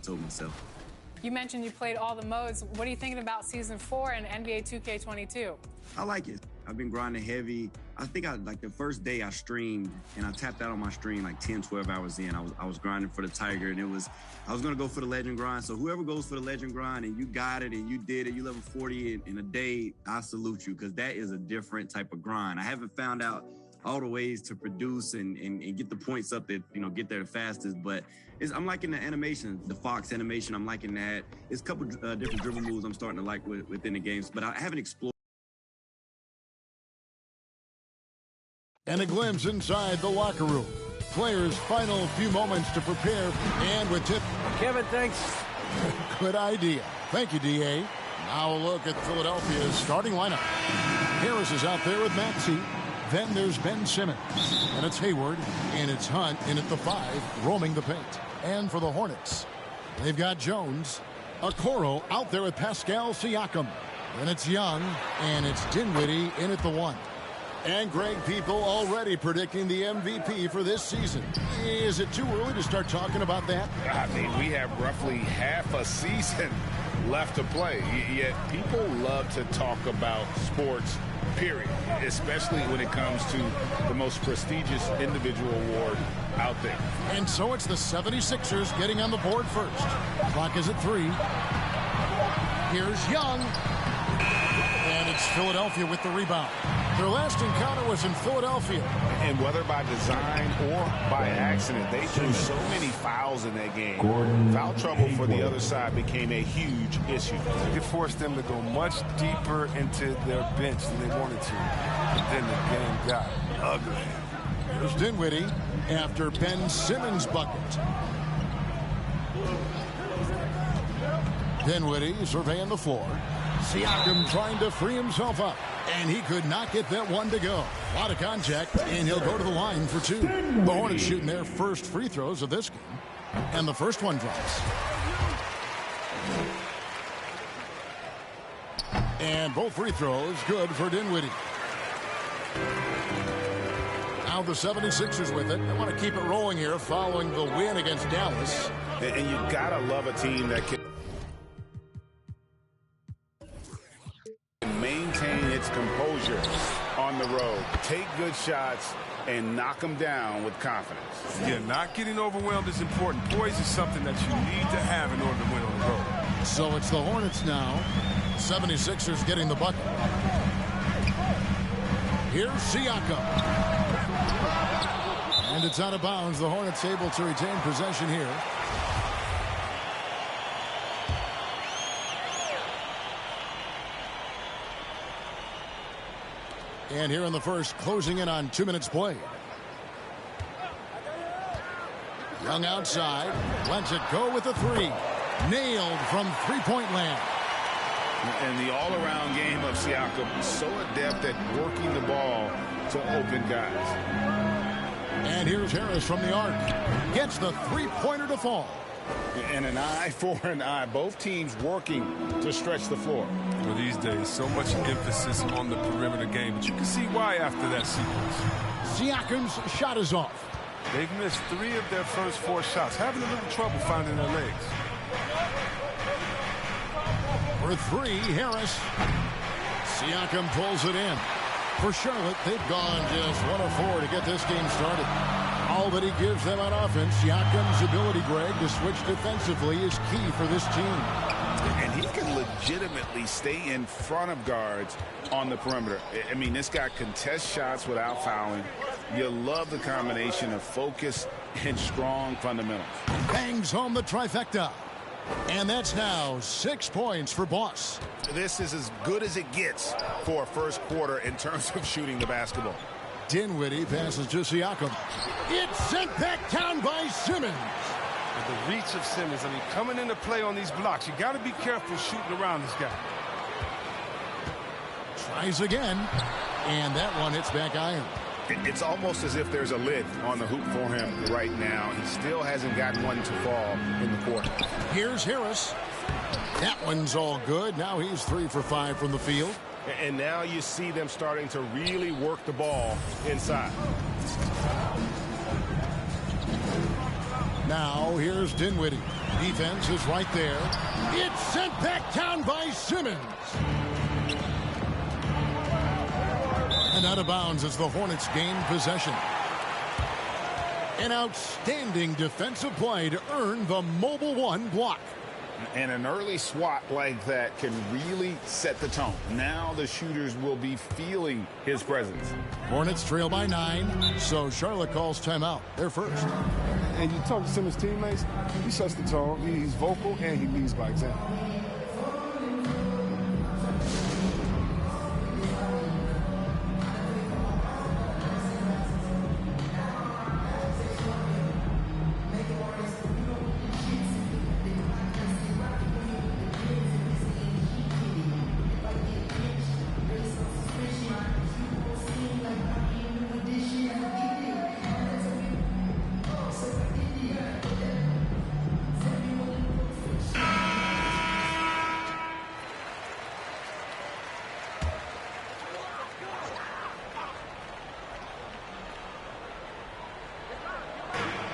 told myself. You mentioned you played all the modes. What are you thinking about Season 4 and NBA 2K22? I like it. I've been grinding heavy. I think like the first day I streamed and I tapped out on my stream like 10, 12 hours in. I was grinding for the Tiger and I was going to go for the legend grind. So whoever goes for the legend grind and you got it and you did it, you level 40 in a day, I salute you because that is a different type of grind. I haven't found out all the ways to produce and get the points up that, get there the fastest. But I'm liking the animation, the Fox animation. I'm liking that. It's a couple different dribble moves I'm starting to like within the games, but I haven't explored. And a glimpse inside the locker room. Players' final few moments to prepare. And with tip. Kevin, thanks. Good idea. Thank you, D.A. Now a look at Philadelphia's starting lineup. Harris is out there with Maxey. Then there's Ben Simmons. And it's Hayward. And it's Hunt in at the 5, roaming the paint. And for the Hornets, they've got Jones. Okoro out there with Pascal Siakam. Then it's Young. And it's Dinwiddie in at the 1. And Greg, people already predicting the MVP for this season. Is it too early to start talking about that? I mean, we have roughly half a season left to play. Yet people love to talk about sports, period, especially when it comes to the most prestigious individual award out there. And so it's the 76ers getting on the board first. Clock is at 3. Here's Young. And it's Philadelphia with the rebound. Their last encounter was in Philadelphia. And whether by design or by accident, they drew so many fouls in that game. Foul trouble for the other side became a huge issue. It forced them to go much deeper into their bench than they wanted to. But then the game got ugly. Here's Dinwiddie after Ben Simmons' bucket. Dinwiddie surveying the floor. Siakam trying to free himself up. And he could not get that one to go. A lot of contact, and he'll go to the line for 2. The Hornets shooting their first free throws of this game. And the first one drops. And both free throws good for Dinwiddie. Now the 76ers with it. They want to keep it rolling here following the win against Dallas. And you gotta love a team that can maintain its composure on the road, take good shots, and knock them down with confidence. Yeah, not getting overwhelmed is important. Poise is something that you need to have in order to win on the road. So it's the Hornets now. 76ers getting the bucket. Here's Siakam. And it's out of bounds. The Hornets able to retain possession here. And here in the first, closing in on 2 minutes played. Young outside, lets it go with the 3. Nailed from three-point land. And the all-around game of Siakam, so adept at working the ball to open guys. And here's Harris from the arc. Gets the three-pointer to fall. And an eye for an eye. Both teams working to stretch the floor. Well, these days, so much emphasis on the perimeter game, but you can see why after that sequence. Siakam's shot is off. They've missed 3 of their first 4 shots, having a little trouble finding their legs. For 3, Harris. Siakam pulls it in. For Charlotte, they've gone just 1 of 4 to get this game started. All that he gives them on offense, Siakam's ability, Greg, to switch defensively is key for this team. And he can legitimately stay in front of guards on the perimeter. I mean, this guy contests shots without fouling. You love the combination of focus and strong fundamentals. Bangs home the trifecta. And that's now 6 points for Boss. This is as good as it gets for a first quarter in terms of shooting the basketball. Dinwiddie passes to Siakam. It's sent back down by Simmons. And the reach of Simmons, I mean, coming into play on these blocks, you got to be careful shooting around this guy. Tries again, and that one hits back iron. It's almost as if there's a lid on the hoop for him right now. He still hasn't gotten one to fall in the quarter. Here's Harris. That one's all good. Now he's 3 for 5 from the field. And now you see them starting to really work the ball inside. Now here's Dinwiddie. Defense is right there. It's sent back down by Simmons. And out of bounds as the Hornets gain possession. An outstanding defensive play to earn the Mobile One block. And an early swat like that can really set the tone. Now the shooters will be feeling his presence. Hornets trail by 9, so Charlotte calls timeout. They're first. And you talk to some of his teammates, he sets the tone. He's vocal and he leads by example.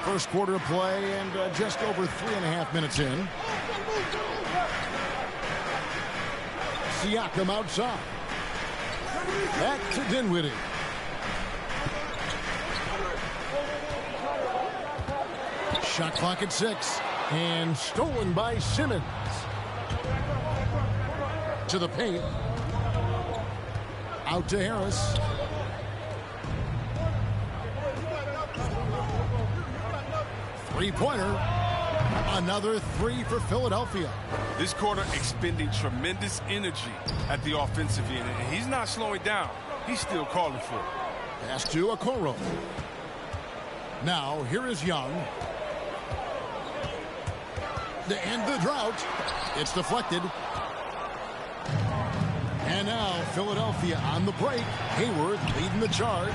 First quarter of play and just over 3.5 minutes in. Siakam outside. Back to Dinwiddie. Shot clock at 6 and stolen by Simmons. To the paint. Out to Harris. Three-pointer. Another 3 for Philadelphia. This quarter expending tremendous energy at the offensive end. And he's not slowing down. He's still calling for it. Pass to Okoro. Now, here is Young. To end the drought. It's deflected. And now Philadelphia on the break. Hayward leading the charge.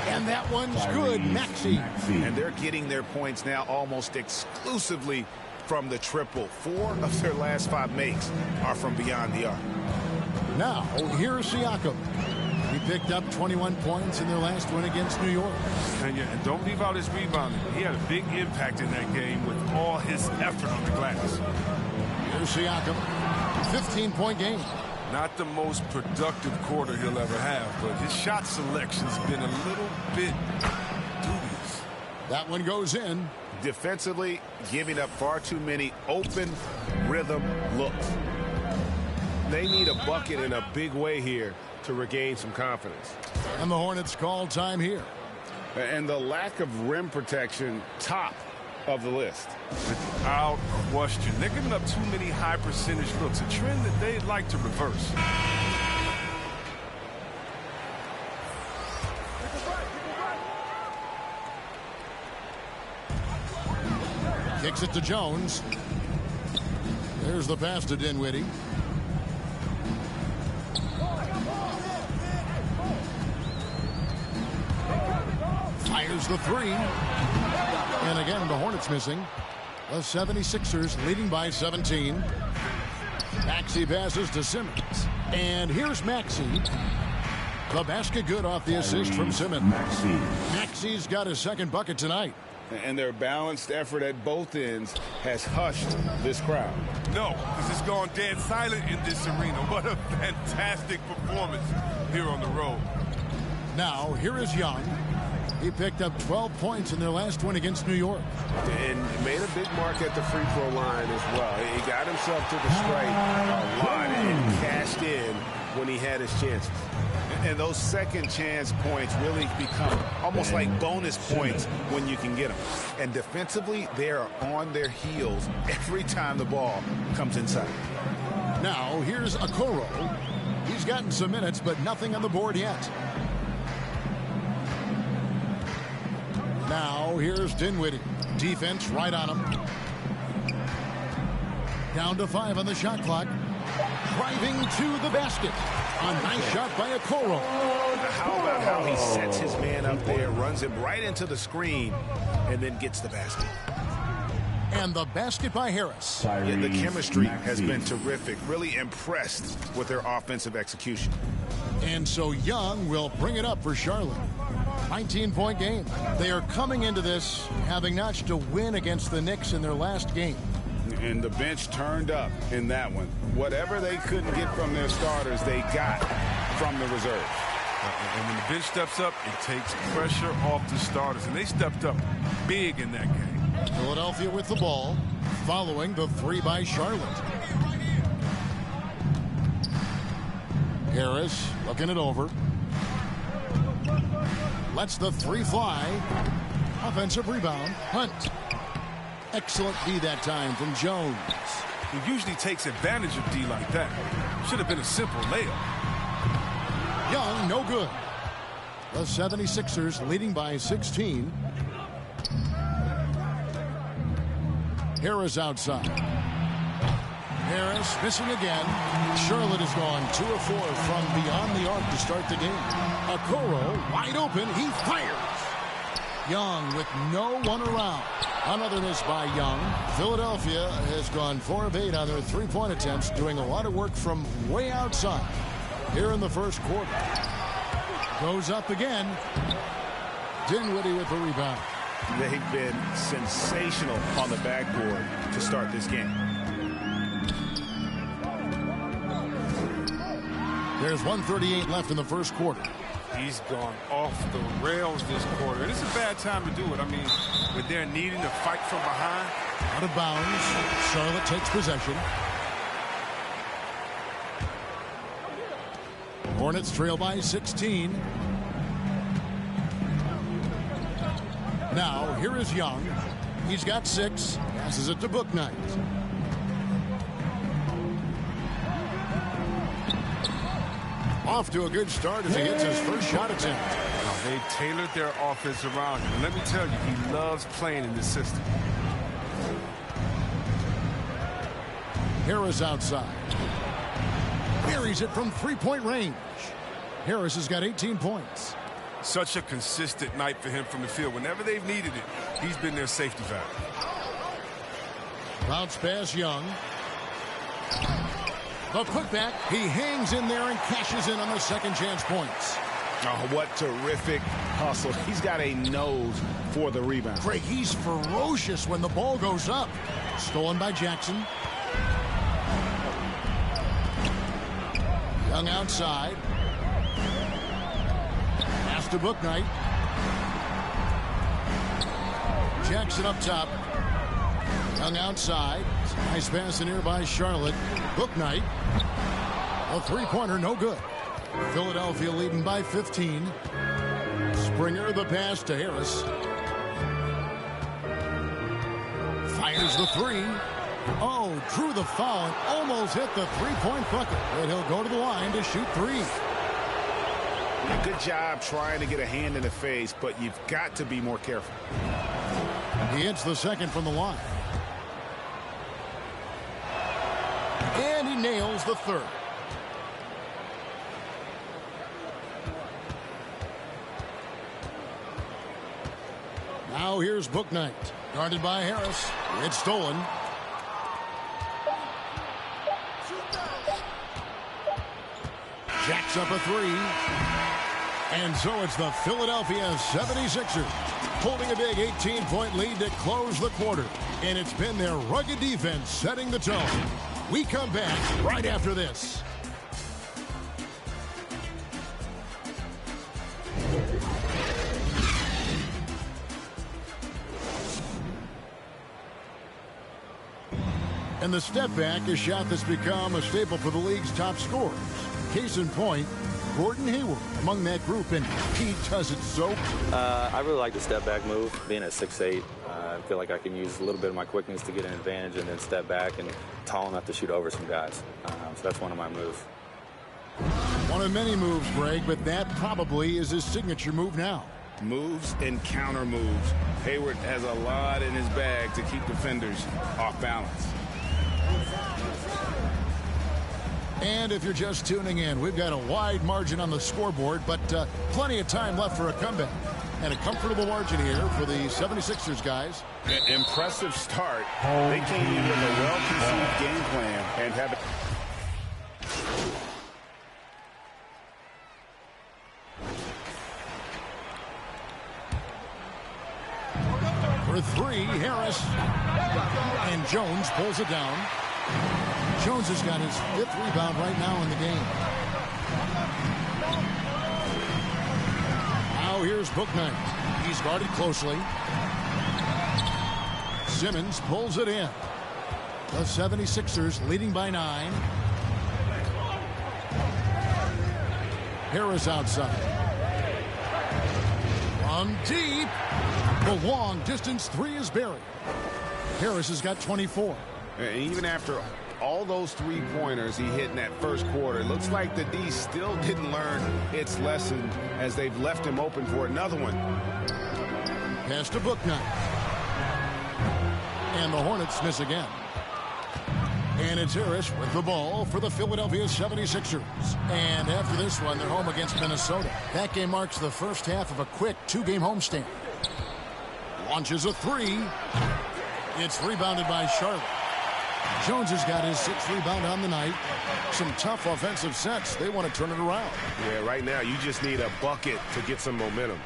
And that one's good. Maxey. And they're getting their points now almost exclusively from the triple. 4 of their last 5 makes are from beyond the arc. Now, here's Siakam. He picked up 21 points in their last win against New York. And don't leave out his rebounding. He had a big impact in that game with all his effort on the glass. Here's Siakam. 15-point game. Not the most productive quarter he'll ever have, but his shot selection's been a little bit dubious. That one goes in. Defensively, giving up far too many open rhythm looks. They need a bucket in a big way here to regain some confidence. And the Hornets call time here. And the lack of rim protection, top of the list. Without question. They're giving up too many high percentage looks, a trend that they'd like to reverse. Kicks it to Jones. There's the pass to Dinwiddie. Fires the 3. And again, the Hornets missing. The 76ers leading by 17. Maxey passes to Simmons. And here's Maxey. The basket good off the assist from Simmons. Maxey's got his second bucket tonight. And their balanced effort at both ends has hushed this crowd. No, this has gone dead silent in this arena. What a fantastic performance here on the road. Now, here is Young. He picked up 12 points in their last win against New York. And made a big mark at the free throw line as well. He got himself to the stripe a lot and cashed in when he had his chances. And those second chance points really become almost like bonus points when you can get them. And defensively, they are on their heels every time the ball comes inside. Now, here's Okoro. He's gotten some minutes, but nothing on the board yet. Now, here's Dinwiddie. Defense right on him. Down to 5 on the shot clock. Driving to the basket. A nice shot by Okoro. How about how he sets his man up there, runs him right into the screen, and then gets the basket. And the basket by Harris. Yeah, the chemistry has been terrific. Really impressed with their offensive execution. And so Young will bring it up for Charlotte. 19-point game. They are coming into this having notched a win against the Knicks in their last game. And the bench turned up in that one. Whatever they couldn't get from their starters, they got from the reserves. And when the bench steps up, it takes pressure off the starters. And they stepped up big in that game. Philadelphia with the ball, following the three by Charlotte. Harris looking it over. Lets the three fly. Offensive rebound. Hunt. Excellent D that time from Jones. He usually takes advantage of D like that. Should have been a simple layup. Young, no good. The 76ers leading by 16. Harris outside. Harris missing again. Charlotte has gone 2 of 4 from beyond the arc to start the game. Okoro wide open. He fires. Young with no one around. Another miss by Young. Philadelphia has gone 4 of 8 on their three-point attempts, doing a lot of work from way outside here in the first quarter. Goes up again. Dinwiddie with the rebound. They've been sensational on the backboard to start this game. There's 1:38 left in the first quarter. He's gone off the rails this quarter. And it's a bad time to do it. I mean, when they're needing to fight from behind. Out of bounds. Charlotte takes possession. Hornets trail by 16. Now, here is Young. He's got 6. Passes it to Bouknight. Off to a good start as he gets his first shot attempt. They tailored their offense around him. And let me tell you, he loves playing in this system. Harris outside. Buries it from three-point range. Harris has got 18 points. Such a consistent night for him from the field. Whenever they've needed it, he's been their safety valve. Bounce pass Young. The putback. He hangs in there and cashes in on the second chance points. Oh, what terrific hustle. He's got a nose for the rebound. Craig, he's ferocious when the ball goes up. Stolen by Jackson. Young outside. Pass to Bouknight. Jackson up top. Young outside. Nice pass in here by Charlotte. Bouknight. A three-pointer, no good. Philadelphia leading by 15. Springer the pass to Harris. Fires the three. Oh, drew the foul and almost hit the three-point bucket. And he'll go to the line to shoot 3. Good job trying to get a hand in the face, but you've got to be more careful. He hits the second from the line. And he nails the third. Now here's Bouknight. Guarded by Harris. It's stolen. Jacks up a 3. And so it's the Philadelphia 76ers holding a big 18-point lead to close the quarter. And it's been their rugged defense setting the tone. We come back right after this. And the step back, a shot that's become a staple for the league's top scorers. Case in point, Gordon Hayward among that group, and he does it so. I really like the step back move. Being at 6'8", I feel like I can use a little bit of my quickness to get an advantage and then step back and tall enough to shoot over some guys. So that's one of my moves. One of many moves, Greg, but that probably is his signature move now. Moves and counter moves. Hayward has a lot in his bag to keep defenders off balance. And if you're just tuning in, we've got a wide margin on the scoreboard, but plenty of time left for a comeback. And a comfortable margin here for the 76ers guys. Impressive start. They came in with a well-conceived game plan and have it. Harris. And Jones pulls it down. Jones has got his 5th rebound right now in the game. Now here's Bouknight. He's guarded closely. Simmons pulls it in. The 76ers leading by 9. Harris outside. From deep. The long distance 3 is buried. Harris has got 24. And even after all those 3-pointers he hit in that first quarter, it looks like the D still didn't learn its lesson as they've left him open for another one. Pass to Bouknight. And the Hornets miss again. And it's Harris with the ball for the Philadelphia 76ers. And after this one, they're home against Minnesota. That game marks the first half of a quick 2-game homestand. Launches a 3. It's rebounded by Charlotte. Jones has got his 6th rebound on the night. Some tough offensive sets. They want to turn it around. Yeah, right now you just need a bucket to get some momentum.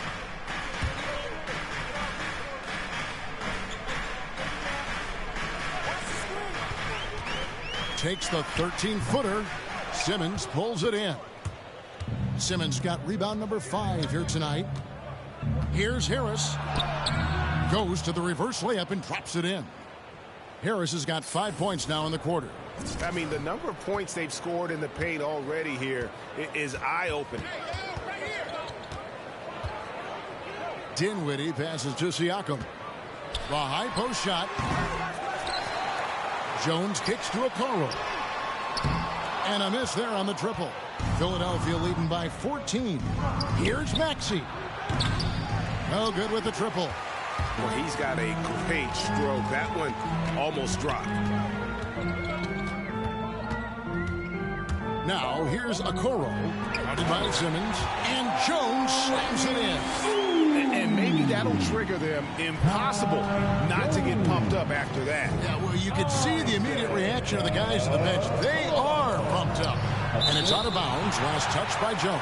Takes the 13-footer. Simmons pulls it in. Simmons got rebound number 5 here tonight. Here's Harris. Goes to the reverse layup and drops it in. Harris has got 5 points now in the quarter. I mean, the number of points they've scored in the paint already here is eye-opening. Dinwiddie passes to Siakam. The high post shot. Jones kicks to Okoro. And a miss there on the triple. Philadelphia leading by 14. Here's Maxey. No good with the triple. Well, he's got a great stroke. That one almost dropped. Now here's Okoro. Guarded by Simmons. And Jones slams it in. And maybe that'll trigger them. Impossible not to get pumped up after that. Yeah, well, you could see the immediate reaction of the guys on the bench. They are pumped up. And it's out of bounds. Last touch by Jones.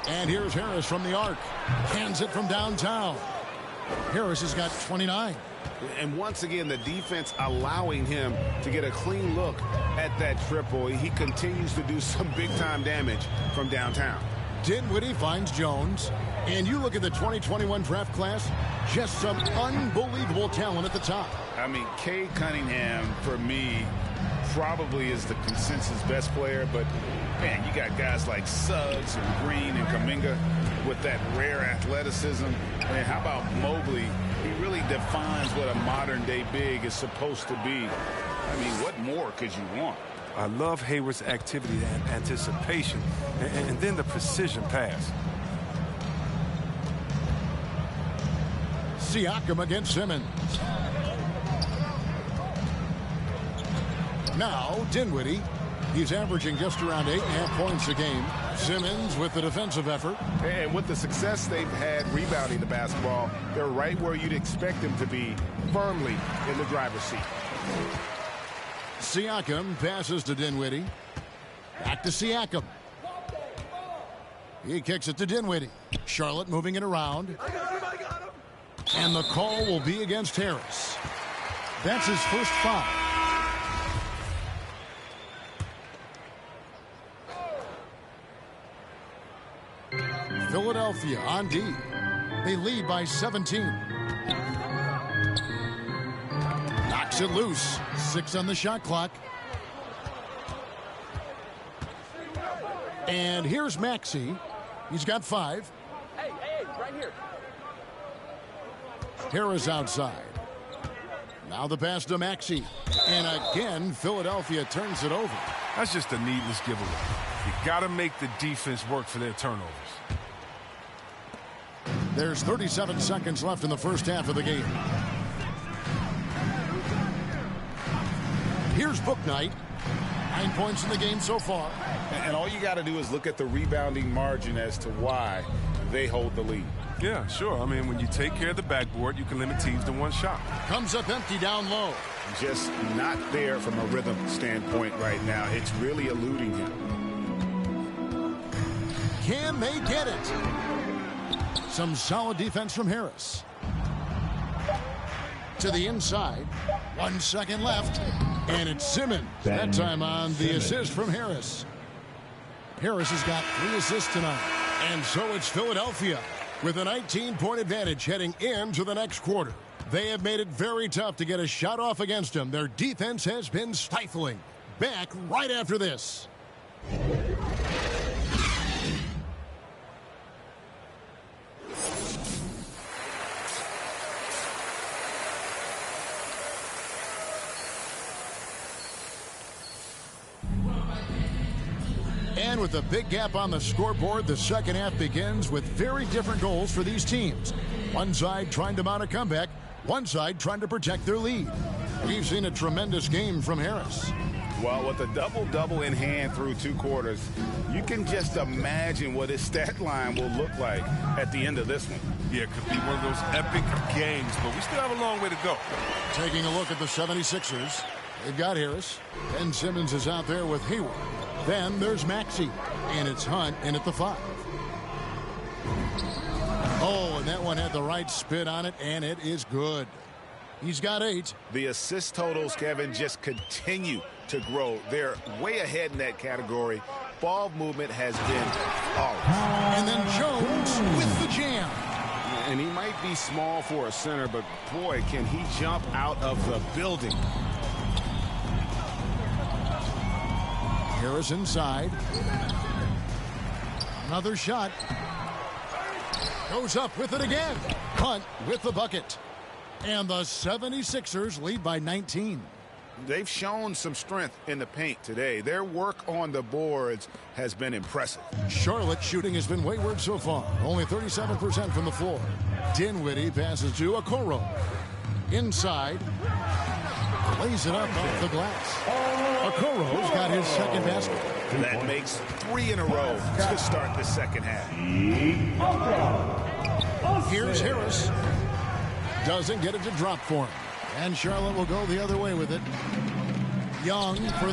And here's Harris from the arc. Hands it from downtown. Harris has got 29. And once again, the defense allowing him to get a clean look at that triple. He continues to do some big-time damage from downtown. Dinwiddie finds Jones. And you look at the 2021 draft class, just some unbelievable talent at the top. I mean, Cade Cunningham, for me, probably is the consensus best player. But, man, you got guys like Suggs and Green and Kuminga with that rare athleticism. And how about Mobley? He really defines what a modern-day big is supposed to be. I mean, what more could you want? I love Hayward's activity and anticipation, and then the precision pass. Siakam against Simmons. Now Dinwiddie. He's averaging just around 8.5 points a game. Simmons with the defensive effort. And with the success they've had rebounding the basketball, they're right where you'd expect them to be, firmly in the driver's seat. Siakam passes to Dinwiddie. Back to Siakam. He kicks it to Dinwiddie. Charlotte moving it around. And the call will be against Harris. That's his first foul. Philadelphia on D. They lead by 17. Knocks it loose. 6 on the shot clock. And here's Maxey. He's got 5. Hey, right here. Harris outside. Now the pass to Maxey. And again, Philadelphia turns it over. That's just a needless giveaway. You got to make the defense work for their turnovers. There's 37 seconds left in the first half of the game. Here's Bouknight. 9 points in the game so far. And all you got to do is look at the rebounding margin as to why they hold the lead. Yeah, sure. I mean, when you take care of the backboard, you can limit teams to 1 shot. Comes up empty down low. Just not there from a rhythm standpoint right now. It's really eluding him. Can they get it? Some solid defense from Harris. To the inside. 1 second left. And it's Simmons. That time on the assist from Harris. Harris has got 3 assists tonight. And so it's Philadelphia with a 19-point advantage heading into the next quarter. They have made it very tough to get a shot off against them. Their defense has been stifling. Back right after this. And with a big gap on the scoreboard, the second half begins with very different goals for these teams. One side trying to mount a comeback, one side trying to protect their lead. We've seen a tremendous game from Harris. Well, with a double-double in hand through 2 quarters, you can just imagine what his stat line will look like at the end of this one. Yeah, it could be one of those epic games, but we still have a long way to go. Taking a look at the 76ers. They've got Harris. Ben Simmons is out there with Hayward. Then there's Maxey, and it's Hunt in at the 5. Oh, and that one had the right spin on it, and it is good. He's got 8. The assist totals, Kevin, just continue to grow. They're way ahead in that category. Ball movement has been flawless. And then Jones with the jam. And he might be small for a center, but boy, can he jump out of the building. Harris inside. Another shot. Goes up with it again. Hunt with the bucket. And the 76ers lead by 19. They've shown some strength in the paint today. Their work on the boards has been impressive. Charlotte shooting has been wayward so far. Only 37% from the floor. Dinwiddie passes to Okoro. Inside. Lays it up off the glass. Okoro's got his second basket. That makes 3 in a row to start the second half. Here's Harris. Doesn't get it to drop for him. And Charlotte will go the other way with it. Young for 3.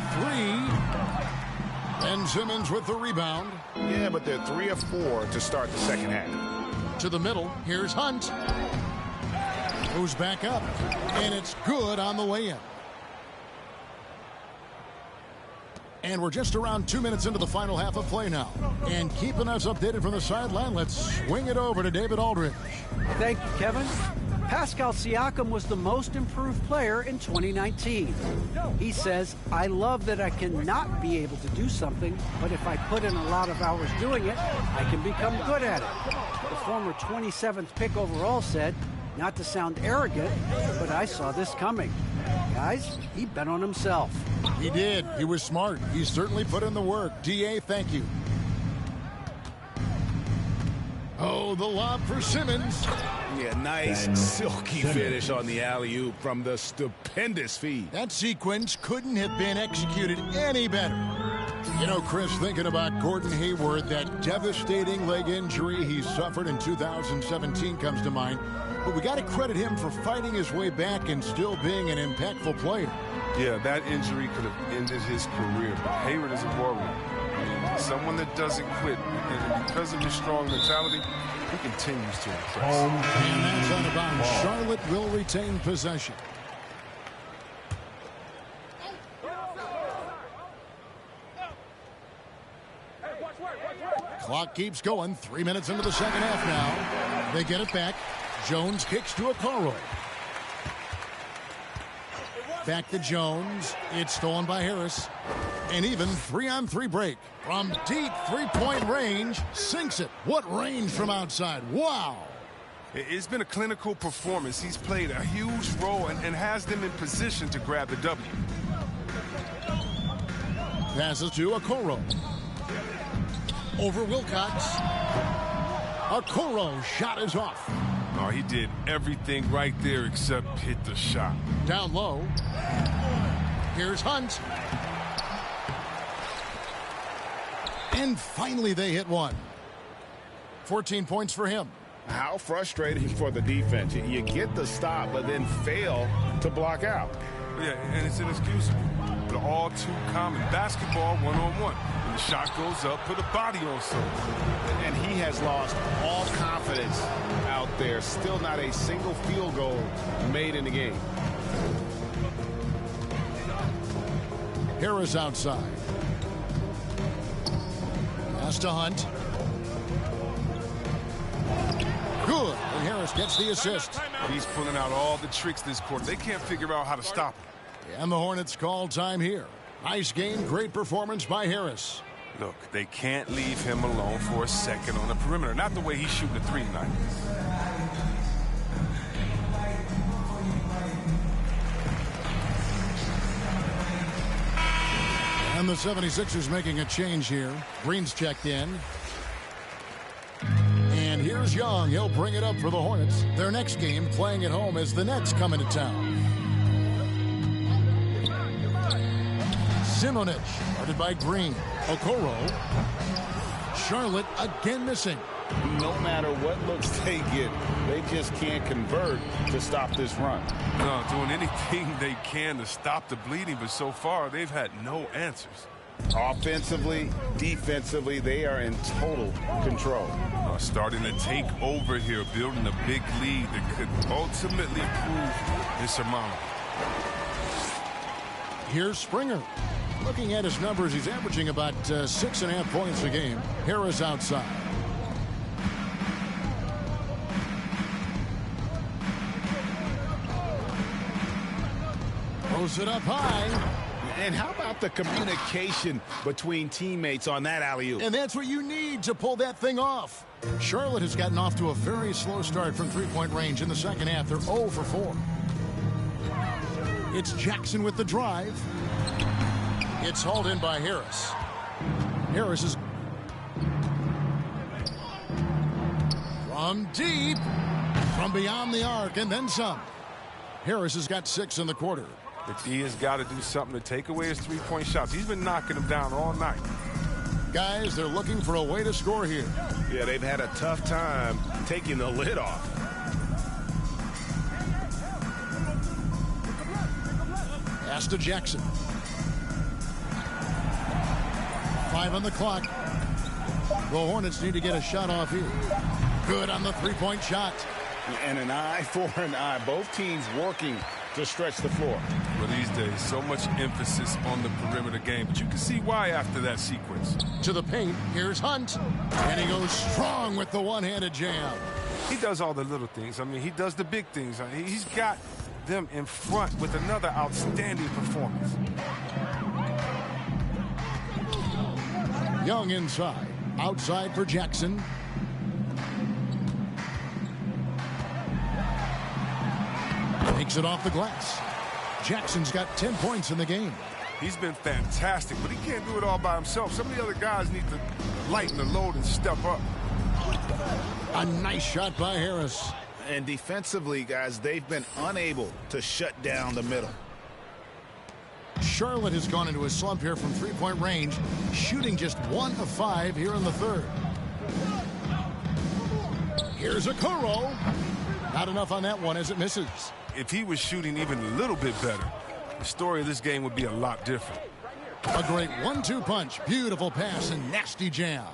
And Simmons with the rebound. Yeah, but they're 3 of 4 to start the second half. To the middle. Here's Hunt. Goes back up. And it's good on the way in. And we're just around 2 minutes into the final half of play now. And keeping us updated from the sideline, let's swing it over to David Aldridge. Thank you, Kevin. Pascal Siakam was the most improved player in 2019. He says, I love that I cannot be able to do something, but if I put in a lot of hours doing it, I can become good at it. The former 27th pick overall said, not to sound arrogant, but I saw this coming. Guys, he bet on himself. He did. He was smart. He certainly put in the work. D.A., thank you. Oh, the lob for Simmons. Yeah, nice silky finish on the alley-oop from the stupendous feed. That sequence couldn't have been executed any better. You know, Chris, thinking about Gordon Hayward, that devastating leg injury he suffered in 2017 comes to mind. But we got to credit him for fighting his way back and still being an impactful player. Yeah, that injury could have ended his career. But Hayward is a warrior. I mean, someone that doesn't quit. And because of his strong mentality, he continues to impress. And that's out of bounds. Charlotte will retain possession. Clock keeps going. 3 minutes into the second half now. They get it back. Jones kicks to Okoro. Back to Jones. It's stolen by Harris. And even 3-on-3 break. From deep three-point range, sinks it. What range from outside. Wow. It's been a clinical performance. He's played a huge role and has them in position to grab the W. Passes to Okoro. Over Wilcox. Okoro's shot is off. Oh, he did everything right there except hit the shot. Down low. Here's Hunt. And finally they hit one. 14 points for him. How frustrating for the defense. You get the stop, but then fail to block out. Yeah, and it's inexcusable. But all too common. Basketball one-on-one. The shot goes up, put a body on something. And he has lost all confidence out there. Still not a single field goal made in the game. Harris outside. Pass to Hunt. Good. And Harris gets the assist. He's pulling out all the tricks this quarter. They can't figure out how to stop him. And the Hornets call time here. Nice game, great performance by Harris. Look, they can't leave him alone for a second on the perimeter. Not the way he's shooting the three tonight. And the 76ers making a change here. Green's checked in. And here's Young. He'll bring it up for the Hornets. Their next game playing at home as the Nets come into town. Simonic, guarded by Green. Okoro. Charlotte again missing. No matter what looks they get, they just can't convert to stop this run. No, doing anything they can to stop the bleeding, but so far they've had no answers. Offensively, defensively, they are in total control. Starting to take over here, building a big lead that could ultimately prove insurmountable. Here's Springer. Looking at his numbers, he's averaging about 6.5 points a game. Harris outside. Throws it up high. And how about the communication between teammates on that alley-oop? And that's what you need to pull that thing off. Charlotte has gotten off to a very slow start from three-point range in the second half. They're 0 for 4. It's Jackson with the drive. It's hauled in by Harris. Harris is from deep, from beyond the arc, and then some. Harris has got 6 in the quarter. The D has got to do something to take away his three-point shots. He's been knocking them down all night. Guys, they're looking for a way to score here. Yeah, they've had a tough time taking the lid off. Pass to Jackson. 5 on the clock. The Hornets need to get a shot off here. Good on the three-point shot. And an eye for an eye. Both teams working to stretch the floor. But these days, so much emphasis on the perimeter game. But you can see why after that sequence. To the paint, here's Hunt. And he goes strong with the one-handed jam. He does all the little things. I mean, he does the big things. He's got them in front with another outstanding performance. Young inside. Outside for Jackson. Takes it off the glass. Jackson's got 10 points in the game. He's been fantastic, but he can't do it all by himself. Some of the other guys need to lighten the load and step up. A nice shot by Harris. And defensively, guys, they've been unable to shut down the middle. Charlotte has gone into a slump here from three-point range, shooting just 1 of 5 here in the third. Here's Okoro. Not enough on that one as it misses. If he was shooting even a little bit better, the story of this game would be a lot different. A great 1-2 punch. Beautiful pass and nasty jam.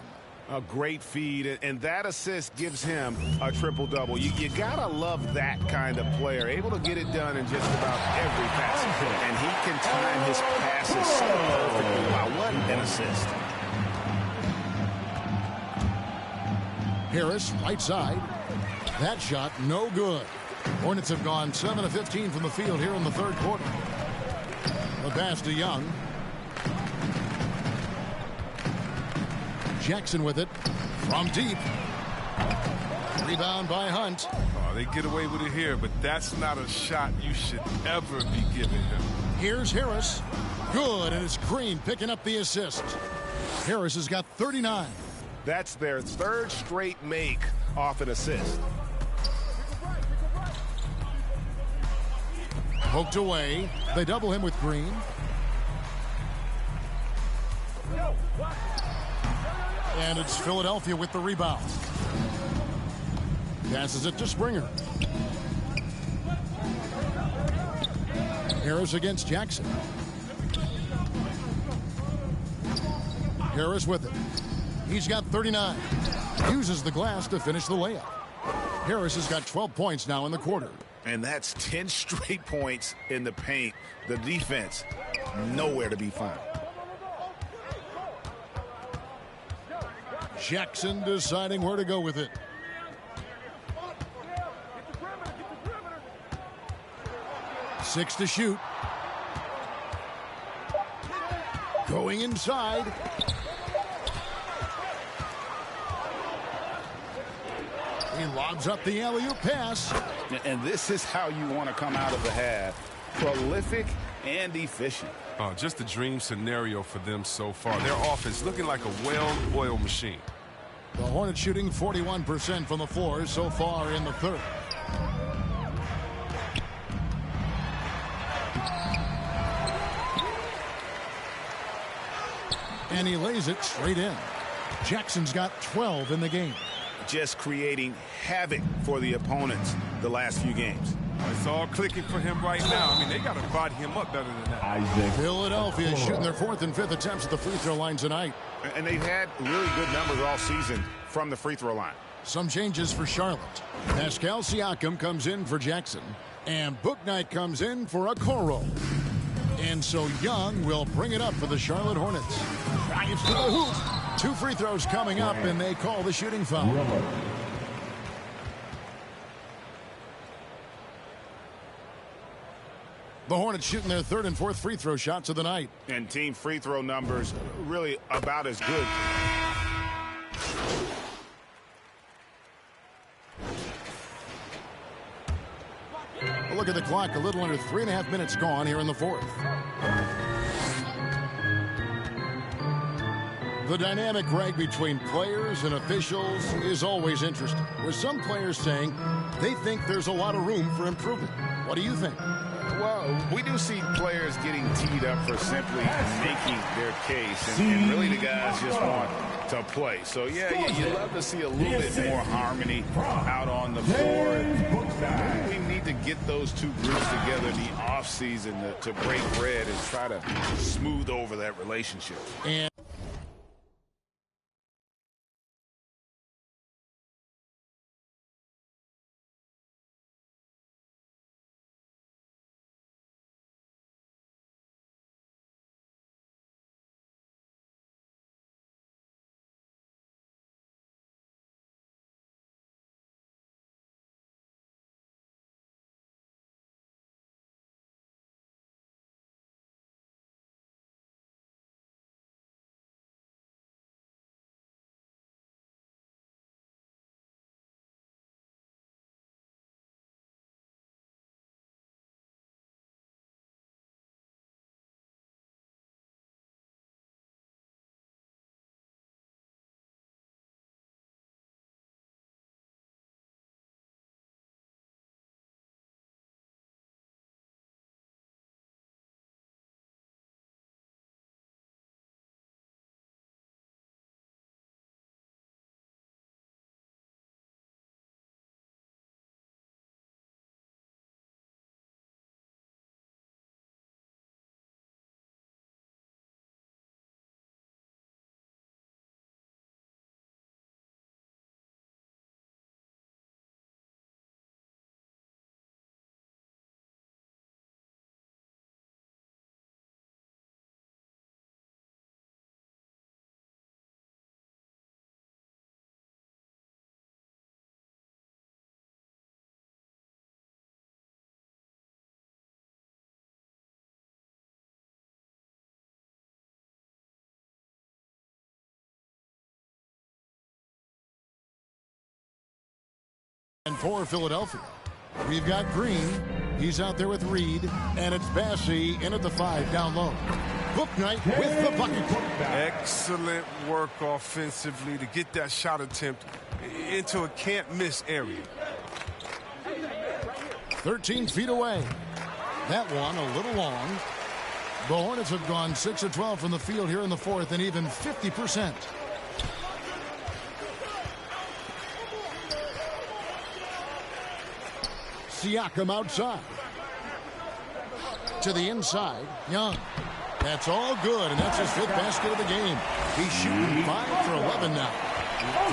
A great feed, and that assist gives him a triple-double. You gotta love that kind of player, able to get it done in just about every pass. And he can time his passes so perfectly. Wow, what an assist. Harris, right side. That shot, no good. Hornets have gone 7 of 15 from the field here in the third quarter. The pass to Young. Jackson with it from deep. Rebound by Hunt. Oh, they get away with it here, but that's not a shot you should ever be giving him. Here's Harris. Good, and it's Green picking up the assist. Harris has got 39. That's their third straight make off an assist. Poked away. They double him with Green. And it's Philadelphia with the rebound. Passes it to Springer. Harris against Jackson. Harris with it. He's got 39. Uses the glass to finish the layup. Harris has got 12 points now in the quarter. And that's 10 straight points in the paint. The defense, nowhere to be found. Jackson deciding where to go with it. Six to shoot. Going inside. He lobs up the alley-oop pass. And this is how you want to come out of the half. Prolific and efficient. Just a dream scenario for them so far. Their offense looking like a well-oiled machine. The Hornets shooting 41% from the floor so far in the third. And he lays it straight in. Jackson's got 12 in the game. Just creating havoc for the opponents the last few games. It's all clicking for him right now. I mean, they got to body him up better than that. Philadelphia shooting their 4th and 5th attempts at the free throw line tonight. And they've had really good numbers all season from the free throw line. Some changes for Charlotte. Pascal Siakam comes in for Jackson. And Bouknight comes in for Okoro. And so Young will bring it up for the Charlotte Hornets. Drives to the hoop. 2 free throws coming up, and they call the shooting foul. The Hornets shooting their 3rd and 4th free throw shots of the night. And team free throw numbers really about as good. A look at the clock, a little under 3.5 minutes gone here in the 4th. The dynamic, Greg, between players and officials is always interesting, with some players saying they think there's a lot of room for improvement. What do you think? Well, we do see players getting teed up for simply making their case, and really the guys just want to play. So, yeah, you'd love to see a little bit more harmony out on the floor. We need to get those two groups together in the offseason to break bread and try to smooth over that relationship. And for Philadelphia, we've got Green. He's out there with Reed, and it's Bassey in at the 5 down low. Bouknight with the bucket. Excellent work offensively to get that shot attempt into a can't-miss area. 13 feet away. That one a little long. The Hornets have gone 6 of 12 from the field here in the 4th, and even 50%. Siakam outside. To the inside, Young. That's all good, and that's his 5th basket of the game. He's shooting 5 for 11 now.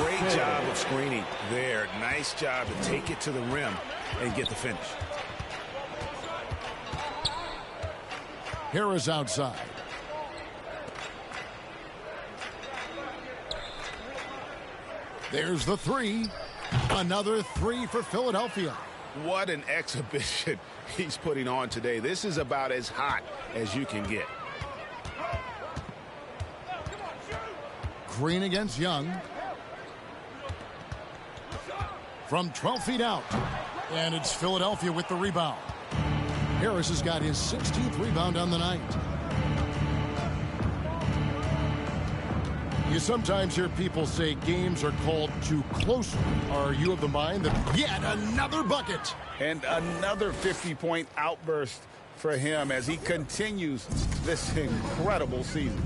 Great job of screening there. Nice job to take it to the rim and get the finish. Harris outside. There's the 3. Another 3 for Philadelphia. What an exhibition he's putting on today. This is about as hot as you can get. Green against Young. From 12 feet out. And it's Philadelphia with the rebound. Harris has got his 16th rebound on the night. You sometimes hear people say games are called too closely. Are you of the mind that yet another bucket? And another 50-point outburst for him as he continues this incredible season.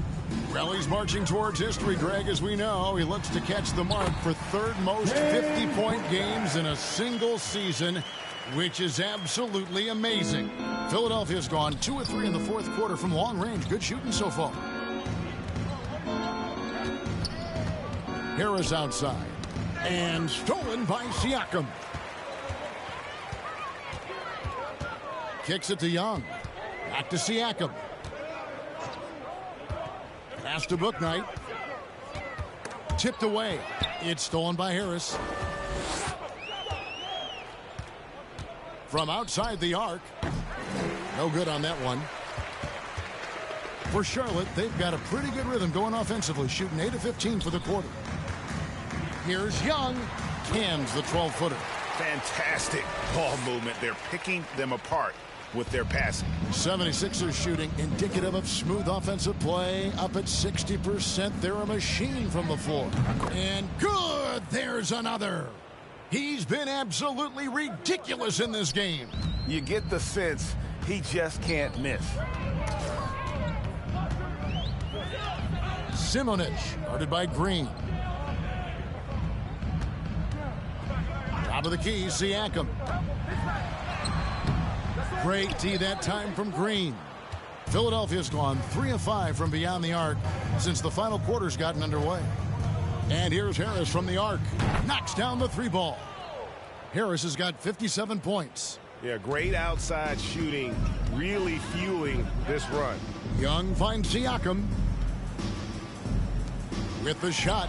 Well, he's marching towards history, Greg, as we know. He looks to catch the mark for 3rd most 50-point games in a single season, which is absolutely amazing. Philadelphia's gone 2 of 3 in the 4th quarter from long range. Good shooting so far. Harris outside. And stolen by Siakam. Kicks it to Young. Back to Siakam. Pass to Bouknight. Tipped away. It's stolen by Harris. From outside the arc. No good on that one. For Charlotte, they've got a pretty good rhythm going offensively, shooting 8 of 15 for the quarter. Here's Young. Cans the 12-footer. Fantastic ball movement. They're picking them apart with their passing. 76ers shooting indicative of smooth offensive play. Up at 60%. They're a machine from the floor. And good. There's another. He's been absolutely ridiculous in this game. You get the sense he just can't miss. Simonic, guarded by Green. Top of the key, Siakam. Great D that time from Green. Philadelphia's gone 3 of 5 from beyond the arc since the final quarter's gotten underway. And here's Harris from the arc. Knocks down the 3 ball. Harris has got 57 points. Yeah, great outside shooting, really fueling this run. Young finds Siakam. With the shot.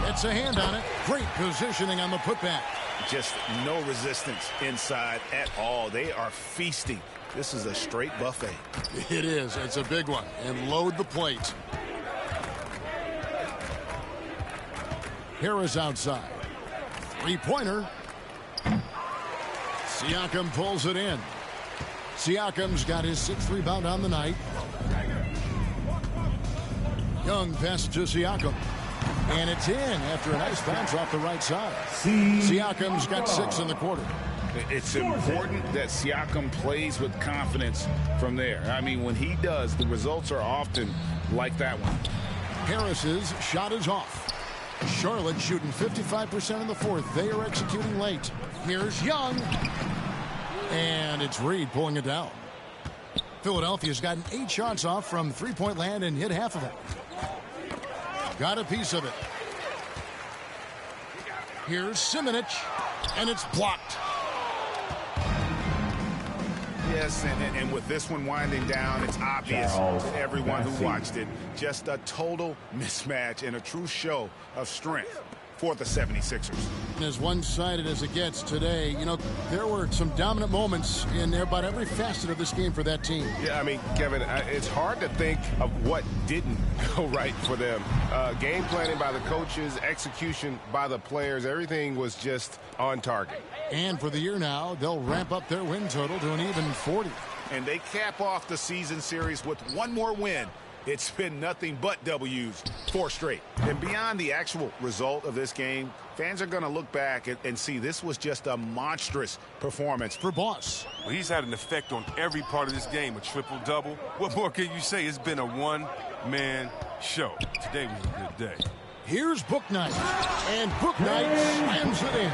Gets a hand on it. Great positioning on the putback. Just no resistance inside at all. They are feasting. This is a straight buffet. It is. It's a big one. And load the plate. Harris outside. 3-pointer. Siakam pulls it in. Siakam's got his 6th rebound on the night. Young pass to Siakam. And it's in after a nice bounce off the right side. Siakam's got 6 in the quarter. It's important that Siakam plays with confidence from there. I mean, when he does, the results are often like that one. Harris's shot is off. Charlotte shooting 55% in the 4th. They are executing late. Here's Young. And it's Reed pulling it down. Philadelphia's gotten 8 shots off from 3-point land and hit half of it. Got a piece of it. Here's Simonic. And it's blocked. Yes, and with this one winding down, it's obvious to everyone who watched it. Just a total mismatch and a true show of strength for the 76ers. And as one-sided as it gets today, you know, there were some dominant moments in about every facet of this game for that team. Yeah, I mean, Kevin, it's hard to think of what didn't go right for them. Game planning by the coaches, execution by the players, everything was just on target. And for the year now, they'll ramp up their win total to an even 40. And they cap off the season series with one more win. It's been nothing but W's, 4 straight. And beyond the actual result of this game, fans are going to look back and see this was just a monstrous performance for Boss. Well, he's had an effect on every part of this game, a triple-double. What more can you say? It's been a one-man show. Today was a good day. Here's Bouknight, and Bouknight slams it in.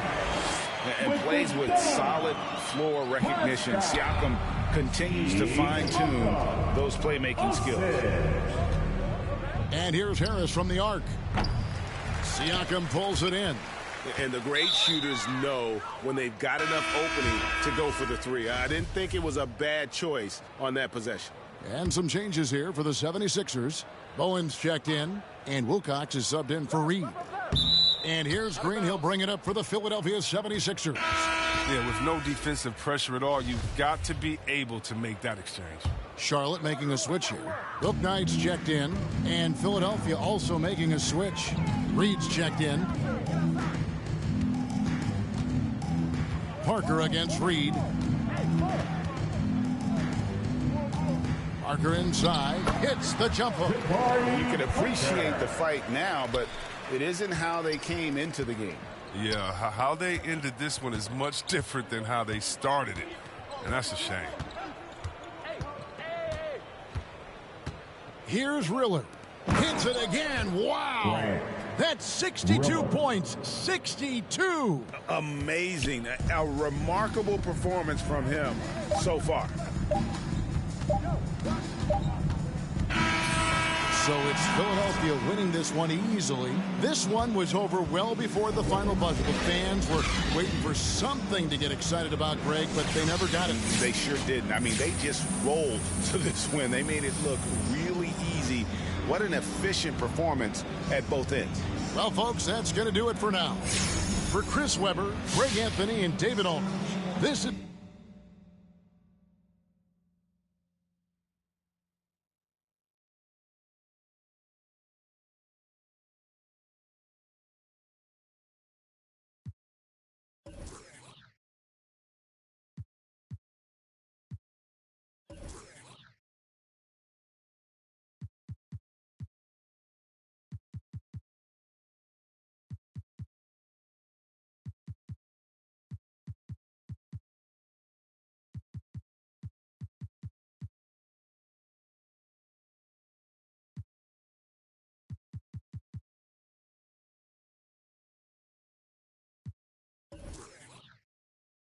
And plays with solid floor recognition. Siakam continues to fine-tune those playmaking skills. And here's Harris from the arc. Siakam pulls it in. And the great shooters know when they've got enough opening to go for the three. I didn't think it was a bad choice on that possession. And some changes here for the 76ers. Bowen's checked in, and Wilcox is subbed in for Reed. And here's Green. He'll bring it up for the Philadelphia 76ers. Yeah, with no defensive pressure at all, you've got to be able to make that exchange. Charlotte making a switch here. Bouknight's checked in, and Philadelphia also making a switch. Reed's checked in. Parker against Reed. Parker inside, hits the jump hook. You can appreciate the fight now, but it isn't how they came into the game. Yeah, how they ended this one is much different than how they started it, and that's a shame. Here's Riller. Hits it again. Wow. That's 62 points. 62. Amazing. A remarkable performance from him so far. So it's Philadelphia winning this one easily. This one was over well before the final buzzer. The fans were waiting for something to get excited about, Greg, but they never got it. They sure didn't. I mean, they just rolled to this win. They made it look really easy. What an efficient performance at both ends. Well, folks, that's going to do it for now. For Chris Webber, Greg Anthony, and David Aldridge, this is...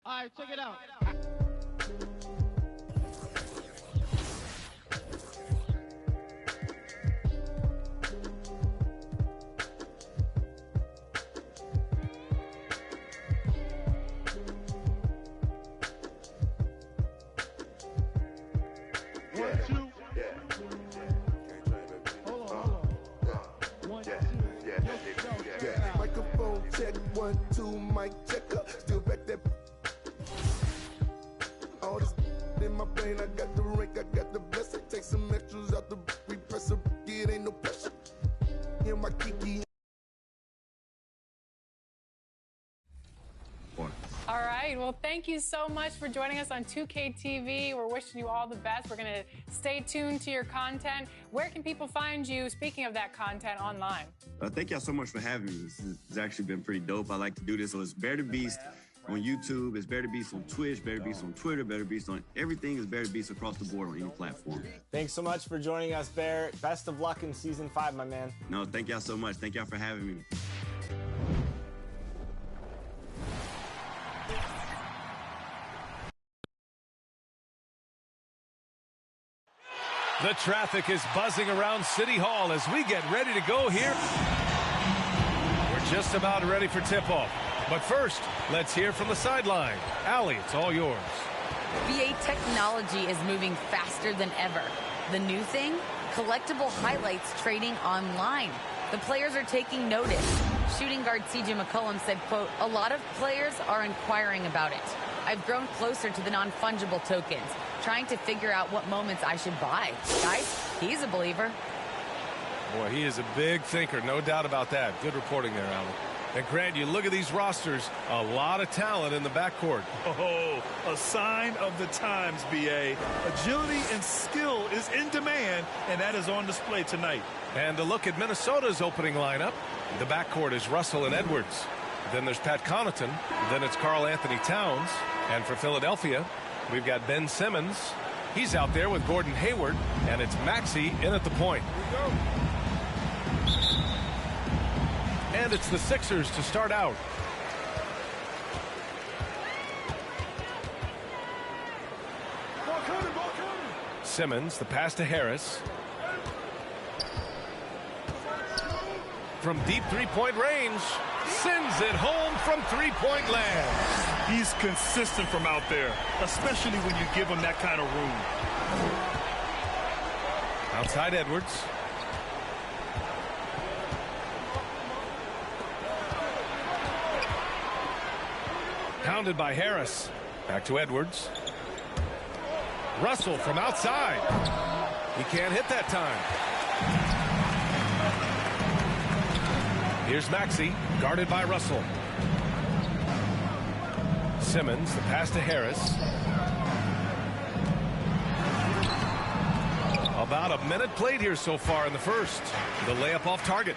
All right, check it out. Microphone check, 1, 2, mic check up. Still back that. All this in my brain, I got the rank, I got the blessing. Take some extras out the repressor, it ain't no pressure. In my kiki. All right. Well, thank you so much for joining us on 2K TV. We're wishing you all the best. We're going to stay tuned to your content. Where can people find you, speaking of that content, online? Thank y'all so much for having me. This has actually been pretty dope. I like to do this. So it's Bear the Beast on YouTube. It's Bear the Beast on Twitch, Bear the Beast on Twitter, Bear the Beast on everything. Is Bear the Beast across the board on any platform. Thanks so much for joining us, Bear. Best of luck in Season 5, my man. No, thank y'all so much. Thank y'all for having me. The traffic is buzzing around City Hall as we get ready to go here. We're just about ready for tip-off. But first, let's hear from the sideline. Allie, it's all yours. VA technology is moving faster than ever. The new thing? Collectible highlights trading online. The players are taking notice. Shooting guard CJ McCollum said, quote, "A lot of players are inquiring about it. I've grown closer to the non-fungible tokens, trying to figure out what moments I should buy." Guys, he's a believer. Boy, he is a big thinker, no doubt about that. Good reporting there, Allie. And Grant, you look at these rosters, a lot of talent in the backcourt. Oh, a sign of the times, BA. Agility and skill is in demand, and that is on display tonight. And a look at Minnesota's opening lineup. The backcourt is Russell and Edwards. Then there's Pat Connaughton. Then it's Karl Anthony Towns. And for Philadelphia, we've got Ben Simmons. He's out there with Gordon Hayward. And it's Maxey in at the point. And it's the Sixers to start out. Mark Hunter Simmons, the pass to Harris. From deep three-point range, sends it home from three-point land. He's consistent from out there, especially when you give him that kind of room. Outside Edwards. Pounded by Harris. Back to Edwards. Russell from outside. He can't hit that time. Here's Maxey, guarded by Russell. Simmons, the pass to Harris. About a minute played here so far in the first. The layup off target.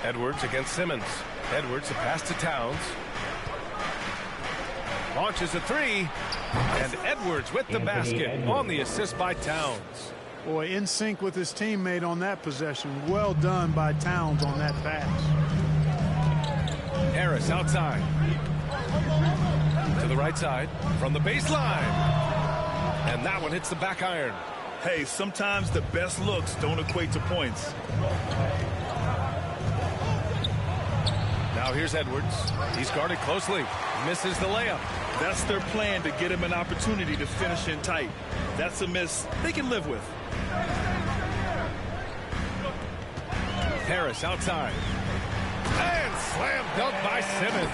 Edwards against Simmons. Edwards, the pass to Towns. Launches a three. And Edwards with the basket on the assist by Towns. Boy, in sync with his teammate on that possession. Well done by Towns on that pass. Harris outside. To the right side. From the baseline. And that one hits the back iron. Hey, sometimes the best looks don't equate to points. Now here's Edwards. He's guarded closely. Misses the layup. That's their plan, to get him an opportunity to finish in tight. That's a miss they can live with. Harris outside. And slam dunk by Simmons.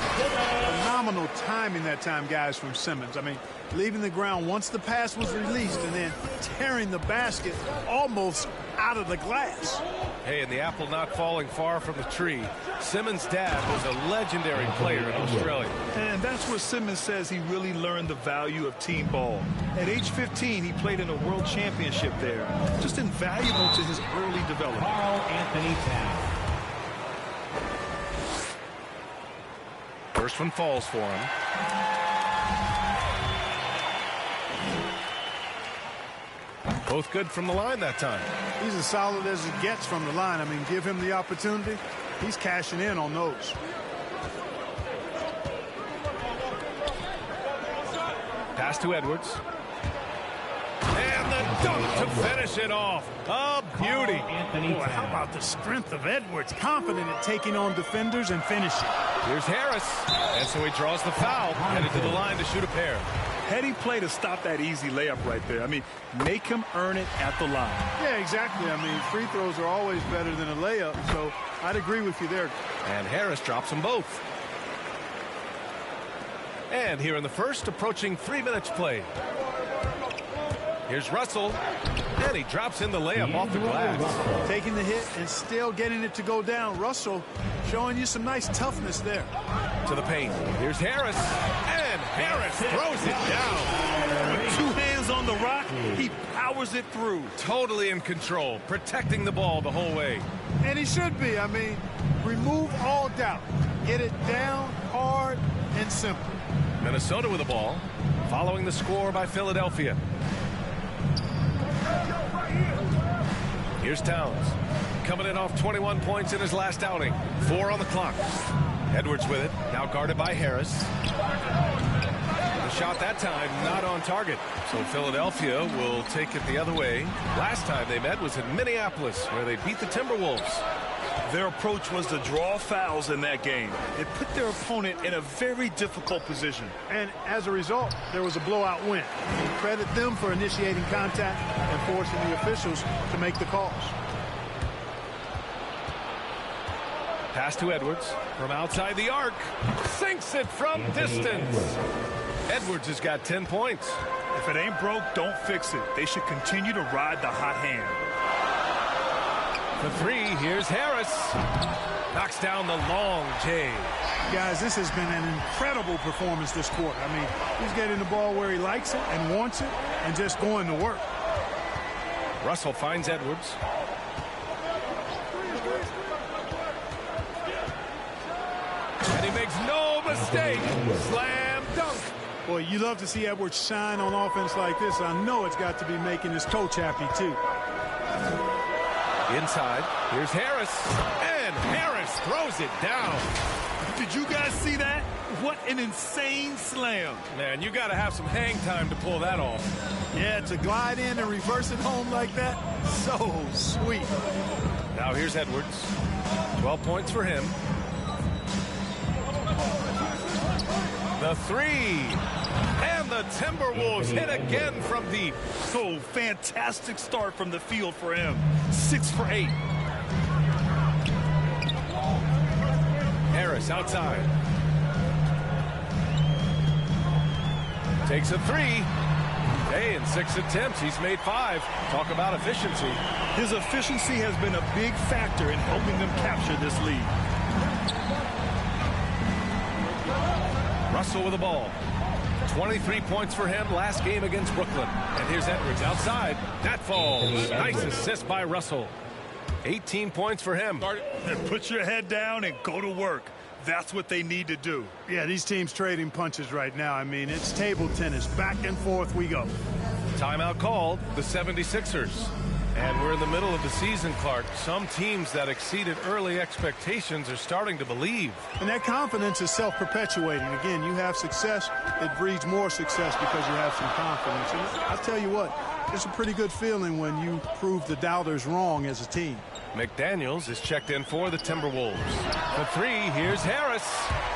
Phenomenal timing that time, guys, from Simmons. I mean, leaving the ground once the pass was released and then tearing the basket almost out of the glass. Hey, and the apple not falling far from the tree. Simmons' dad was a legendary player in Australia. And that's where Simmons says he really learned the value of team ball. At age 15, he played in a world championship there. Just invaluable to his early development. Karl Anthony Towns. First one falls for him. Both good from the line that time. He's as solid as it gets from the line. I mean, give him the opportunity. He's cashing in on those. Pass to Edwards. And the dunk to finish it off. A beauty. Boy, how about the strength of Edwards? Confident at taking on defenders and finishing. Here's Harris. And so he draws the foul. Headed to the line to shoot a pair. Heady play to stop that easy layup right there. I mean, make him earn it at the line. Yeah, exactly. I mean, free throws are always better than a layup, so I'd agree with you there. And Harris drops them both. And here in the first, approaching 3 minutes played. Here's Russell, and he drops in the layup off the glass. Taking the hit and still getting it to go down. Russell showing you some nice toughness there. To the paint. Here's Harris, and Harris throws it down. With 2 hands on the rock, he powers it through. Totally in control, protecting the ball the whole way. And he should be. I mean, remove all doubt. Get it down, hard, and simple. Minnesota with the ball, following the score by Philadelphia. Here's Towns, coming in off 21 points in his last outing. 4 on the clock. Edwards with it, now guarded by Harris. The shot that time not on target, so Philadelphia will take it the other way. Last time they met was in Minneapolis, where they beat the Timberwolves. Their approach was to draw fouls in that game. It put their opponent in a very difficult position. And as a result, there was a blowout win. We credit them for initiating contact and forcing the officials to make the calls. Pass to Edwards from outside the arc. Sinks it from distance. Edwards has got 10 points. If it ain't broke, don't fix it. They should continue to ride the hot hand. The three, here's Harris. Knocks down the long J. Guys, this has been an incredible performance this quarter. I mean, he's getting the ball where he likes it and wants it and just going to work. Russell finds Edwards. And he makes no mistake. Slam dunk. Boy, you love to see Edwards shine on offense like this. I know it's got to be making his coach happy, too. Inside, here's Harris, and Harris throws it down. Did you guys see that? What an insane slam. Man, you got to have some hang time to pull that off. Yeah, to glide in and reverse it home like that, so sweet. Now here's Edwards. 12 points for him. The three. And the Timberwolves hit again from deep. So fantastic start from the field for him. 6 for 8. Harris outside. Takes a three. Hey, in 6 attempts, he's made 5. Talk about efficiency. His efficiency has been a big factor in helping them capture this lead. Russell with the ball. 23 points for him last game against Brooklyn. And here's Edwards outside. That falls. Nice assist by Russell. 18 points for him. And put your head down and go to work. That's what they need to do. Yeah, these teams trading punches right now. I mean, it's table tennis. Back and forth we go. Timeout called, the 76ers. And we're in the middle of the season, Clark. Some teams that exceeded early expectations are starting to believe. And that confidence is self-perpetuating. Again, you have success, it breeds more success because you have some confidence. And I'll tell you what, it's a pretty good feeling when you prove the doubters wrong as a team. McDaniels is checked in for the Timberwolves. The three, here's Harris.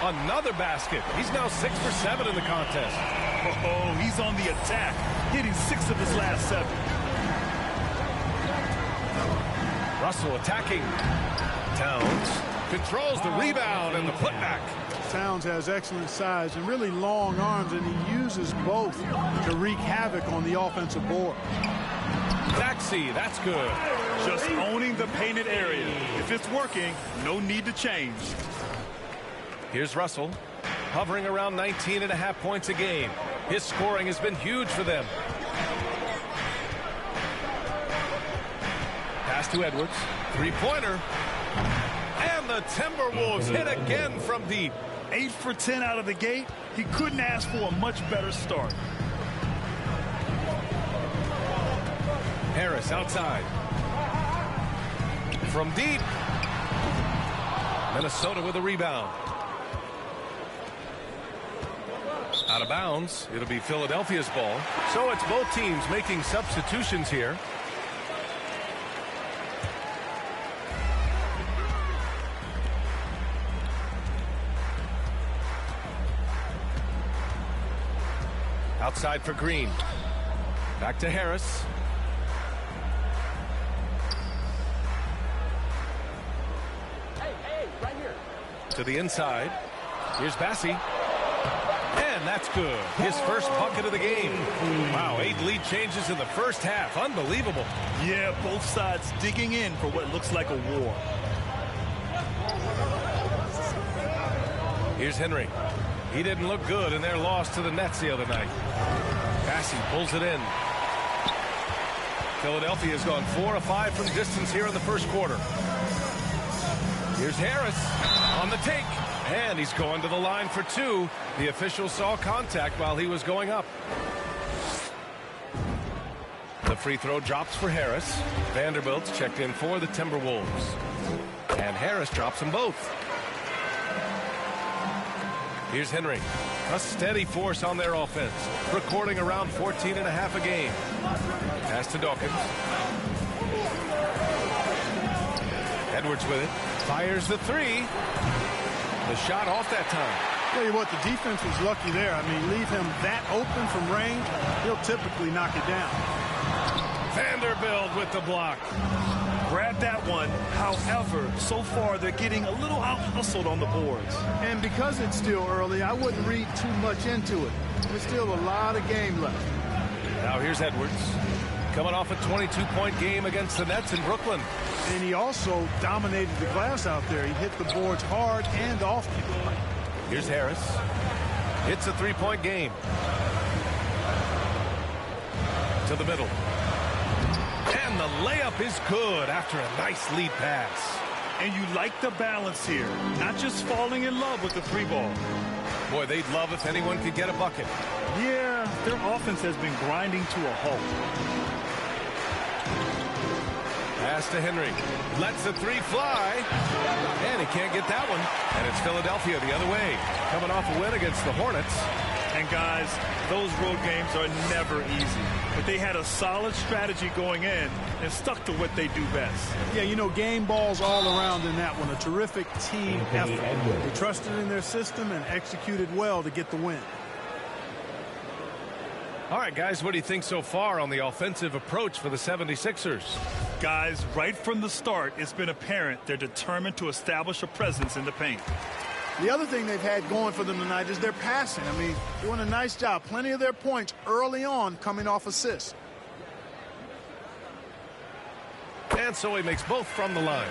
Another basket. He's now 6 for 7 in the contest. Oh, he's on the attack, hitting 6 of his last 7. Russell attacking. Towns controls the rebound and the putback. Towns has excellent size and really long arms, and he uses both to wreak havoc on the offensive board. Maxey, that's good. Just owning the painted area. If it's working, no need to change. Here's Russell, hovering around 19.5 points a game. His scoring has been huge for them. Pass to Edwards. Three-pointer. And the Timberwolves hit again from deep. 8 for 10 out of the gate. He couldn't ask for a much better start. Harris outside. From deep. Minnesota with a rebound. Out of bounds. It'll be Philadelphia's ball. So it's both teams making substitutions here. Outside for Green. Back to Harris. Hey, right here. To the inside. Here's Bassey. And that's good. His first bucket of the game. Wow, 8 lead changes in the first half. Unbelievable. Yeah, both sides digging in for what looks like a war. Here's Henry. He didn't look good in their loss to the Nets the other night. Bassey pulls it in. Philadelphia has gone 4 of 5 from distance here in the first quarter. Here's Harris on the take. And he's going to the line for 2. The official saw contact while he was going up. The free throw drops for Harris. Vanderbilt's checked in for the Timberwolves. And Harris drops them both. Here's Henry. A steady force on their offense. Recording around 14.5 a game. Pass to Dawkins. Edwards with it. Fires the 3. The shot off that time. Tell you what, the defense was lucky there. I mean, leave him that open from range, he'll typically knock it down. Vanderbilt with the block. Grab that one. However, so far they're getting a little out-hustled on the boards. And because it's still early, I wouldn't read too much into it. There's still a lot of game left. Now here's Edwards. Coming off a 22-point game against the Nets in Brooklyn. And he also dominated the glass out there. He hit the boards hard and often. Here's Harris. It's a 3-point game. To the middle. And the layup is good after a nice lead pass. And you like the balance here. Not just falling in love with the 3 ball. Boy, they'd love if anyone could get a bucket. Yeah, their offense has been grinding to a halt. Pass Pass to Henry. Lets the three fly. And he can't get that one. And it's Philadelphia the other way. Coming off a win against the Hornets. And guys, those road games are never easy. But they had a solid strategy going in and stuck to what they do best. Yeah, you know, game balls all around in that one. A terrific team effort. They trusted in their system and executed well to get the win. All right, guys, what do you think so far on the offensive approach for the 76ers? Guys, right from the start, it's been apparent they're determined to establish a presence in the paint. The other thing they've had going for them tonight is their passing. I mean, doing a nice job. Plenty of their points early on coming off assists. And so he makes both from the line.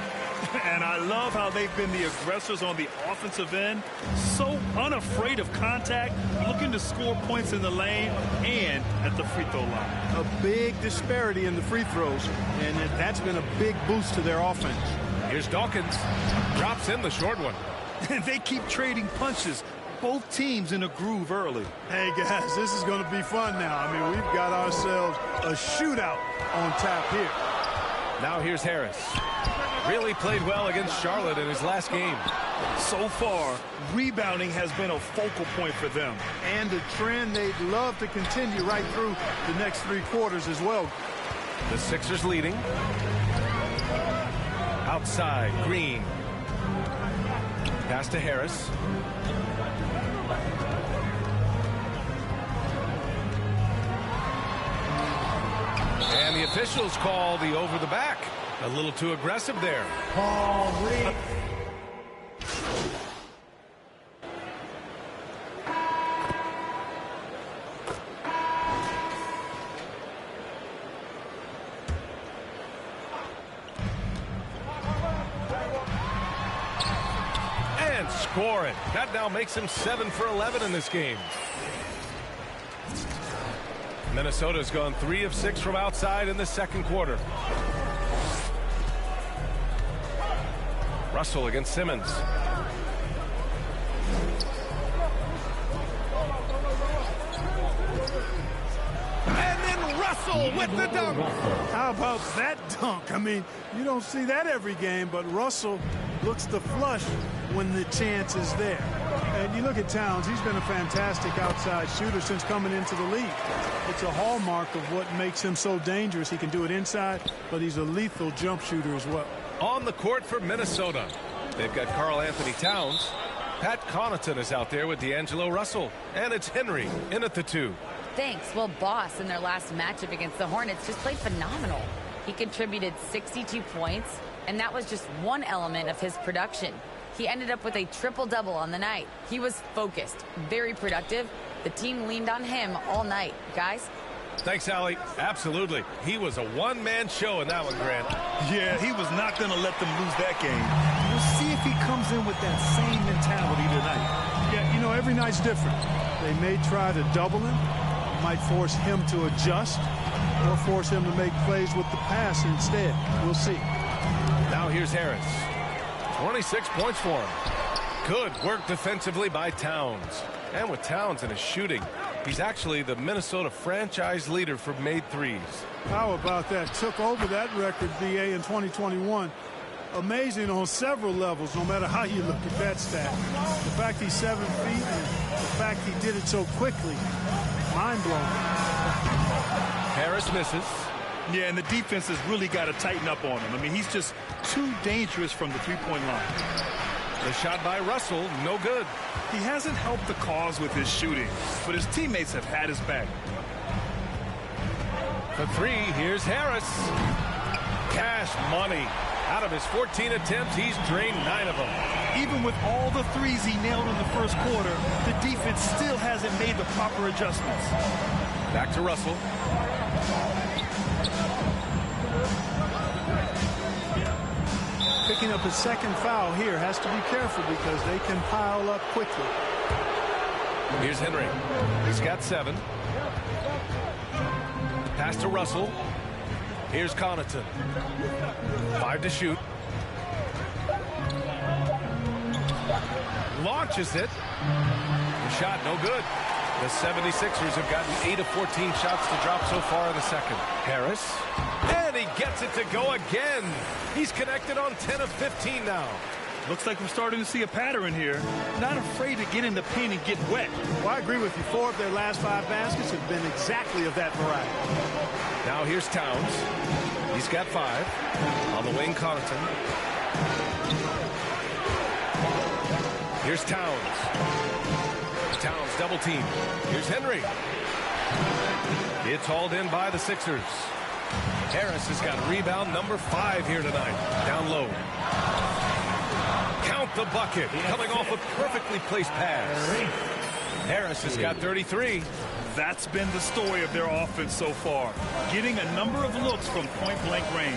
And I love how they've been the aggressors on the offensive end. So unafraid of contact, looking to score points in the lane and at the free throw line. A big disparity in the free throws, and that's been a big boost to their offense. Here's Dawkins. Drops in the short one. And they keep trading punches. Both teams in a groove early. Hey, guys, this is going to be fun now. I mean, we've got ourselves a shootout on tap here. Now here's Harris. Really played well against Charlotte in his last game. So far, rebounding has been a focal point for them. And a trend they'd love to continue right through the next 3 quarters as well. The Sixers leading. Outside, Green. Pass to Harris. And the officials call the over the back. A little too aggressive there. Paul Reed. And score it. That now makes him 7 for 11 in this game. Minnesota's gone 3 of 6 from outside in the second quarter. Russell against Simmons. And then Russell with the dunk. How about that dunk? I mean, you don't see that every game, but Russell looks to flush when the chance is there. And you look at Towns, he's been a fantastic outside shooter since coming into the league. It's a hallmark of what makes him so dangerous. He can do it inside, but he's a lethal jump shooter as well. On the court for Minnesota, they've got Karl Anthony Towns. Pat Connaughton is out there with D'Angelo Russell. And it's Henry in at the 2. Thanks. Well, Boss in their last matchup against the Hornets just played phenomenal. He contributed 62 points, and that was just one element of his production. He ended up with a triple-double on the night. He was focused, very productive. The team leaned on him all night. Guys? Thanks, Allie. Absolutely. He was a one-man show in that one, Grant. Yeah, he was not going to let them lose that game. We'll see if he comes in with that same mentality tonight. Yeah, you know, every night's different. They may try to double him, might force him to adjust, or force him to make plays with the pass instead. We'll see. Now here's Harris. 26 points for him. Good work defensively by Towns. And with Towns in his shooting, he's actually the Minnesota franchise leader for made threes. How about that? Took over that record, BA, in 2021. Amazing on several levels, no matter how you look at that stat. The fact he's 7 feet and the fact he did it so quickly, mind-blowing. Harris misses. Yeah, and the defense has really got to tighten up on him. I mean, he's just too dangerous from the three-point line. The shot by Russell, no good. He hasn't helped the cause with his shooting, but his teammates have had his back. For 3, here's Harris. Cash money. Out of his 14 attempts, he's drained 9 of them. Even with all the threes he nailed in the first quarter, the defense still hasn't made the proper adjustments. Back to Russell. Picking up his second foul here, has to be careful because they can pile up quickly. Here's Henry. He's got 7. Pass to Russell. Here's Connaughton. 5 to shoot. Launches it. The shot no good. The 76ers have gotten 8 of 14 shots to drop so far in the second. Harris, and he gets it to go again. He's connected on 10 of 15 now. Looks like we're starting to see a pattern here. Not afraid to get in the paint and get wet. Well, I agree with you. 4 of their last 5 baskets have been exactly of that variety. Now here's Towns. He's got 5 on the wing. Connaughton. Here's Towns. Towns double team. Here's Henry. It's hauled in by the Sixers. Harris has got rebound number 5 here tonight. Down low. Count the bucket. Coming off a perfectly placed pass. Harris has got 33. That's been the story of their offense so far. Getting a number of looks from point-blank range.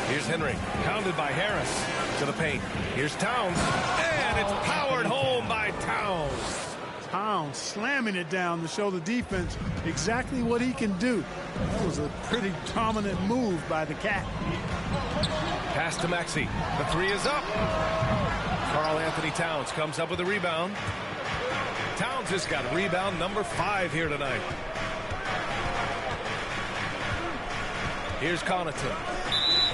Here's Henry. Pounded by Harris to the paint. Here's Towns. And it's powered home by Towns. Towns slamming it down to show the defense exactly what he can do. That was a pretty dominant move by the Cat. Pass to Maxey. The 3 is up. Karl Anthony Towns comes up with a rebound. Towns has got rebound number 5 here tonight. Here's Connaughton.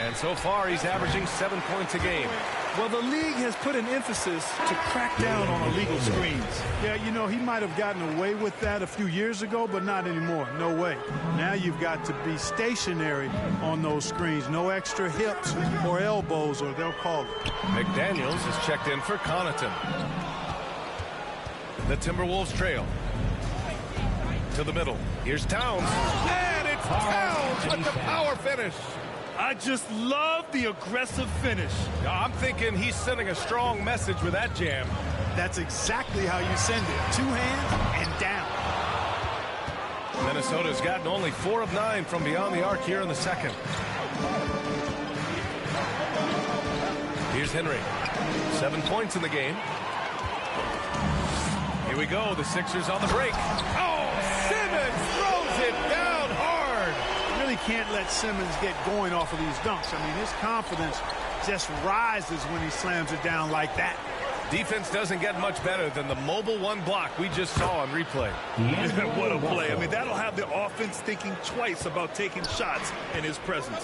And so far, he's averaging 7 points a game. Well, the league has put an emphasis to crack down on illegal screens. Yeah, you know, he might have gotten away with that a few years ago, but not anymore. No way. Now you've got to be stationary on those screens. No extra hips or elbows, or they'll call it. McDaniels is checked in for Connaughton. The Timberwolves trail. To the middle. Here's Towns. And it's Towns with the power finish. I just love the aggressive finish. I'm thinking he's sending a strong message with that jam. That's exactly how you send it. 2 hands and down. Minnesota's gotten only 4 of 9 from beyond the arc here in the second. Here's Henry. 7 points in the game. Here we go. The Sixers on the break. Oh, Simmons throws it down hard. Really can't let Simmons get going off of these dunks. I mean, his confidence just rises when he slams it down like that. Defense doesn't get much better than the mobile 1 block we just saw on replay. What a play. I mean, that'll have the offense thinking twice about taking shots in his presence.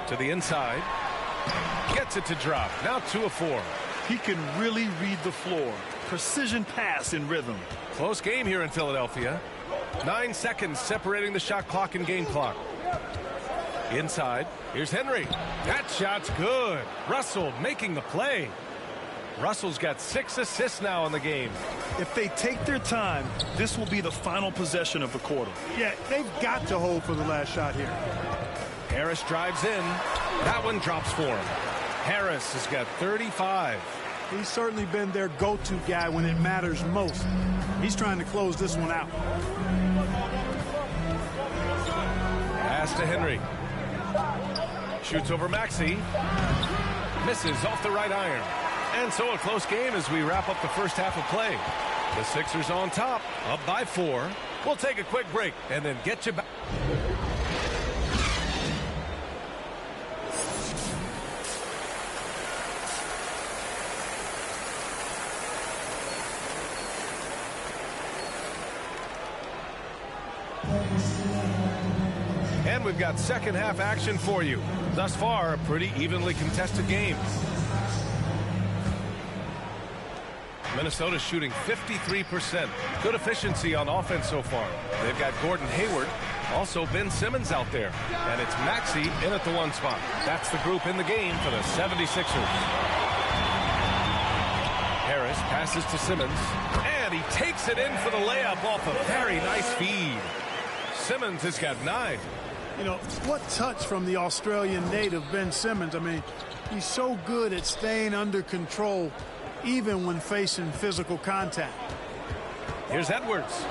To the inside. Gets it to drop. Now 2 of 4. He can really read the floor. Precision pass in rhythm. Close game here in Philadelphia. 9 seconds separating the shot clock and game clock. Inside. Here's Henry. That shot's good. Russell making the play. Russell's got 6 assists now in the game. If they take their time, this will be the final possession of the quarter. Yeah, they've got to hold for the last shot here. Harris drives in. That one drops for him. Harris has got 35. He's certainly been their go-to guy when it matters most. He's trying to close this one out. Pass to Henry. Shoots over Maxey. Misses off the right iron. And so a close game as we wrap up the first half of play. The Sixers on top, up by 4. We'll take a quick break and then get you back. And we've got second half action for you. Thus far, a pretty evenly contested game. Minnesota's shooting 53%. Good efficiency on offense so far. They've got Gordon Hayward, also Ben Simmons out there. And it's Maxey in at the 1 spot. That's the group in the game for the 76ers. Harris passes to Simmons. And he takes it in for the layup off a very nice feed. Simmons has got 9. You know, what touch from the Australian native, Ben Simmons. I mean, he's so good at staying under control, even when facing physical contact. Here's Edwards.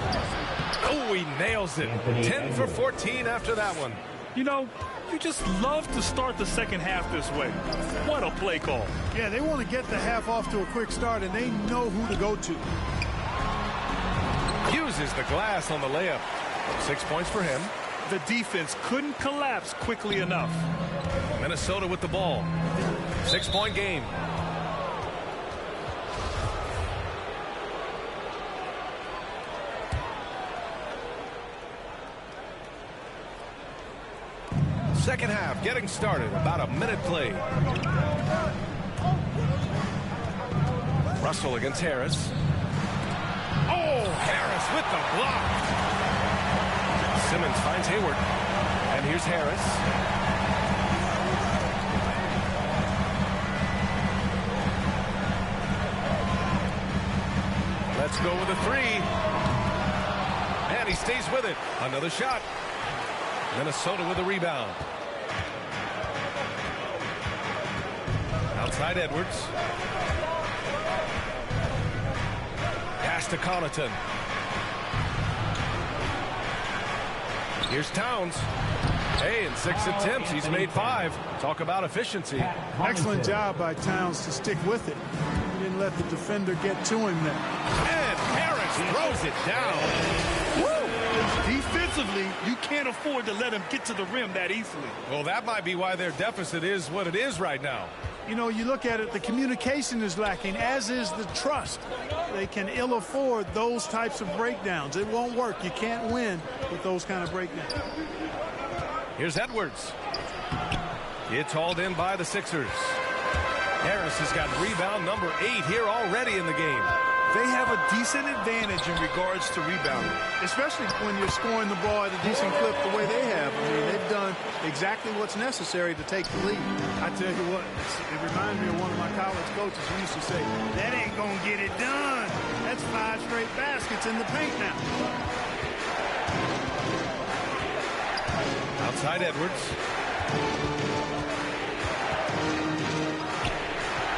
Oh, he nails it. 10 for 14 after that one. You know, you just love to start the second half this way. What a play call. Yeah, they want to get the half off to a quick start, and they know who to go to. Uses the glass on the layup. 6 points for him. The defense couldn't collapse quickly enough. Minnesota with the ball. 6-point game. Second half getting started. About a minute played. Russell against Harris. Oh, Harris with the block. Simmons finds Hayward. And here's Harris. Let's go with a three. And he stays with it. Another shot. Minnesota with a rebound. Outside Edwards. Pass to Connaughton. Here's Towns. Hey, in 6 attempts, he's made 5. Talk about efficiency. Excellent job by Towns to stick with it. He didn't let the defender get to him there. And Harris throws it down. Woo! Defensively, you can't afford to let him get to the rim that easily. Well, that might be why their deficit is what it is right now. You know, you look at it, the communication is lacking, as is the trust. They can ill afford those types of breakdowns. It won't work. You can't win with those kind of breakdowns. Here's Edwards. It's hauled in by the Sixers. Harris has got rebound number 8 here already in the game. They have a decent advantage in regards to rebounding. Especially when you're scoring the ball at a decent clip the way they have. I mean, they've done exactly what's necessary to take the lead. I tell you what, it reminds me of one of my college coaches who used to say, that ain't going to get it done. That's 5 straight baskets in the paint now. Outside Edwards.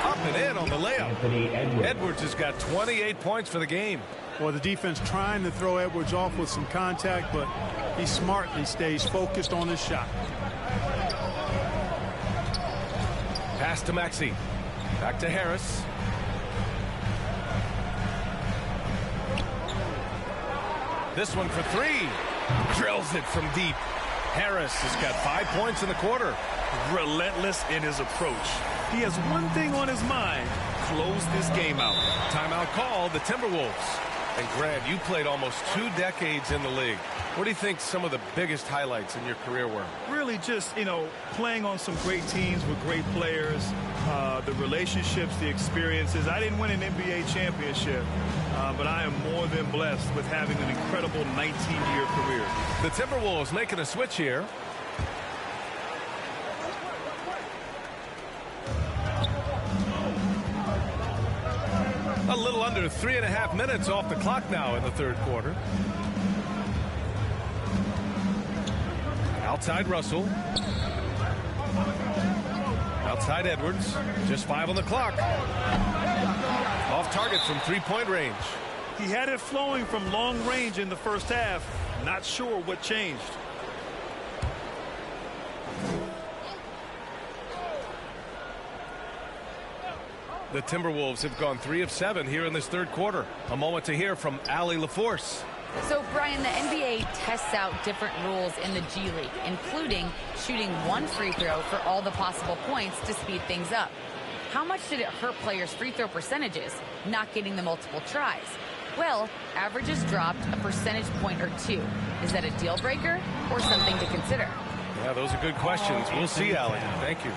Up and in on the layup. Edwards has got 28 points for the game. Well, the defense trying to throw Edwards off with some contact, but he smartly stays focused on his shot. Pass to Maxey. Back to Harris. This one for 3. Drills it from deep. Harris has got 5 points in the quarter. Relentless in his approach. He has one thing on his mind: close this game out. Timeout called, the Timberwolves. And Grant, you played almost 2 decades in the league. What do you think some of the biggest highlights in your career were? Really just, playing on some great teams with great players, the relationships, the experiences. I didn't win an NBA championship, but I am more than blessed with having an incredible 19-year career. The Timberwolves making a switch here. A little under 3.5 minutes off the clock now in the third quarter. Outside Russell. Outside Edwards. Just 5 on the clock. Off target from 3-point range. He had it flowing from long range in the first half. Not sure what changed. The Timberwolves have gone 3 of 7 here in this third quarter. A moment to hear from Allie LaForce. So, Brian, the NBA tests out different rules in the G League, including shooting 1 free throw for all the possible points to speed things up. How much did it hurt players' free throw percentages, not getting the multiple tries? Well, averages dropped a percentage point or 2. Is that a deal breaker or something to consider? Yeah, those are good questions. We'll see, Allie. Thank you.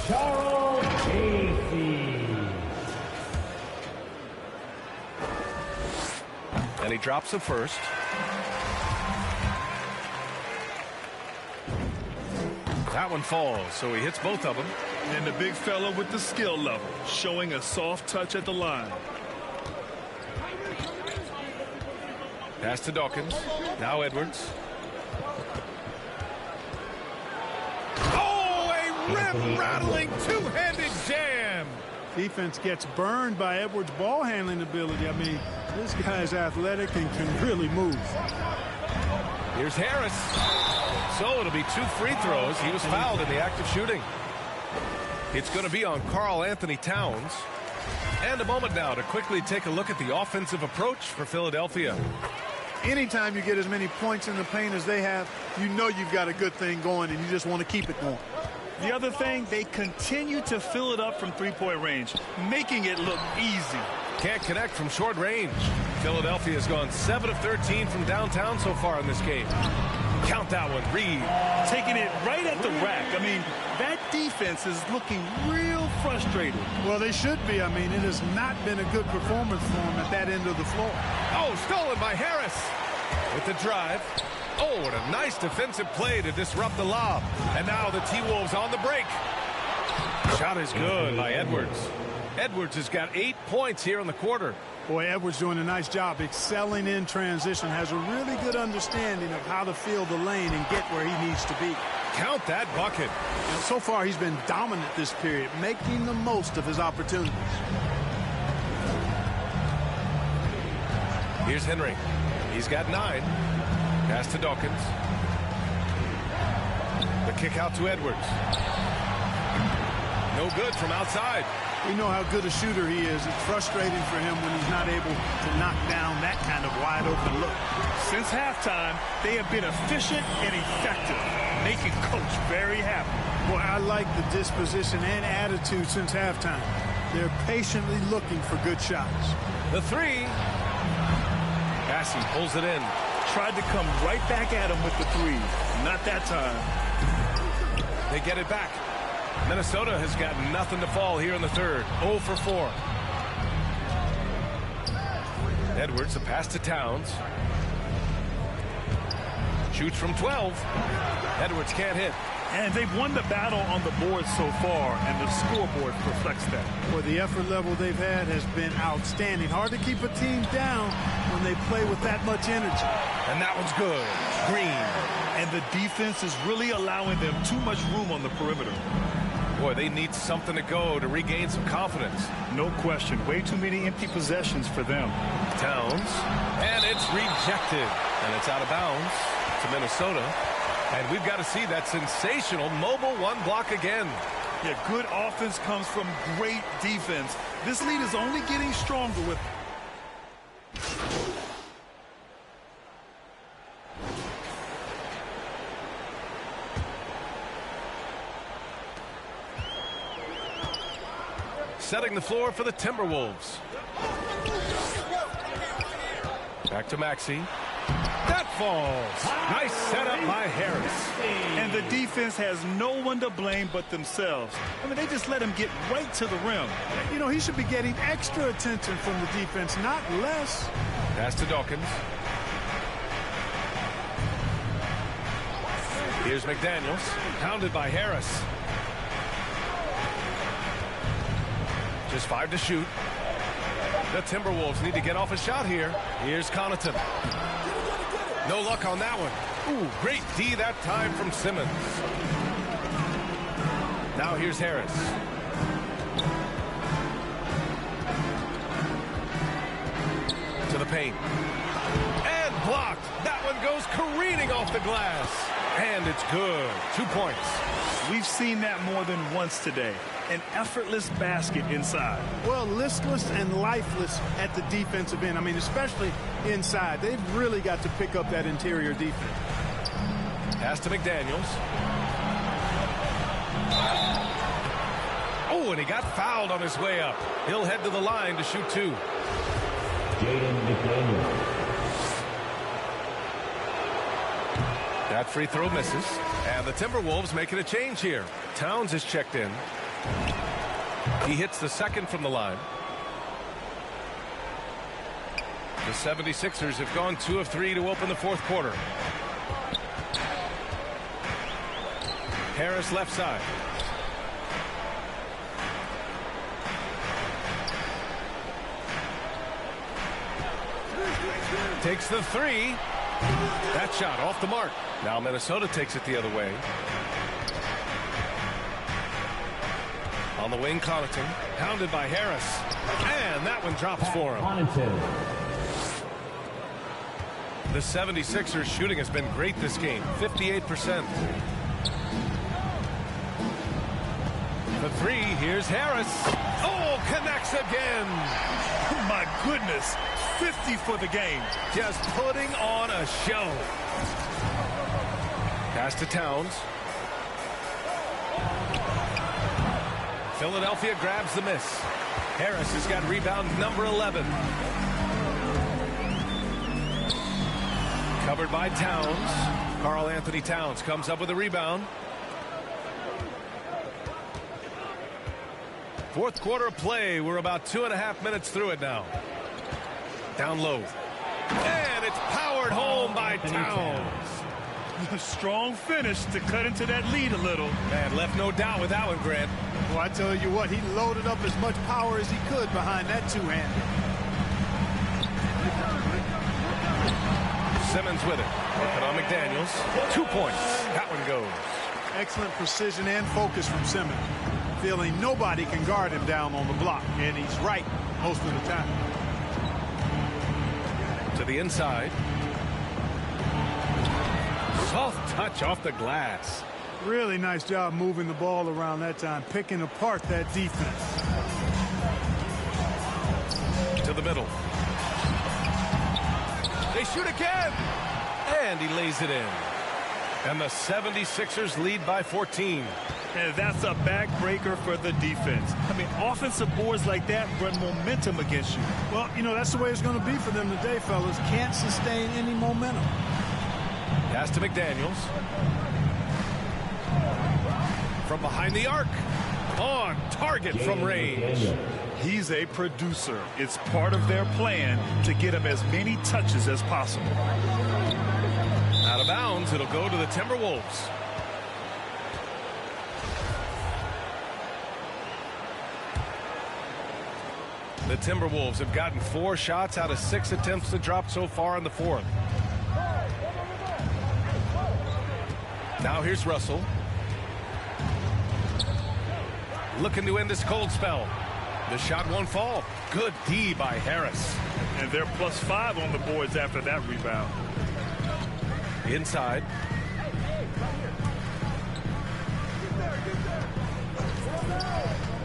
Charles Casey. And he drops the first. That one falls, so he hits both of them. And the big fella with the skill level, showing a soft touch at the line. Pass to Dawkins. Now Edwards. Oh, a rim-rattling two-handed jam. Defense gets burned by Edwards' ball handling ability. I mean, this guy's athletic and can really move. Here's Harris. So it'll be 2 free throws. He was fouled in the act of shooting. It's going to be on Karl Anthony Towns. And a moment now to quickly take a look at the offensive approach for Philadelphia. Anytime you get as many points in the paint as they have, you know you've got a good thing going and you just want to keep it going. The other thing, they continue to fill it up from 3-point range, making it look easy. Can't connect from short range. Philadelphia has gone 7 of 13 from downtown so far in this game. Count that one. Reed taking it right at the rack. I mean, that defense is looking real frustrated. Well, they should be. I mean, it has not been a good performance for them at that end of the floor. Oh, stolen by Harris with the drive. Oh, what a nice defensive play to disrupt the lob. And now the T-Wolves on the break. Shot is good by Edwards. Edwards has got 8 points here in the quarter. Boy, Edwards doing a nice job excelling in transition, has a really good understanding of how to field the lane and get where he needs to be. Count that bucket. And so far, he's been dominant this period, making the most of his opportunities. Here's Henry. He's got 9. Pass to Dawkins. The kick out to Edwards. No good from outside. We know how good a shooter he is. It's frustrating for him when he's not able to knock down that kind of wide open look. Since halftime, they have been efficient and effective, making Coach very happy. Well, I like the disposition and attitude since halftime. They're patiently looking for good shots. The 3. Bassey pulls it in. Tried to come right back at him with the 3. Not that time. They get it back. Minnesota has got nothing to fall here in the third. 0 for 4. Edwards, a pass to Towns. Shoots from 12. Edwards can't hit. And they've won the battle on the board so far, and the scoreboard reflects that. Well, the effort level they've had has been outstanding. Hard to keep a team down when they play with that much energy. And that one's good. Green. And the defense is really allowing them too much room on the perimeter. Boy, they need something to go to regain some confidence. No question. Way too many empty possessions for them. Towns. And it's rejected. And it's out of bounds to Minnesota. And we've got to see that sensational mobile 1 block again. Yeah, good offense comes from great defense. This lead is only getting stronger with... Setting the floor for the Timberwolves. Back to Maxey. That falls. Nice setup by Harris. And the defense has no one to blame but themselves. I mean, they just let him get right to the rim. You know, he should be getting extra attention from the defense, not less. Pass to Dawkins. Here's McDaniels. Pounded by Harris. Just 5 to shoot. The Timberwolves need to get off a shot here. Here's Connaughton. No luck on that one. Ooh, great D that time from Simmons. Now here's Harris. To the paint. And blocked. That one goes careening off the glass. And it's good. 2 points. We've seen that more than once today. An effortless basket inside. Well, listless and lifeless at the defensive end. I mean, especially inside. They've really got to pick up that interior defense. Pass to McDaniels. Oh, and he got fouled on his way up. He'll head to the line to shoot 2. Jaden McDaniels. That free throw misses. And the Timberwolves making a change here. Towns is checked in. He hits the second from the line. The 76ers have gone 2 of 3 to open the fourth quarter. Harris left side. Takes the 3. That shot off the mark. Now Minnesota takes it the other way. On the wing, Connaughton. Pounded by Harris. And that one drops for him. The 76ers shooting has been great this game. 58%. The 3, here's Harris. Oh, connects again. Oh, my goodness. 50 for the game. Just putting on a show. Pass to Towns. Philadelphia grabs the miss. Harris has got rebound number 11. Covered by Towns. Karl Anthony Towns comes up with a rebound. Fourth quarter play. We're about 2.5 minutes through it now. Down low. And it's powered home by Towns. Strong finish to cut into that lead a little. Man, left no doubt with that one, Grant. Well, I tell you what, he loaded up as much power as he could behind that two-hander. Simmons with it. Working on McDaniels. 2 points. That one goes. Excellent precision and focus from Simmons. Feeling nobody can guard him down on the block, and he's right most of the time. To the inside. Soft touch off the glass. Really nice job moving the ball around that time, picking apart that defense. To the middle. They shoot again. And he lays it in. And the 76ers lead by 14. And that's a backbreaker for the defense. I mean, offensive boards like that run momentum against you. Well, you know, that's the way it's going to be for them today, fellas. Can't sustain any momentum. Pass to McDaniels. From behind the arc. On target from range. He's a producer. It's part of their plan to get him as many touches as possible. Out of bounds, it'll go to the Timberwolves. The Timberwolves have gotten 4 shots out of 6 attempts to drop so far in the fourth. Now here's Russell. Looking to end this cold spell. The shot won't fall. Good D by Harris. And they're +5 on the boards after that rebound. Inside.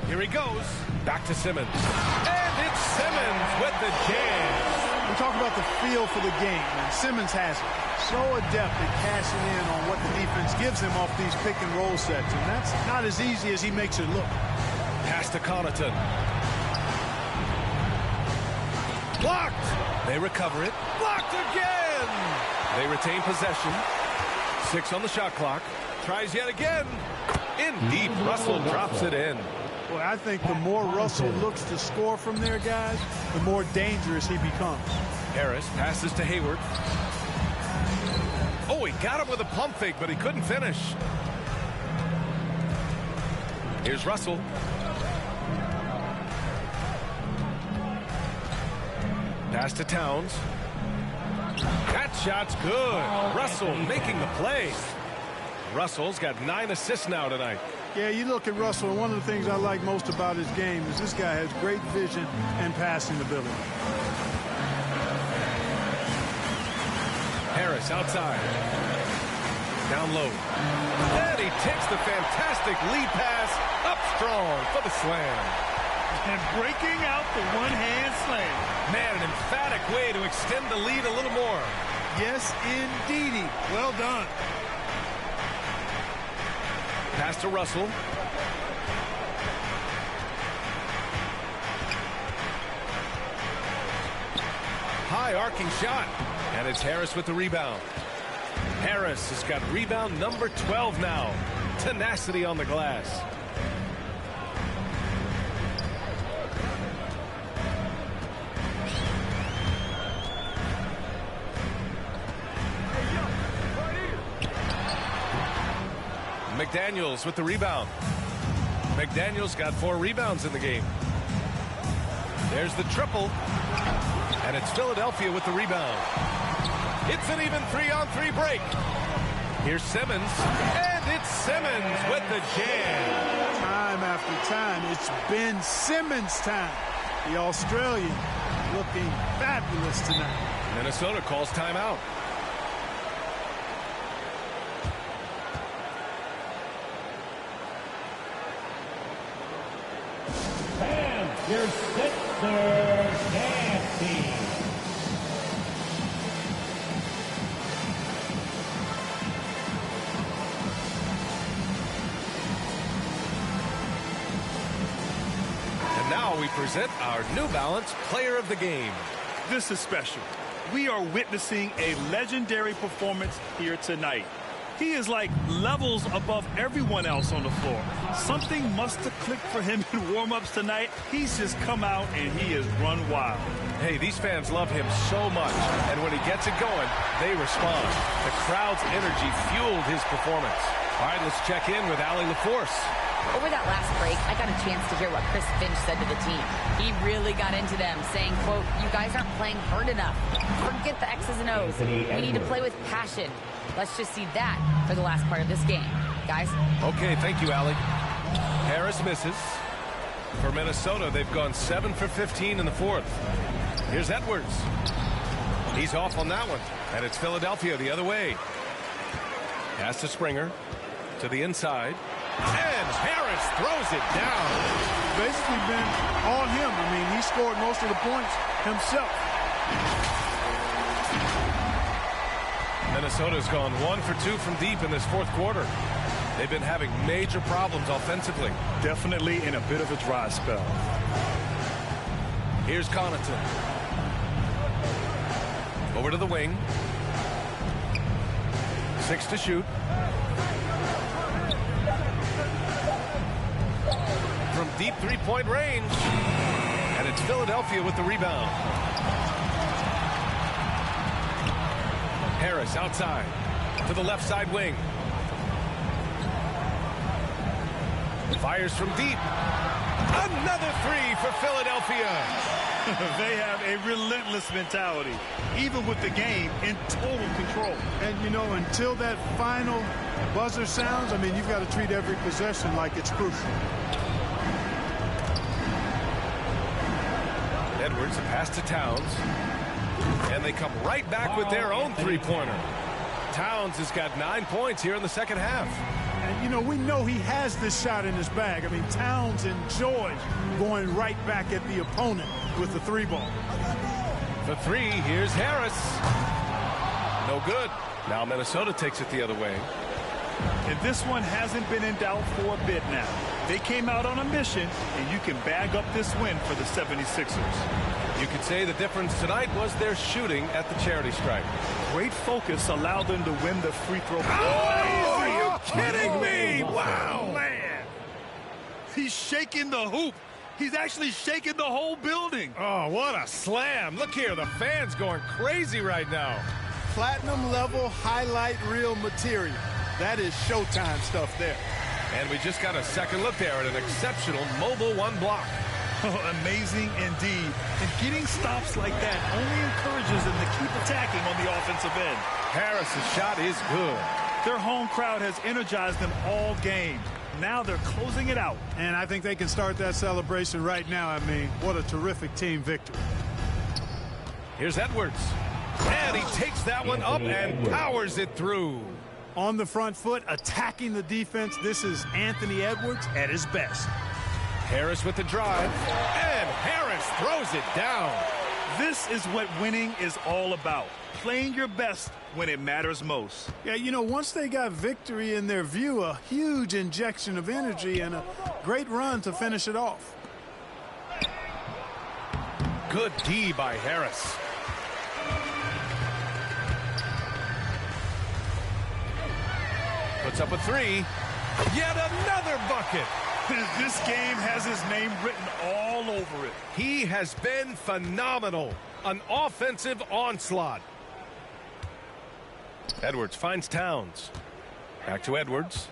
Here he goes. Back to Simmons. And it's Simmons with the jam. We talk about the feel for the game, and Simmons has it. So adept at cashing in on what the defense gives him off these pick and roll sets, and that's not as easy as he makes it look. Pass to Connaughton. Blocked. They recover it. Blocked again. They retain possession. 6 on the shot clock. Tries yet again. In deep. Russell drops it in. Well, I think the more Russell looks to score from there, guys, the more dangerous he becomes. Harris passes to Hayward. Oh, he got him with a pump fake, but he couldn't finish. Here's Russell. Pass to Towns. That shot's good. Russell making the play. Russell's got 9 assists now tonight. Yeah, you look at Russell, and one of the things I like most about his game is this guy has great vision and passing ability. Harris outside. Down low. And he takes the fantastic lead pass up strong for the slam. And breaking out the one-hand slam. Man, an emphatic way to extend the lead a little more. Yes, indeedy. Well done. Pass to Russell. High arcing shot. And it's Harris with the rebound. Harris has got rebound number 12 now. Tenacity on the glass. McDaniels with the rebound. McDaniels got 4 rebounds in the game. There's the triple. And it's Philadelphia with the rebound. It's an even 3-on-3 break. Here's Simmons. And it's Simmons with the jam. Time after time, it's Ben Simmons' time. The Australian looking fabulous tonight. Minnesota calls timeout. Your Sixers dance team. And now we present our New Balance Player of the Game. This is special. We are witnessing a legendary performance here tonight. He is like levels above everyone else on the floor. Something must have clicked for him in warm-ups tonight. He's just come out and he has run wild. Hey, these fans love him so much, and when he gets it going, they respond. The crowd's energy fueled his performance. All right, let's check in with Allie LaForce. Over that last break, I got a chance to hear what Chris Finch said to the team. He really got into them, saying, quote, "You guys aren't playing hard enough. Forget the X's and O's. We need to play with passion." Let's just see that for the last part of this game. Guys? Okay, thank you, Allie. Harris misses. For Minnesota, they've gone 7 for 15 in the fourth. Here's Edwards. He's off on that one. And it's Philadelphia the other way. Pass to Springer. To the inside. And Harris throws it down. Basically been all him. I mean, he scored most of the points himself. Minnesota's gone 1 for 2 from deep in this fourth quarter. They've been having major problems offensively. Definitely in a bit of a dry spell. Here's Connaughton. Over to the wing. 6 to shoot. From deep three-point range. And it's Philadelphia with the rebound. Harris outside to the left side wing. Fires from deep. Another three for Philadelphia. They have a relentless mentality, even with the game in total control. And, you know, until that final buzzer sounds, I mean, you've got to treat every possession like it's crucial. Edwards, a pass to Towns. And they come right back with their own three-pointer. Towns has got 9 points here in the second half. And, you know, we know he has this shot in his bag. I mean, Towns enjoys going right back at the opponent with the three ball. For three, here's Harris. No good. Now Minnesota takes it the other way. And this one hasn't been in doubt for a bit now. They came out on a mission, and you can bag up this win for the 76ers. You could say the difference tonight was their shooting at the charity stripe. Great focus allowed them to win the free throw. Oh, are you kidding me? Wow. Man. He's shaking the hoop. He's actually shaking the whole building. Oh, what a slam. Look here, the fans going crazy right now. Platinum level highlight reel material. That is Showtime stuff there. And we just got a second look there at an exceptional mobile one block. Oh, amazing indeed. And getting stops like that only encourages them to keep attacking on the offensive end. Harris's shot is good. Their home crowd has energized them all game. Now they're closing it out. And I think they can start that celebration right now. I mean, what a terrific team victory. Here's Edwards. And he takes that one up and powers it through. On the front foot, attacking the defense. This is Anthony Edwards at his best. Harris with the drive. And Harris throws it down. This is what winning is all about. Playing your best when it matters most. Yeah, you know, once they got victory in their view, a huge injection of energy and a great run to finish it off. Good D by Harris. Puts up a three. Yet another bucket. This game has his name written all over it. He has been phenomenal. An offensive onslaught. Edwards finds Towns. Back to Edwards.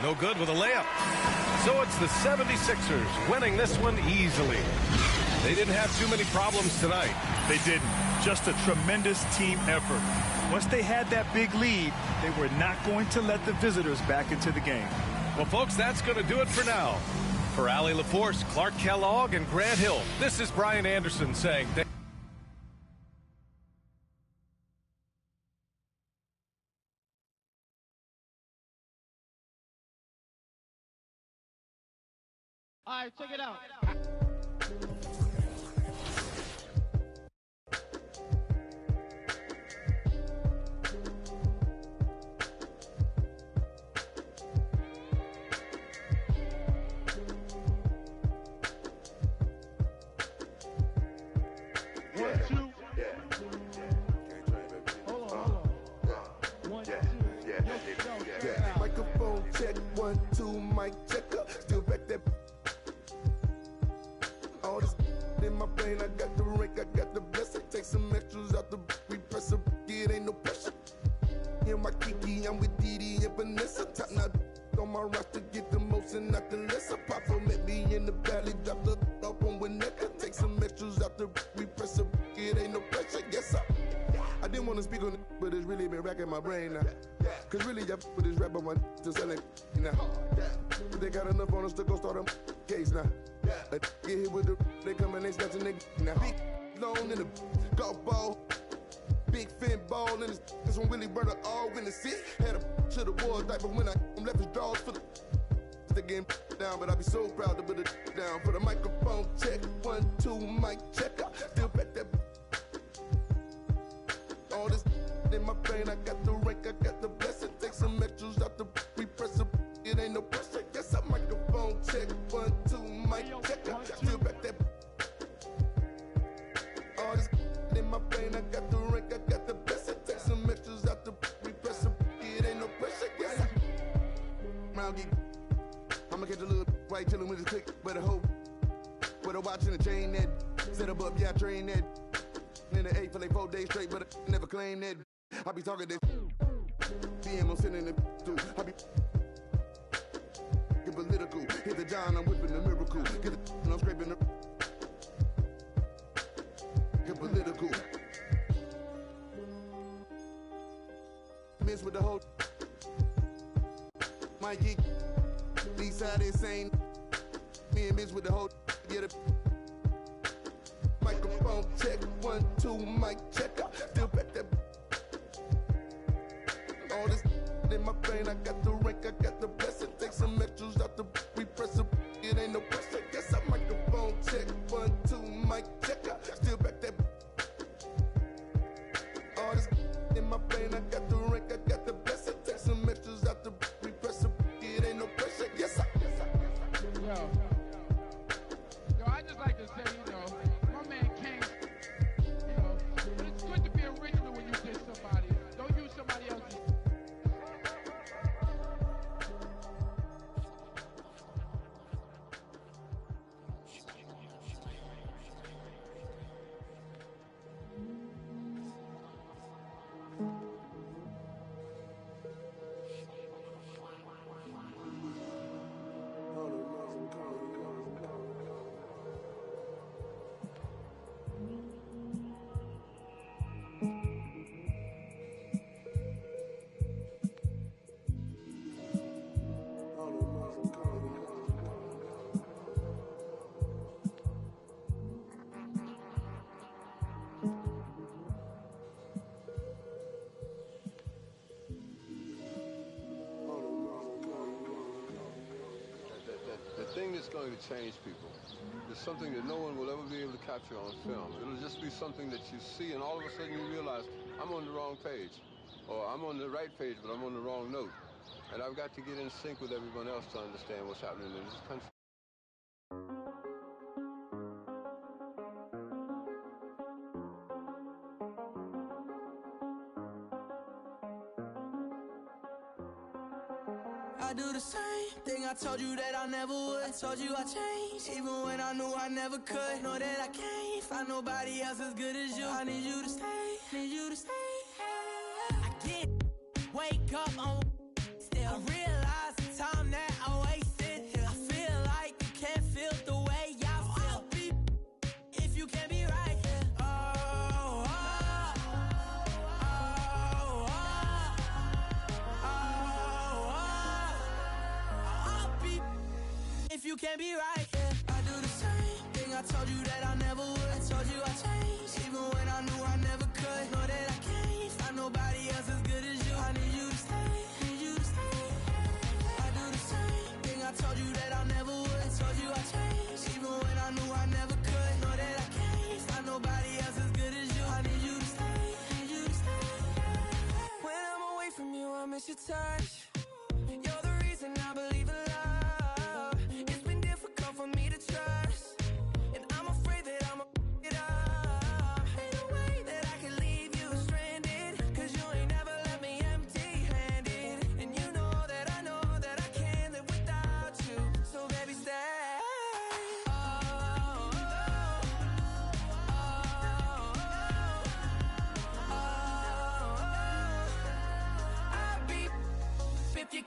No good with a layup. So it's the 76ers winning this one easily. They didn't have too many problems tonight. They didn't. Just a tremendous team effort. Once they had that big lead, they were not going to let the visitors back into the game. Well, folks, that's going to do it for now. For Allie LaForce, Clark Kellogg, and Grant Hill, this is Brian Anderson saying... All right, check it out. 1, 2, mic checker. Still back that. All this in my brain, I got the rank, I got the blessing. Take some extras out the repress up, it ain't no pressure. In my Kiki, I'm with Didi and Vanessa. Top now on my roster, get the most and not the lesser. Papa met me in the valley, drop the up on Winnetka. Take some extras out the repress up, it ain't no pressure. Yes, sir. I didn't want to speak on it, but it's really been racking my brain now. Cause really, I put this rap on my to sell it now. They got enough on us to go start a case now. Get hit with the, they come and they snatching nigga now. Big loan in the golf ball. Big fin ball in this one Willie Burner all in the seat. Had a to the wall type, but when I left his drawers for the game down, but I be so proud to put it down. For the microphone check, 1, 2, mic checker. Still back that. All this in my brain, I got the rank, I got the blessing. Take some extras out the repress up, it ain't no pressure. Yes, I microphone check, 1, 2, mic checker. Still back that. All this in my brain, I got the rank, I got the blessing. Take some extras out the repress up, it ain't no pressure. Yes, round geek. I'ma catch a little white chillin' with his click, but a hoe. With a watch and a chain that set up, yeah, I train that. In the 8 for like 4 days straight, but I never claim that. I be talking that DM, I'm sending it through. I be get political. Hit the John, I'm whipping the miracle. Get the and I'm scraping the get political. Miss with the whole Mikey. East side insane. Me and Miss with the whole get it. Microphone check, 1, 2, mic checker. Still back that. All this in my brain, I got the rank, I got the blessing. Take some extras out the repress up, it ain't no pressure. Guess I microphone check, 1, 2, mic checker. Still back that. All this in my brain, I got the rank, I got the blessing. Take some extras out the repress up, it ain't no pressure. Yes, sir. Yo, I just like to say, you know, my man King, you know, it's good to be original when you diss somebody. Don't use somebody else's. The thing that's going to change people is something that no one will ever be able to capture on film. It'll just be something that you see, and all of a sudden you realize, I'm on the wrong page. Or I'm on the right page, but I'm on the wrong note. And I've got to get in sync with everyone else to understand what's happening in this country. I do the same thing I told you that I never would. I told you I changed, even when I knew I never could. Know that I can't find nobody else as good as you. I need you to stay, need you to stay. I get, wake up on still. I realize the time that I wasted here. I feel like you can't feel the way I feel. I'll be if you can't be right here. If you can't be right, yeah. I do the same thing I told you that I never would. I told you I changed, even when I knew I never could. Know that I can't find nobody else as good as you. I need you to stay, need you to stay. I do the same thing I told you that I never would. I told you I changed, even when I knew I never could. Know that I can't find nobody else as good as you. I need you to stay, need you to stay. When I'm away from you, I miss your touch. You're the reason I believe in love. For me to trust, and I'm afraid that I'ma it up. Ain't no way that I can leave you stranded, cause you ain't never left me empty-handed. And you know that I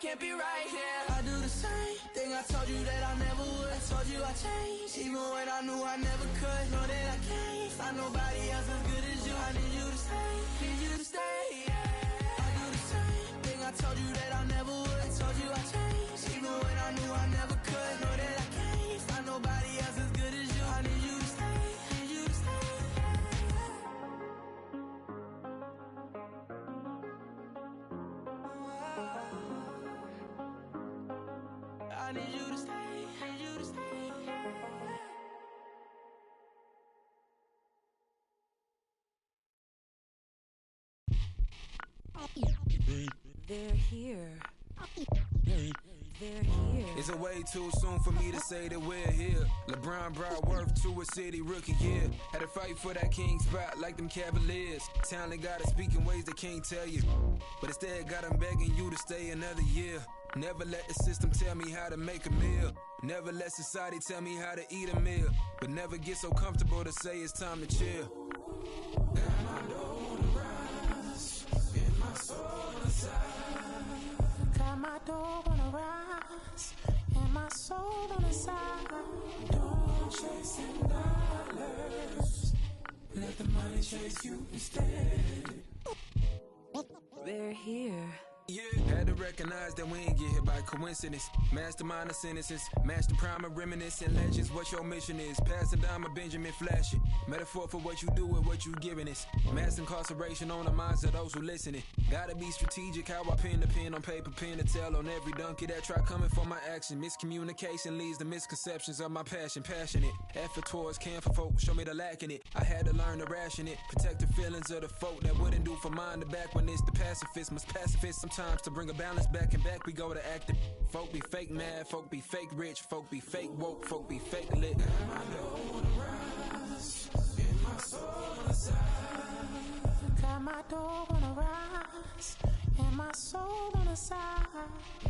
can't be right here. I do the same thing I told you that I never would. I told you I changed, even when I knew I never could. Know that I can't find nobody else as good as you. I need you to stay, need you to stay. Yeah. I do the same thing I told you that I never would. I told you I changed, even when I knew I never could. Know that I can't find nobody else as good as you. I need you to stay, need you to stay. I need you to stay, need you to stay. They're here. They're here. It's a way too soon for me to say that we're here. LeBron brought worth to a city rookie year. Had to fight for that king spot like them Cavaliers. Talent gotta speak in ways they can't tell you, but instead got them begging you to stay another year. Never let the system tell me how to make a meal. Never let society tell me how to eat a meal. But never get so comfortable to say it's time to chill. And I don't rise in my soul inside. Got my dog on the rise and my soul on the side. Don't chasing dollars. Let the money chase you instead. They're here. Yeah. Had to recognize that we ain't get hit by coincidence. Mastermind of sentences, master prime of reminiscent legends. What your mission is, pass it down, Benjamin Flash it. Metaphor for what you do and what you giving us. Mass incarceration on the minds of those who listening. Gotta be strategic how I pen the pen on paper, pen to tell on every donkey that try coming for my action. Miscommunication leads to misconceptions of my passion. Passionate, effort towards caring for folk, show me the lack in it. I had to learn to ration it, protect the feelings of the folk that wouldn't do for mine to back when it's the pacifist. Must pacifist sometimes to bring a balance back and back we go to acting. Folk be fake mad, folk be fake rich, folk be fake woke, folk be fake lit. And I don't wanna rise in my soul on the side. Got my dog on the rise and my soul on the side.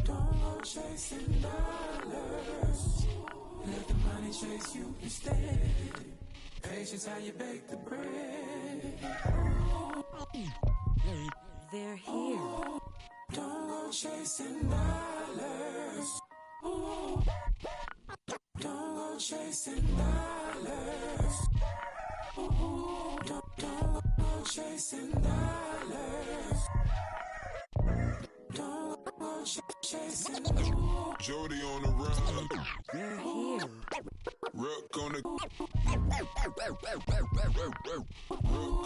Don't go chasing dollars. Let the money chase you instead. Patience how you bake the bread. They're here. Don't go chasing dollars. Don't go chasing dollars. Don't go chasing dollars. Don't go chasing dollars. Jody on the run. They're here. Rook on the. Rook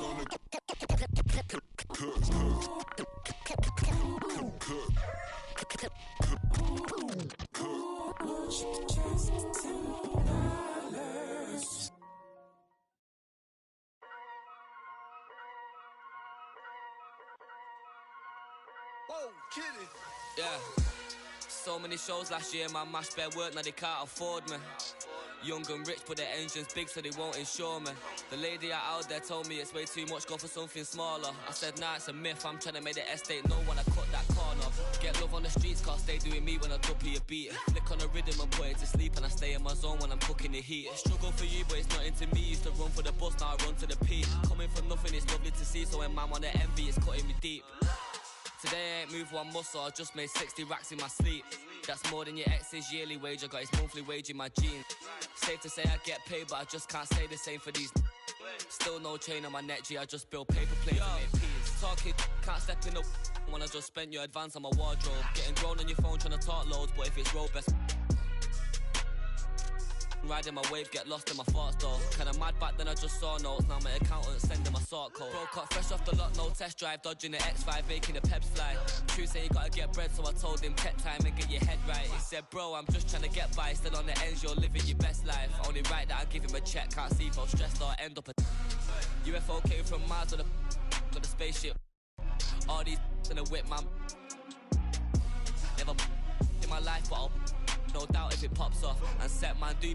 on the. Whoa, kitty. Yeah. So many shows last year, my mash bare work, now they can't afford me. Young and rich, but their engine's big, so they won't insure me. The lady out there told me it's way too much, go for something smaller. I said, nah, it's a myth, I'm trying to make the estate know when I cut that corner. Get love on the streets, cause stay doing me when I duppy a beat. Flick on the rhythm and put it to sleep, and I stay in my zone when I'm cooking the heat. Struggle for you, but it's not into me. Used to run for the bus, now I run to the peak. Coming from nothing, it's lovely to see, so when man wanna envy, it's cutting me deep. Today I ain't moved one muscle, I just made 60 racks in my sleep. That's more than your ex's yearly wage, I got his monthly wage in my jeans. Safe to say I get paid, but I just can't say the same for these. Still no chain on my neck, G, I just build paper plates and make peas. Talking, can't step in the when I just spent your advance on my wardrobe. Getting grown on your phone trying to talk loads, but if it's road best. Riding my wave, get lost in my thoughts though. Kinda mad back then I just saw notes. Now my accountant sending my sort code. Bro cut fresh off the lot, no test drive. Dodging the X5, making the peps fly. True say you gotta get bread, so I told him take time and get your head right. He said, bro, I'm just trying to get by. Still on the ends, you're living your best life. Only right that I give him a check. Can't see if I'm stressed or end up a UFO came from Mars or the spaceship. All these in a whip, man. Never in my life, but I'll no doubt if it pops off. And set man do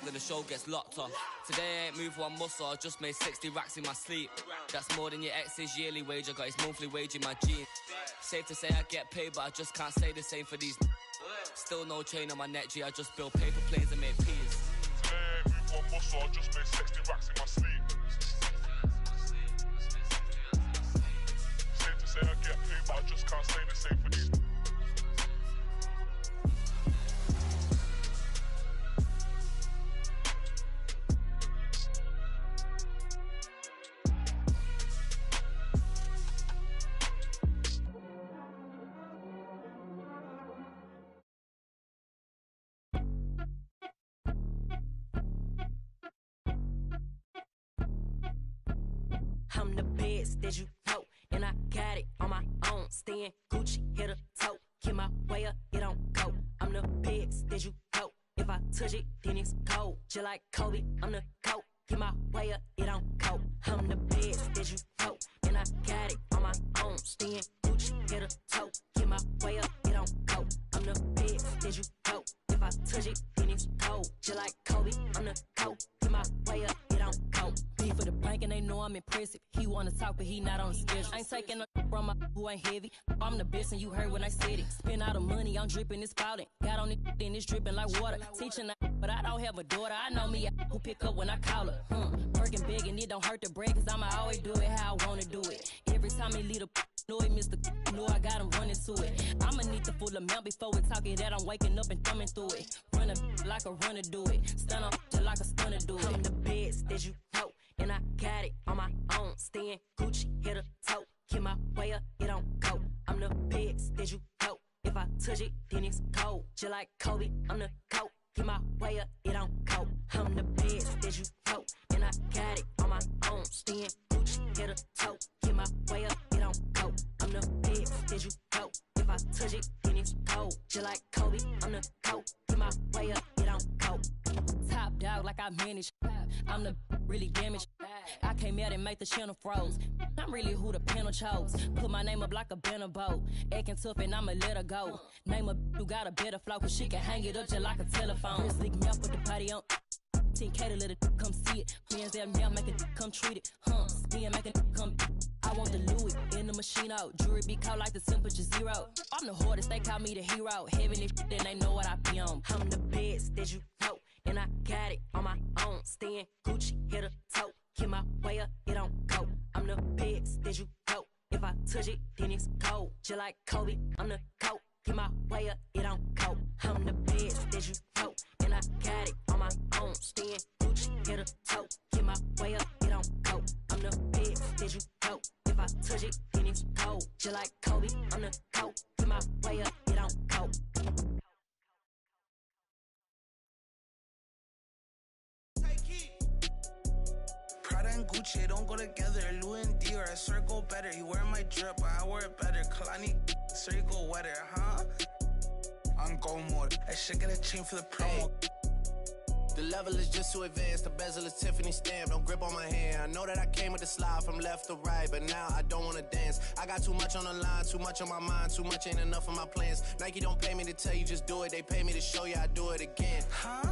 then the show gets locked off. Today I ain't moved one muscle, I just made 60 racks in my sleep. That's more than your ex's yearly wage, I got his monthly wage in my jeans. Safe to say I get paid, but I just can't say the same for these. Still no chain on my neck, G, I just build paper planes and make peas. Today I ain't moved one muscle, I just made 60 racks in my sleep. Safe to say I get paid, but I just can't say the same for these. I'm the best that you know, and I got it on my own. Staying Gucci, hit a toe. Keep my way up, it don't go. I'm the best that you know. If I touch it, then it's cold. Just like Kobe, I'm the GOAT. Keep my way up, it don't go. I'm the best that you know, and I got it on my own. Staying Gucci, hit a toe. Keep my way up, it don't go. I'm the best that you know. If I touch it, then it's cold. Just like Kobe, I'm the GOAT. Keep my way up, it don't go. Beef for the bank and they know I'm impressive. He wanna talk, but he not on the schedule. I ain't taking no from my who ain't heavy. I'm the best and you heard when I said it. Spend all the money, I'm dripping, it's spouting. Got on it, then it's dripping like water. Teaching but I don't have a daughter. I know me who pick up when I call her. Working big and it don't hurt to break, cause I'ma always do it how I wanna do it. Every time he lead a know he missed the know I got him running to it. I'ma need the full amount before we talking that I'm waking up and thumbing through it. Run a like a runner do it. Stun up like a stunner do it. I'm the best that you know, and I got it on my own. Staying Gucci, hit a toe. Keep my way up, it don't go. I'm the best that you know. If I touch it, then it's cold. Just like Kobe, I'm the GOAT. Keep my way up, it don't go. I'm the best that you know, and I got it on my own. Staying Gucci, hit a toe. Keep my way up, it don't go. I'm the best that you know. If I touch it, then it's cold. Just like Kobe, I'm the GOAT. Keep my way up, it don't go. Top dog like I manage. I'm the really damaged. I came out and make the channel froze. I'm really who the panel chose. Put my name up like a banner boat. Acting tough and I'ma let her go. Name a who got a better flow, cause she can hang it up just like a telephone. Chris lick me up, put the party on. 10K to let it come see it. Friends there now make it come treat it. Spin make it come. I want the Louis in the machine out. Jewelry be cold like the temperature zero. I'm the hardest, they call me the hero. Heaven if then they know what I be on. I'm the best that you know, and I got it on my own. Staying Gucci, hit a toe. Keep my way up, it don't go. I'm the best that you know. If I touch it, then it's cold. Just like Kobe, I'm the GOAT. Keep my way up, it don't go. I'm the best that you know, and I got it on my own. Staying Gucci, hit a toe. Keep my way up, it don't go. I'm the best that you know. If I touch it, then it's cold. Just like Kobe, I'm the GOAT. Keep my way up, it don't go. Prada and Gucci don't go together. Louis and Dior, I swear go better. He wear my drip, but I wear it better. Kalani, swear you go wetter, huh? I'm go mode. I should get a chain for the promo. The level is just too advanced. The bezel is Tiffany stamp. Don't grip on my hand. I know that I came with the slide from left to right, but now I don't wanna dance. I got too much on the line, too much on my mind, too much ain't enough of my plans. Nike don't pay me to tell you just do it. They pay me to show you I do it again. Huh?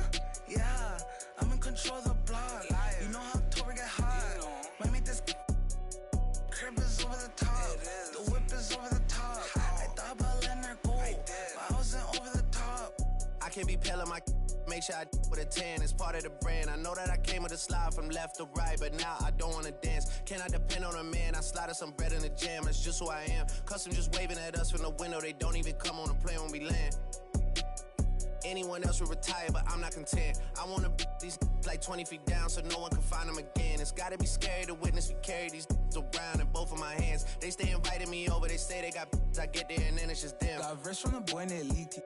Yeah, I'm in control of the block. You know how October get hot. Might make this crib is over the top. The whip is over the top. I thought about letting her go, but I wasn't over the top. I can't be pale on my make sure I with a 10. It's part of the brand. I know that I came with a slide from left to right, but now I don't wanna dance. Can I depend on a man? I slide some bread in the jam. That's just who I am. Custom just waving at us from the window. They don't even come on the plane when we land. Anyone else would retire, but I'm not content. I wanna these like 20 feet down so no one can find them again. It's gotta be scary to witness me carry these around in both of my hands. They stay inviting me over, they say they got I get there and then it's just them. Got verse from the boy in elite.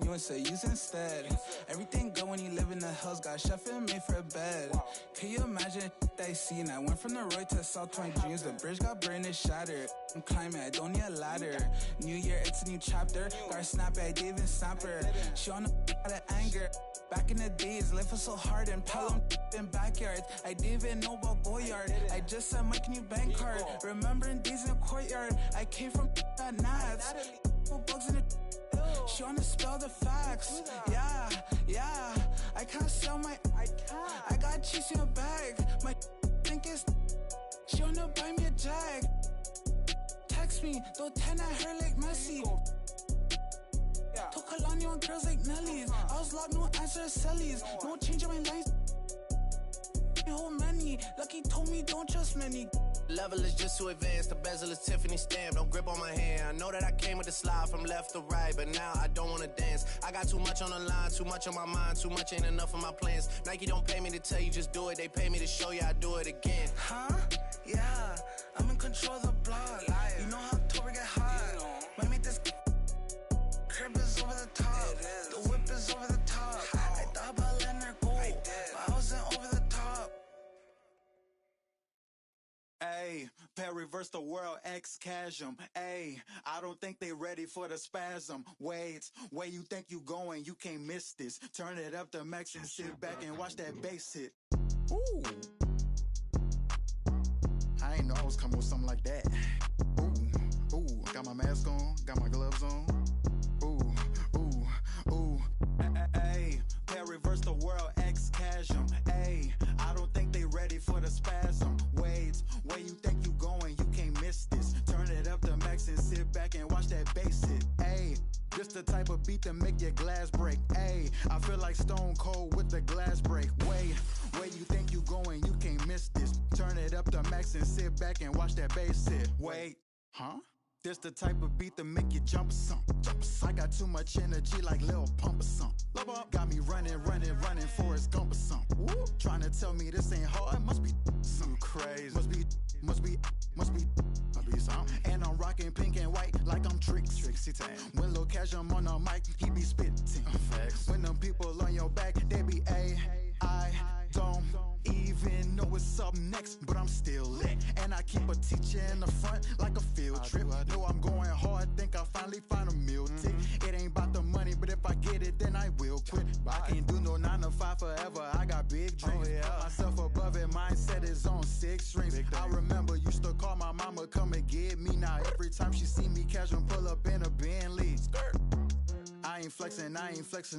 You would say use instead. Everything good when you live in the hills. Got chef and made for a bed. Can you imagine that I seen? I went from the road to South 20 dreams. The bridge got burned and shattered. I'm climbing, I don't need a ladder. New year, it's a new chapter. Got a snap at David Snapper. She on the out of anger. Back in the days, life was so hard and Pelham in backyards. I didn't even know about Goyard. I just said my new bank card. Remembering days in the courtyard. I came from at Nats. Bugs in the she wanna spell the facts. Yeah. I can't sell my. I got cheese in a bag. My think is. She wanna buy me a jag. Text me, throw 10 at her like Messi. Took Kalani on girls like Nelly's. I was locked, no answer to Sally's. No change in my lines. Whole many. Lucky told me don't trust many. Level is just too advanced. The bezel is Tiffany stamp. Don't grip on my hand. I know that I came with the slide from left to right, but now I don't wanna dance. I got too much on the line, too much on my mind, too much ain't enough of my plans. Nike don't pay me to tell you just do it. They pay me to show you I do it again. Huh? Yeah, I'm in control of the block. You know how October get hot. Might make this crib is over the top. The whip is over the top. I thought about letting her go, but I wasn't over the top. Ayy, reverse the world, ex-chasm. Ayy, I don't think they ready for the spasm. Wait, where you think you going? You can't miss this. Turn it up to max and sit back and watch that bass hit. Ooh. I ain't know I was coming with something like that. Ooh, ooh, got my mask on, got my gloves on. Ooh, ooh, ooh. Ayy, reverse the world, ex-chasm. Ayy, I don't think they ready for the spasm. Wait, where you think you going? You can't miss this. Turn it up to max and sit back and watch that bass hit. Ayy, this the type of beat that make your glass break. Ayy, I feel like Stone Cold with the glass break. Wait, where you think you going? You can't miss this. Turn it up to max and sit back and watch that bass hit. Wait, huh? This the type of beat that make you jump or something. I got too much energy like Lil Pump or something. Got me running Forrest Gump or something. Trying to tell me this ain't hard, must be something crazy. Must be something. And I'm rocking pink and white like I'm Trixie Tan. When Lil Cashum on the mic, he be spitting. When them people on your back, they be I don't even know what's up next, but I'm still lit. And I keep a teacher in the front like a field trip. Know I'm going hard, think I finally find a meal tick. It ain't about the money, but if I get it, then I will quit. I can't do no 9 to 5 forever, I got big dreams. Put myself above it, mindset is on 6 strings. I remember used to call my mama, come and get me. Now every time she see me casual, pull up in a Bentley. I ain't flexing,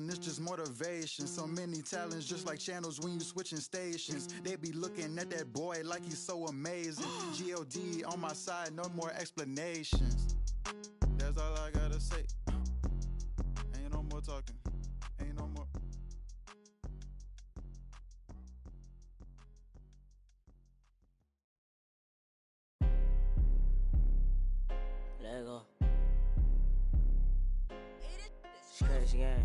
it's just motivation. So many talents, just like channels when you switching stations. They be looking at that boy like he's so amazing. G.O.D. on my side, no more explanations. That's all I gotta say. Ain't no more talking, ain't no more. Let go. Scratch again.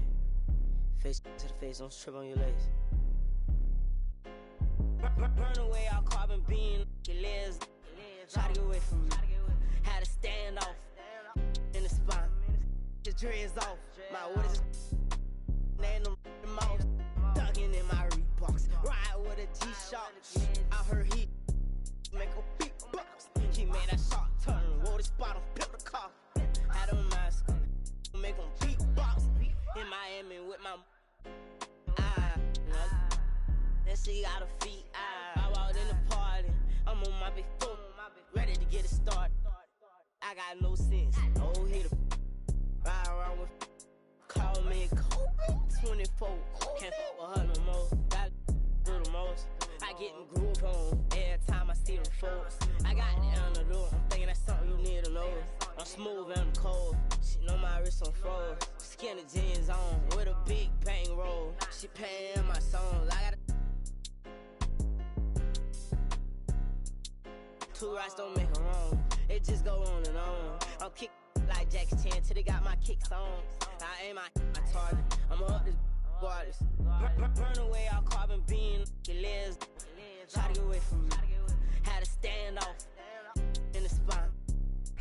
Face to the face, don't trip on your legs. Burn away all carbon beam, your legs. Try to get away from me. Had to stand off in the spine. Your dreads off. My what is name them mouth. Dugging in my Reeboks. Ride with a G-Shock. I heard he make a beatbox. He made that shot turn. Roll the spot off, pimp the car. Had a mask. Make them beatbox. In Miami with my then she got her feet. I walked in the party. I'm on my big foot, ready to get it started. I got no sense. Oh, hit a ride around with. Call me Kobe 24. Can't fuck with her no more. Got do the most. I get in groove on every time I see them folks. I got it on the door. I'm thinking that's something you need to know. I'm smooth and I'm cold. She know my wrist on froze. Skinny jeans on with a big bang roll. She paying my songs. I got two rights don't make them wrong. It just go on and on. I'm kick like Jackie Chan till they got my kicks on. I aim my target. I'm up this artist. Burn away all carbon beam. Your legs. Try to get away from me. Had to stand off in the spine.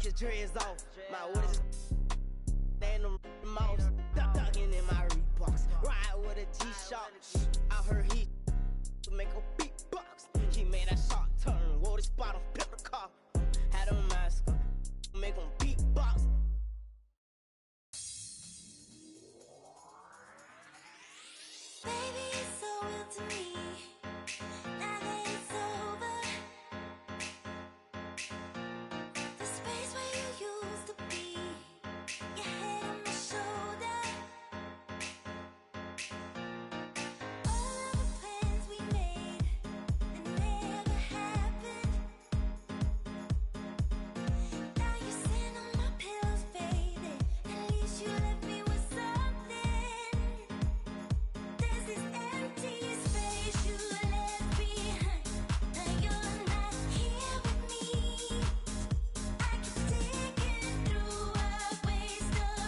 Your dreads off. My what is and them mouse. Dugging in my Reeboks. Ride with a G-Shock. I heard he make a beatbox. He made that shot turn. Roll the spot off, pimp the car. Had a mask. Make him beatbox. Baby, it's so real to me. Now that it's over, the space where you used to be, your head on my shoulder. All of the plans we made, they never happened. Now you're sitting on my pillows, baby. At least you left me with something. There's this empty space you left behind. Now you're not here with me. I keep digging through a waste of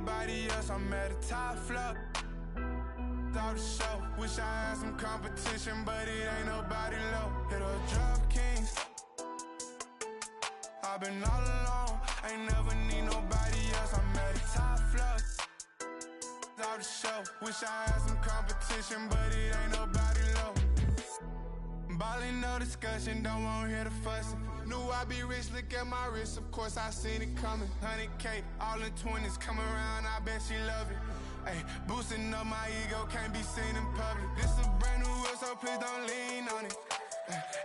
nobody else. I'm at the top floor. Out the show. Wish I had some competition, but it ain't nobody low. Hit a drop kings. I've been all alone. Ain't never need nobody else. I'm at the top floor. Out the show. Wish I had some competition, but it ain't nobody low. Ballin', no discussion, don't want to hear the fussing. Knew I'd be rich, look at my wrist, of course I seen it coming. 100K, all in 20s, come around, I bet she love it. Ayy, boosting up my ego, can't be seen in public. This a brand new whip, so please don't lean on it.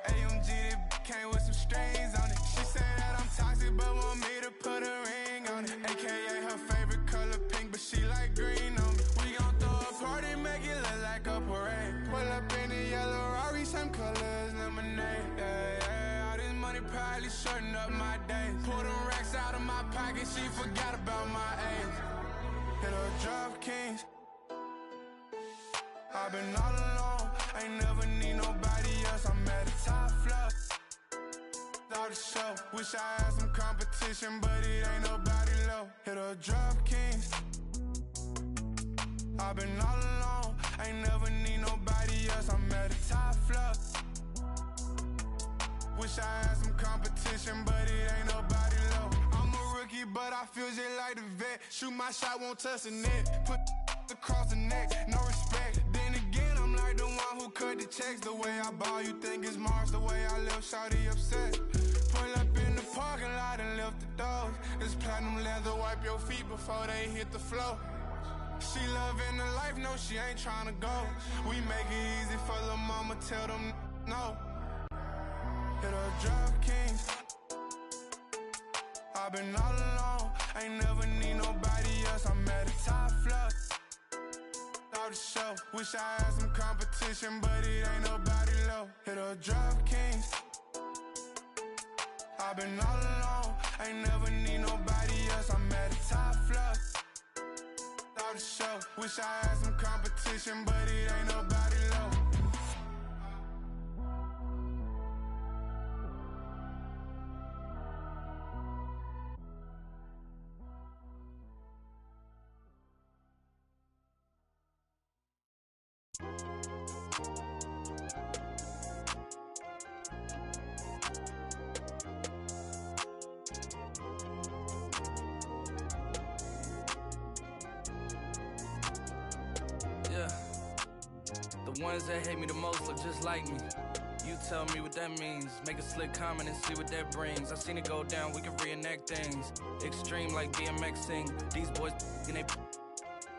AMG, that came with some strings on it. She said that I'm toxic, but want me to put a ring on it. AKA her favorite color pink, but she like green on me. We gon' throw a party, make it look like a parade. Pull up in the yellow Rari, same color as lemonade. Yeah, yeah, all this money probably shorten up my days. Pull them racks out of my pocket, she forgot about my age. Hit a drop kings. I've been all alone, ain't never need nobody else. I'm at the top floor. Out the show, wish I had some competition, but it ain't nobody low. Hit a drop kings. I've been all alone, ain't never need nobody else. I'm at the top floor. Wish I had some competition, but it ain't nobody low. I'm a rookie, but I feel just like the vet. Shoot my shot, won't touch the net. Put across the neck, no respect. Then again, I'm like the one who cut the checks. The way I ball, you think it's Mars. The way I left shawty upset. Pull up in the parking lot and lift the doors. This platinum leather, wipe your feet before they hit the floor. She loving the life, no, she ain't tryna go. We make it easy for the mama, tell them no. Hit a drop kings. I've been all alone, ain't never need nobody else. I'm at the top floor. Out the show, wish I had some competition, but it ain't nobody low. Hit a drop kings. I've been all alone, ain't never need nobody else. I'm at the top floor. Out the show, wish I had some competition, but it ain't nobody low. Yeah, the ones that hate me the most look just like me. You tell me what that means. Make a slick comment and see what that brings. I seen it go down, we can reenact things. Extreme like BMXing. These boys and they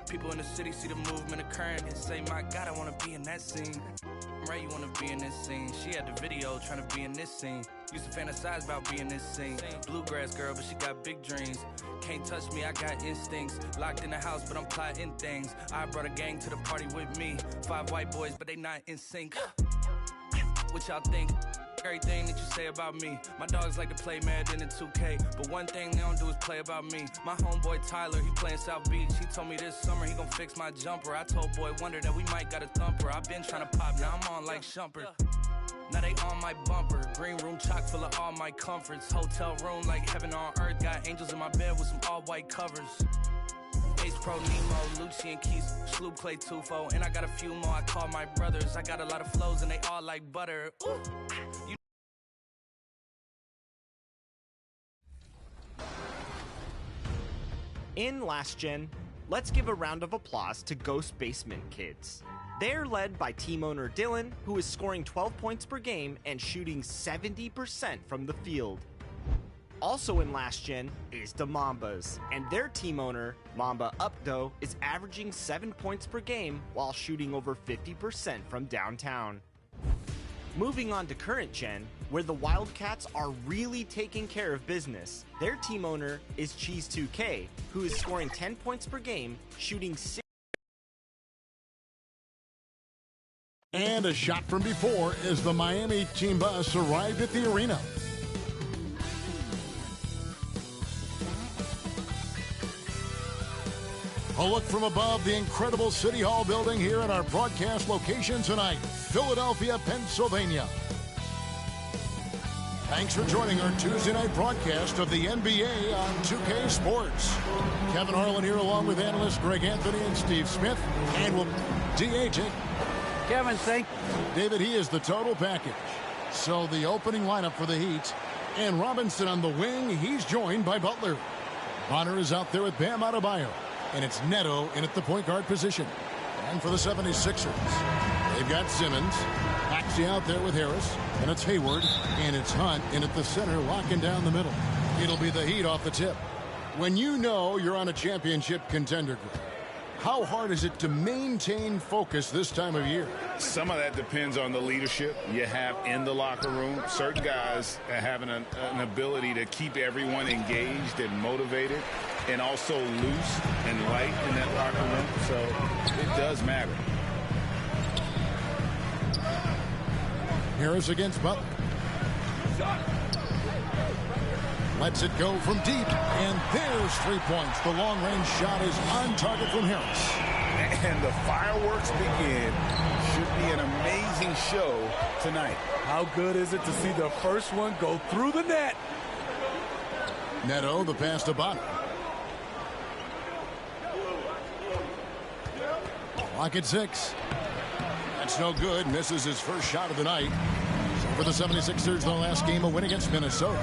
people in the city see the movement occurring and say, my God, I wanna be in that scene. Right, you wanna be in this scene. She had the video trying to be in this scene. Used to fantasize about being this scene. Bluegrass girl, but she got big dreams. Can't touch me, I got instincts. Locked in the house, but I'm plotting things. I brought a gang to the party with me. 5 white boys, but they not in sync. What y'all think? Everything that you say about me. My dogs like to play Madden and 2K, but one thing they don't do is play about me. My homeboy Tyler, he playing South Beach. He told me this summer he gon' fix my jumper. I told Boy Wonder that we might got a thumper. I been trying to pop, now I'm on like Shumpert. Now they on my bumper. Green room chock full of all my comforts. Hotel room like heaven on earth. Got angels in my bed with some all white covers. Ace Pro Nemo, Lucci and Keys, Sloop Clay Tufo, and I got a few more I call my brothers. I got a lot of flows and they all like butter. Ooh. In Last Gen, let's give a round of applause to Ghost Basement Kids. They're led by team owner Dylan, who is scoring 12 points per game and shooting 70% from the field. Also in Last Gen is the Mambas, and their team owner, Mamba Updo, is averaging 7 points per game while shooting over 50% from downtown. Moving on to current gen, where the Wildcats are really taking care of business. Their team owner is Cheese2K, who is scoring 10 points per game, shooting 6. And a shot from before as the Miami team bus arrived at the arena. A look from above the incredible City Hall building here at our broadcast location tonight, Philadelphia, Pennsylvania. Thanks for joining our Tuesday night broadcast of the NBA on 2K Sports. Kevin Harlan here along with analysts Greg Anthony and Steve Smith. And we'll DH it. Kevin, thank David, he is the total package. So the opening lineup for the Heat. And Robinson on the wing. He's joined by Butler. Bonner is out there with Bam Adebayo. And it's Neto in at the point guard position. And for the 76ers, they've got Simmons. Maxey out there with Harris. And it's Hayward. And it's Hunt in at the center, locking down the middle. It'll be the Heat off the tip. When you know you're on a championship contender group, how hard is it to maintain focus this time of year? Some of that depends on the leadership you have in the locker room. Certain guys having an ability to keep everyone engaged and motivated and also loose and light in that locker room. So it does matter. Harris against Butler. Lets it go from deep, and there's 3 points. The long-range shot is on target from Harris. And the fireworks begin. Should be an amazing show tonight. How good is it to see the first one go through the net? Neto, the pass to Bonner. Clock at 6. That's no good. Misses his first shot of the night. For the 76ers, the last game, a win against Minnesota.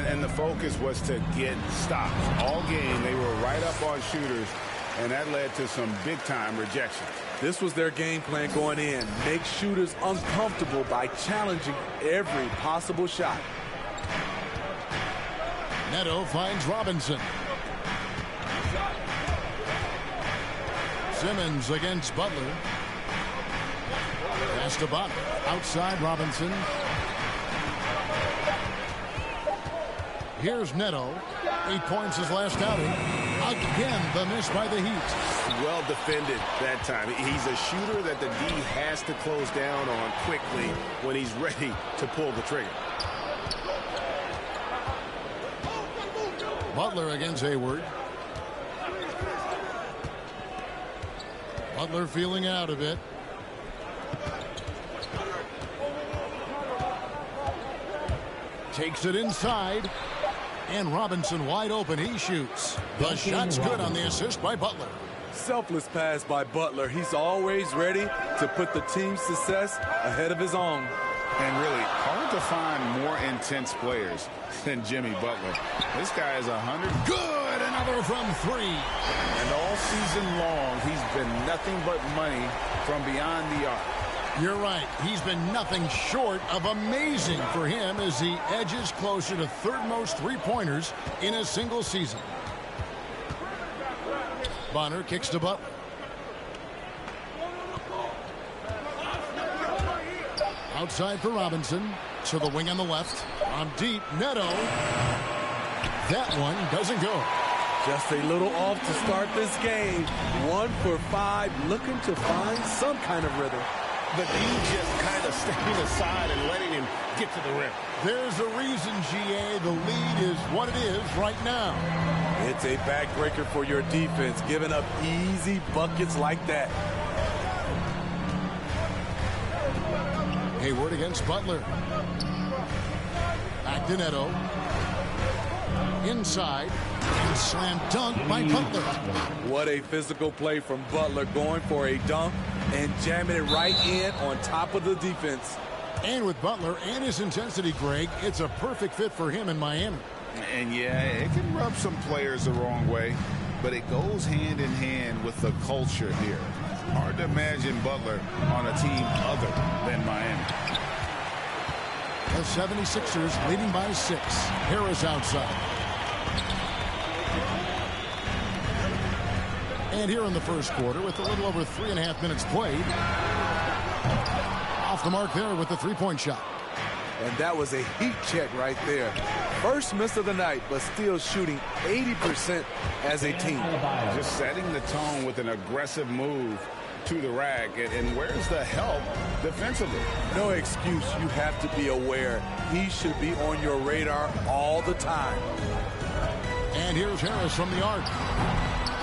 And the focus was to get stops. All game, they were right up on shooters, and that led to some big-time rejections. This was their game plan going in. Make shooters uncomfortable by challenging every possible shot. Neto finds Robinson. Simmons against Butler. Pass to Bonner. Outside Robinson. Here's Neto. 8 points his last outing. Again, the miss by the Heat. Well defended that time. He's a shooter that the D has to close down on quickly when he's ready to pull the trigger. Butler against Hayward. Butler feeling out a bit. Takes it inside. And Robinson wide open. He shoots. The shot's good on the assist by Butler. Selfless pass by Butler. He's always ready to put the team's success ahead of his own. And really hard to find more intense players than Jimmy Butler. This guy is 100. Good. Another from 3. And all season long, he's been nothing but money from beyond the arc. You're right. He's been nothing short of amazing for him as he edges closer to third most three-pointers in a single season. Bonner kicks to Butler. Outside for Robinson. To the wing on the left. On deep, Neto. That one doesn't go. Just a little off to start this game. 1 for 5, looking to find some kind of rhythm. But he just kind of staying aside and letting him get to the rim. There's a reason, GA, the lead is what it is right now. It's a backbreaker for your defense, giving up easy buckets like that. Hayward against Butler. Back to Neto. Inside. And slam dunk by Butler. What a physical play from Butler, going for a dunk and jamming it right in on top of the defense. And with Butler and his intensity, Greg, it's a perfect fit for him in Miami. And yeah, it can rub some players the wrong way, but it goes hand in hand with the culture here. Hard to imagine Butler on a team other than Miami. The 76ers leading by 6. Harris outside. And here in the first quarter, with a little over 3.5 minutes played, off the mark there with the three-point shot. And that was a heat check right there. First miss of the night, but still shooting 80% as a team. Just setting the tone with an aggressive move to the rack. And where's the help defensively? No excuse. You have to be aware. He should be on your radar all the time. And here's Harris from the arc.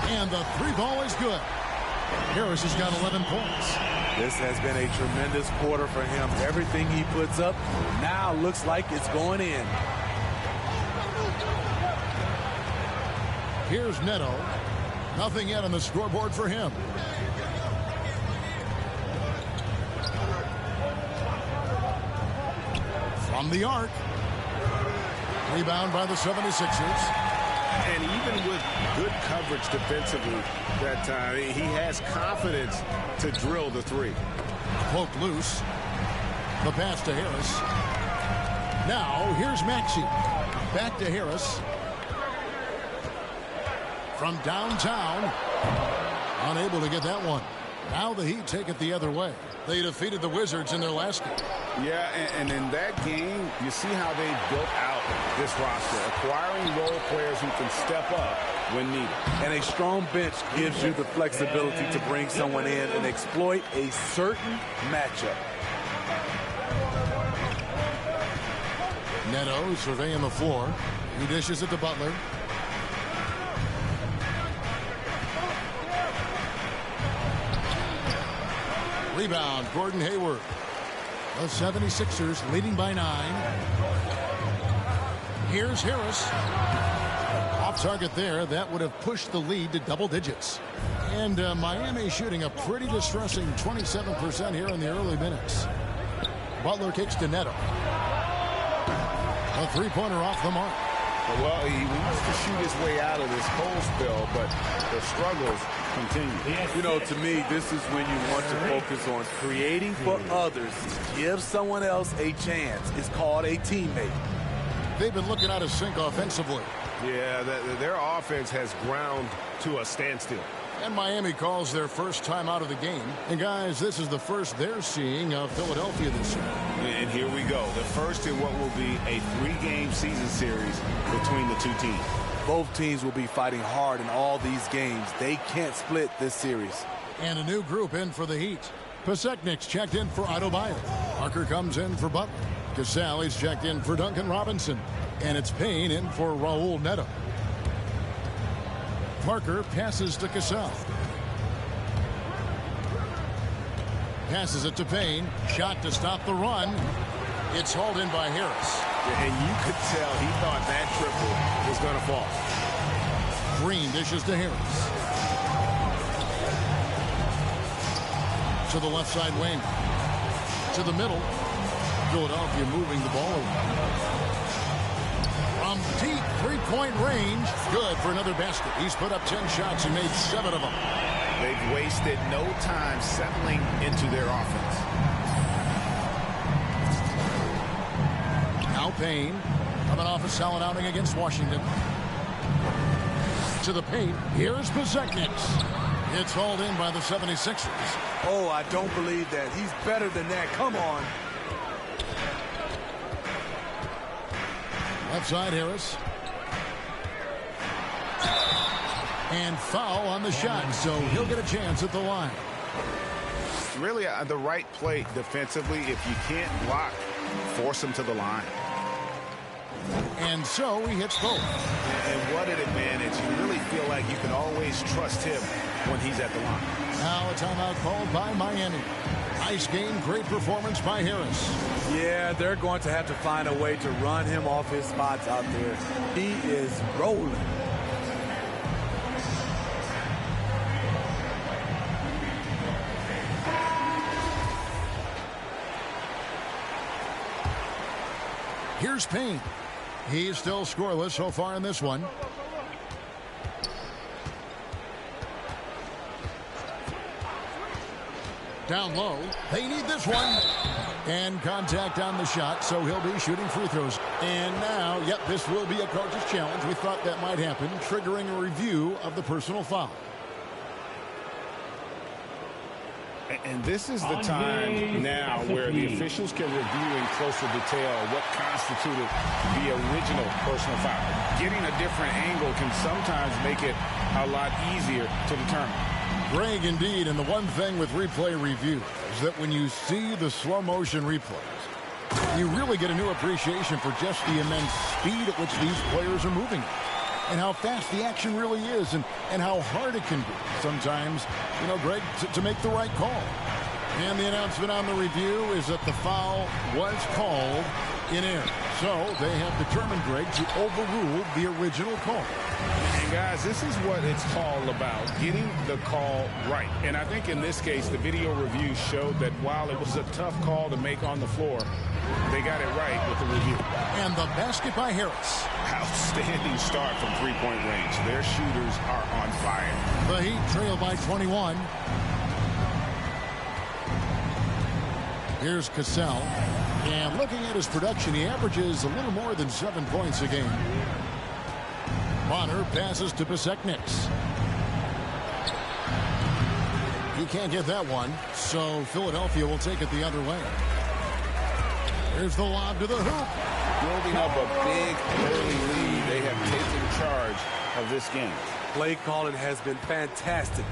And the three ball is good. Harris has got 11 points. This has been a tremendous quarter for him. Everything he puts up now looks like it's going in. Here's Neto. Nothing yet on the scoreboard for him. From the arc. Rebound by the 76ers. And even with good coverage defensively that time, he has confidence to drill the three. Poked loose. The pass to Harris. Now, here's Maxey. Back to Harris. From downtown. Unable to get that one. Now the Heat take it the other way. They defeated the Wizards in their last game. Yeah, and in that game, you see how they built out this roster, acquiring role players who can step up when needed. And a strong bench gives you the flexibility to bring someone in and exploit a certain matchup. Neto surveying the floor. He dishes it to Butler. Rebound, Gordon Hayward. The 76ers leading by 9. Here's Harris. Off target there. That would have pushed the lead to double digits. And Miami shooting a pretty distressing 27% here in the early minutes. Butler kicks to Neto. A three-pointer off the mark. Well, he wants to shoot his way out of this cold spell, but the struggles continue. You know, to me, this is when you want to focus on creating for others. Give someone else a chance. It's called a teammate. They've been looking out of sync offensively. Yeah, their offense has ground to a standstill. And Miami calls their first time out of the game. And guys, this is the first they're seeing of Philadelphia this year. And here we go. The first in what will be a 3-game season series between the two teams. Both teams will be fighting hard in all these games. They can't split this series. And a new group in for the Heat. Pasechnik's checked in for Adebayo. Parker comes in for Butler. Gasol is checked in for Duncan Robinson. And it's Payne in for Raul Neto. Parker passes to Gasol. Passes it to Payne. Shot to stop the run. It's hauled in by Harris. And you could tell he thought that triple was going to fall. Green dishes to Harris. To the left side wing. To the middle. Philadelphia moving the ball around. From deep three-point range. Good for another basket. He's put up 10 shots and made 7 of them. They've wasted no time settling into their offense. Now Payne coming off a solid outing against Washington. To the paint. Here's Pasechnik's. It's hauled in by the 76ers. Oh, I don't believe that. He's better than that. Come on. Left side, Harris. And foul on the shot, so he'll get a chance at the line. Really the right play defensively. If you can't block, force him to the line. And so he hits both. And what an advantage. You really feel like you can always trust him when he's at the line. Now a timeout called by Miami. Nice game, great performance by Harris. Yeah, they're going to have to find a way to run him off his spots out there. He is rolling. Here's Payne. He's still scoreless so far in this one. Down low. They need this one. And contact on the shot, so he'll be shooting free throws. And now, yep, this will be a coach's challenge. We thought that might happen, triggering a review of the personal foul. And this is the time now where the officials can review in closer detail what constituted the original personal foul. Getting a different angle can sometimes make it a lot easier to determine. Greg, indeed, and the one thing with replay review is that when you see the slow motion replays, you really get a new appreciation for just the immense speed at which these players are moving and how fast the action really is and how hard it can be sometimes, you know, Greg, to make the right call. And the announcement on the review is that the foul was called in air. So they have determined, Greg, to overrule the original call. And guys, this is what it's all about, getting the call right. And I think in this case, the video review showed that while it was a tough call to make on the floor, they got it right with the review. And the basket by Harris. Outstanding start from three-point range. Their shooters are on fire. The Heat trail by 21. Here's Cassell. And looking at his production, he averages a little more than 7 points a game. Bonner passes to Pasechniks. He can't get that one, so Philadelphia will take it the other way. Here's the lob to the hoop. Building up a big early lead. They have taken charge of this game. Play calling has been fantastic.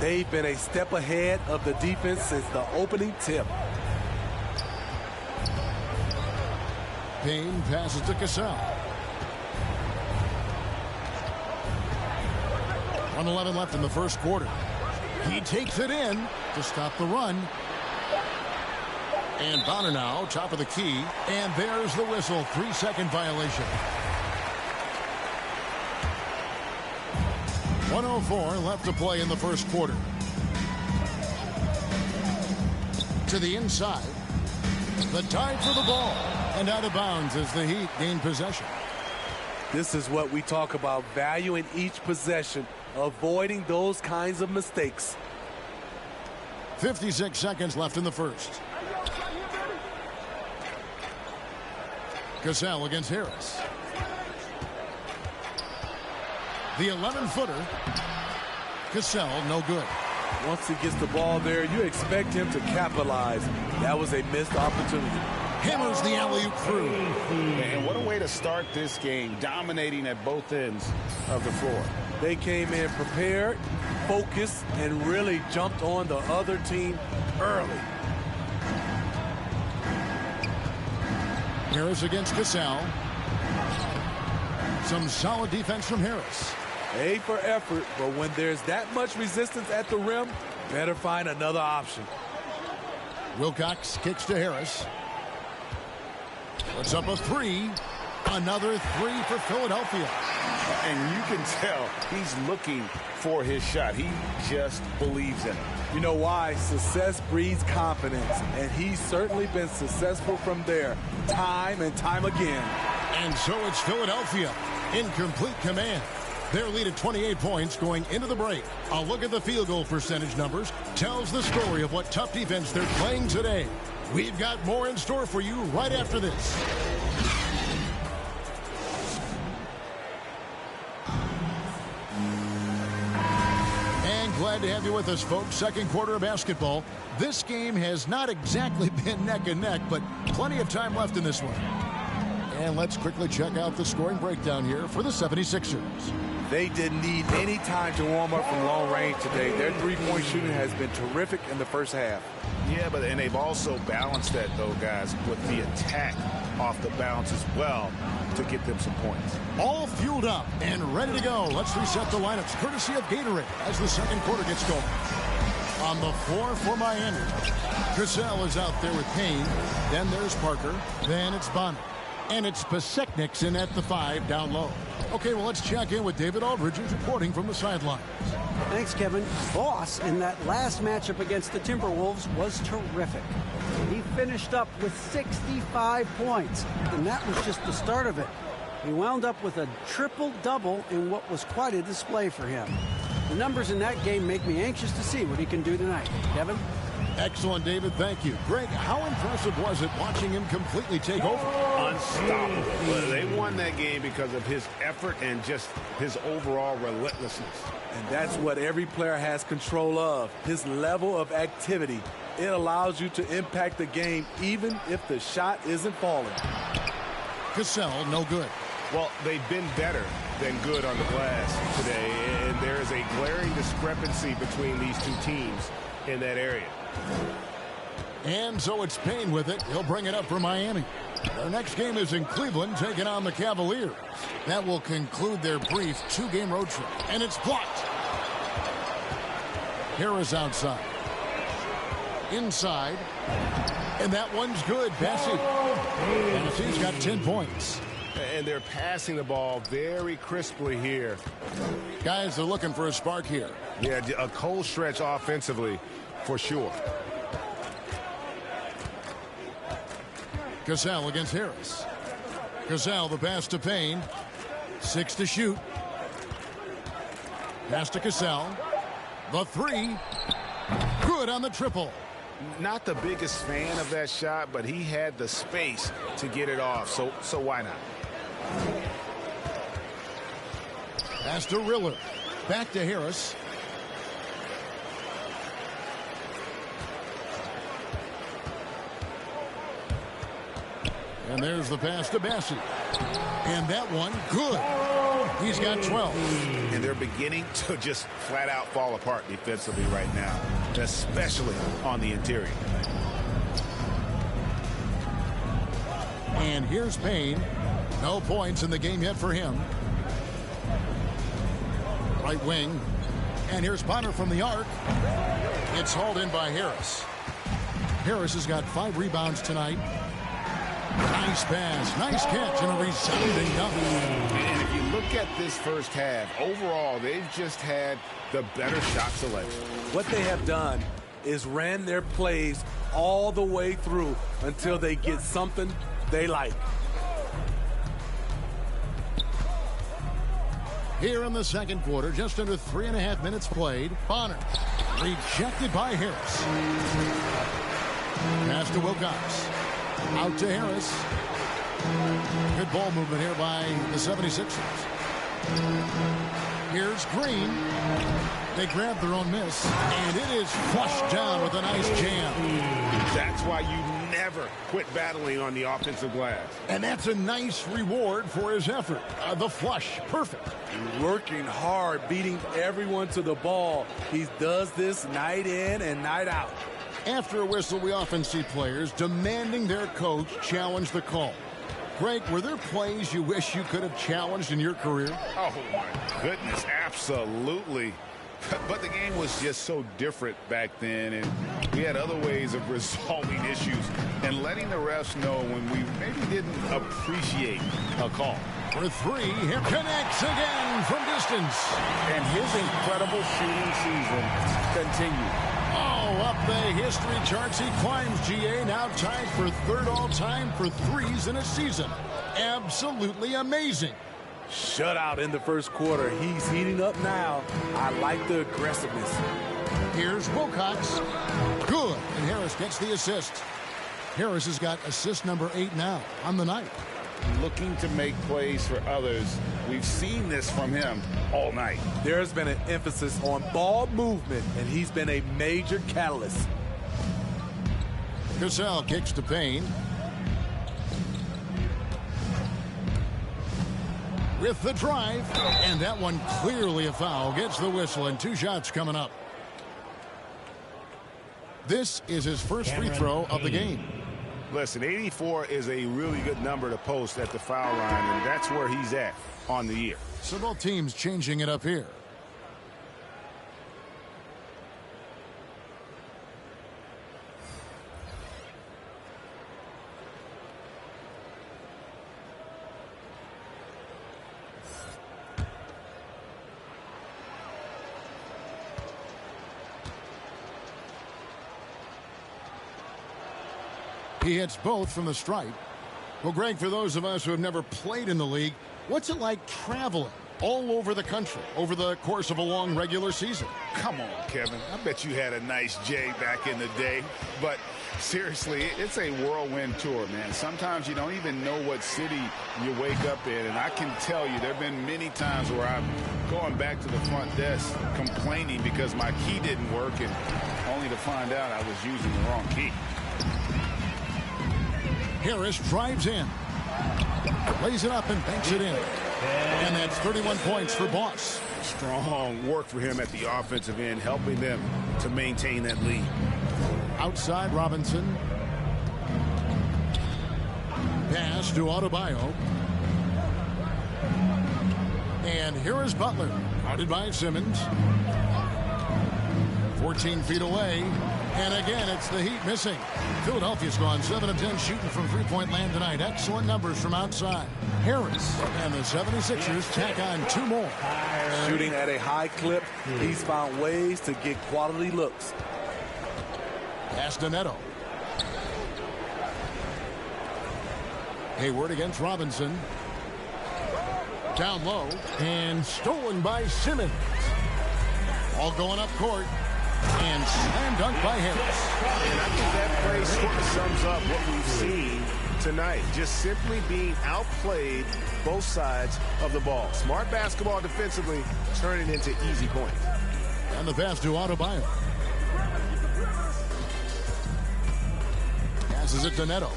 They've been a step ahead of the defense since the opening tip. Payne passes to Cassell. 1:11 left in the first quarter. He takes it in to stop the run. And Bonner now, top of the key. And there's the whistle. 3-second violation. 1:04 left to play in the first quarter. To the inside. The dive for the ball. And out of bounds as the Heat gain possession. This is what we talk about, valuing each possession, avoiding those kinds of mistakes. 56 seconds left in the first. Cassell against Harris. The 11-footer. Cassell, no good. Once he gets the ball there, you expect him to capitalize. That was a missed opportunity. Hammers the alley-oop through. And what a way to start this game, dominating at both ends of the floor. They came in prepared, focused, and really jumped on the other team early. Harris against Cassell. Some solid defense from Harris. A for effort, but when there's that much resistance at the rim, better find another option. Wilcox kicks to Harris. Puts up a three. Another three for Philadelphia. And you can tell he's looking for his shot. He just believes in it. You know why? Success breeds confidence, and he's certainly been successful from there, time and time again. And so it's Philadelphia in complete command. Their lead at 28 points going into the break. A look at the field goal percentage numbers tells the story of what tough defense they're playing today. We've got more in store for you right after this. And glad to have you with us, folks. Second quarter of basketball. This game has not exactly been neck and neck, but plenty of time left in this one. And let's quickly check out the scoring breakdown here for the 76ers. They didn't need any time to warm up from long range today. Their three-point shooting has been terrific in the first half. Yeah, and they've also balanced that, though, guys, with the attack off the bounce as well to get them some points. All fueled up and ready to go. Let's reset the lineups courtesy of Gatorade as the second quarter gets going. On the floor for Miami, Cassell is out there with Payne. Then there's Parker. Then it's Bonner. And it's Pasechniks in at the 5 down low. Okay, well, let's check in with David Aldridge, who's reporting from the sidelines. Thanks, Kevin. Voss in that last matchup against the Timberwolves was terrific. He finished up with 65 points, and that was just the start of it. He wound up with a triple-double in what was quite a display for him. The numbers in that game make me anxious to see what he can do tonight. Kevin? Excellent, David. Thank you. Greg, how impressive was it watching him completely take over? Unstoppable. They won that game because of his effort and just his overall relentlessness. And that's what every player has control of, his level of activity. It allows you to impact the game even if the shot isn't falling. Cassell, no good. Well, they've been better than good on the glass today, and there is a glaring discrepancy between these two teams in that area. And so it's Payne with it. He'll bring it up for Miami. Their next game is in Cleveland, taking on the Cavaliers. That will conclude their brief 2-game road trip. And it's blocked. Harris outside. inside. And that one's good. Bassey's got 10 points. And they're passing the ball very crisply here. Guys, they're looking for a spark here. Yeah, a cold stretch offensively for sure. Cassell against Harris. Cassell, the pass to Payne. 6 to shoot. Pass to Cassell. The 3. Good on the triple. Not the biggest fan of that shot, but he had the space to get it off, so why not? Pass to Riller. Back to Harris. And there's the pass to Bassey. And that one, good. He's got 12. And they're beginning to just flat out fall apart defensively right now, especially on the interior. And here's Payne. No points in the game yet for him. Right wing. And here's Bonner from the arc. It's hauled in by Harris. Harris has got 5 rebounds tonight. Nice pass, nice catch, and a resounding dunk. And if you look at this first half, overall, they've just had the better shot selection. What they have done is ran their plays all the way through until they get something they like. Here in the second quarter, just under 3.5 minutes played. Bonner rejected by Harris. Pass to Wilcox. Out to Harris. Good ball movement here by the 76ers. Here's Green. They grab their own miss, and it is flushed down with a nice jam. That's why you never quit battling on the offensive glass. And that's a nice reward for his effort. The flush, perfect. Working hard, beating everyone to the ball. He does this night in and night out. After a whistle, we often see players demanding their coach challenge the call. Greg, were there plays you wish you could have challenged in your career? Oh, my goodness, absolutely. But the game was just so different back then, and we had other ways of resolving issues and letting the refs know when we maybe didn't appreciate a call. For 3, here connects again from distance. And his incredible shooting season continues. Oh, up the history charts he climbs, GA, now tied for 3rd all-time for threes in a season. Absolutely amazing. Shutout in the first quarter. He's heating up now. I like the aggressiveness. Here's Wilcox. Good, and Harris gets the assist. Harris has got assist number 8 now on the night. Looking to make plays for others. We've seen this from him all night. There's been an emphasis on ball movement, and he's been a major catalyst. Cassell kicks to Payne. With the drive, and that one clearly a foul. Gets the whistle, and 2 shots coming up. This is his first free throw of the game. Listen, 84 is a really good number to post at the foul line, and that's where he's at on the year. So both teams changing it up here. He hits both from the stripe. Well, Greg, for those of us who have never played in the league, what's it like traveling all over the country over the course of a long regular season? Come on, Kevin. I bet you had a nice J back in the day. But seriously, it's a whirlwind tour, man. Sometimes you don't even know what city you wake up in. And I can tell you there have been many times where I'm going back to the front desk complaining because my key didn't work, and only to find out I was using the wrong key. Harris drives in, lays it up and banks it in. And that's 31 points for Boss. Strong work for him at the offensive end, helping them to maintain that lead. Outside Robinson. Pass to Adebayo. And here is Butler, guarded by Simmons. 14 feet away. And again, it's the Heat missing. Philadelphia's gone 7 of 10 shooting from three-point land tonight. Excellent numbers from outside. Harris and the 76ers tack on 2 more. Shooting at a high clip. He's found ways to get quality looks. Pass to Neto. Hayward against Robinson. Down low and stolen by Simmons. All going up court. And slam dunk by Harris. And I think that play sort of sums up what we've seen tonight. Just simply being outplayed both sides of the ball. Smart basketball defensively, turning into easy points. And the pass to Adebayo. Passes it to Neto.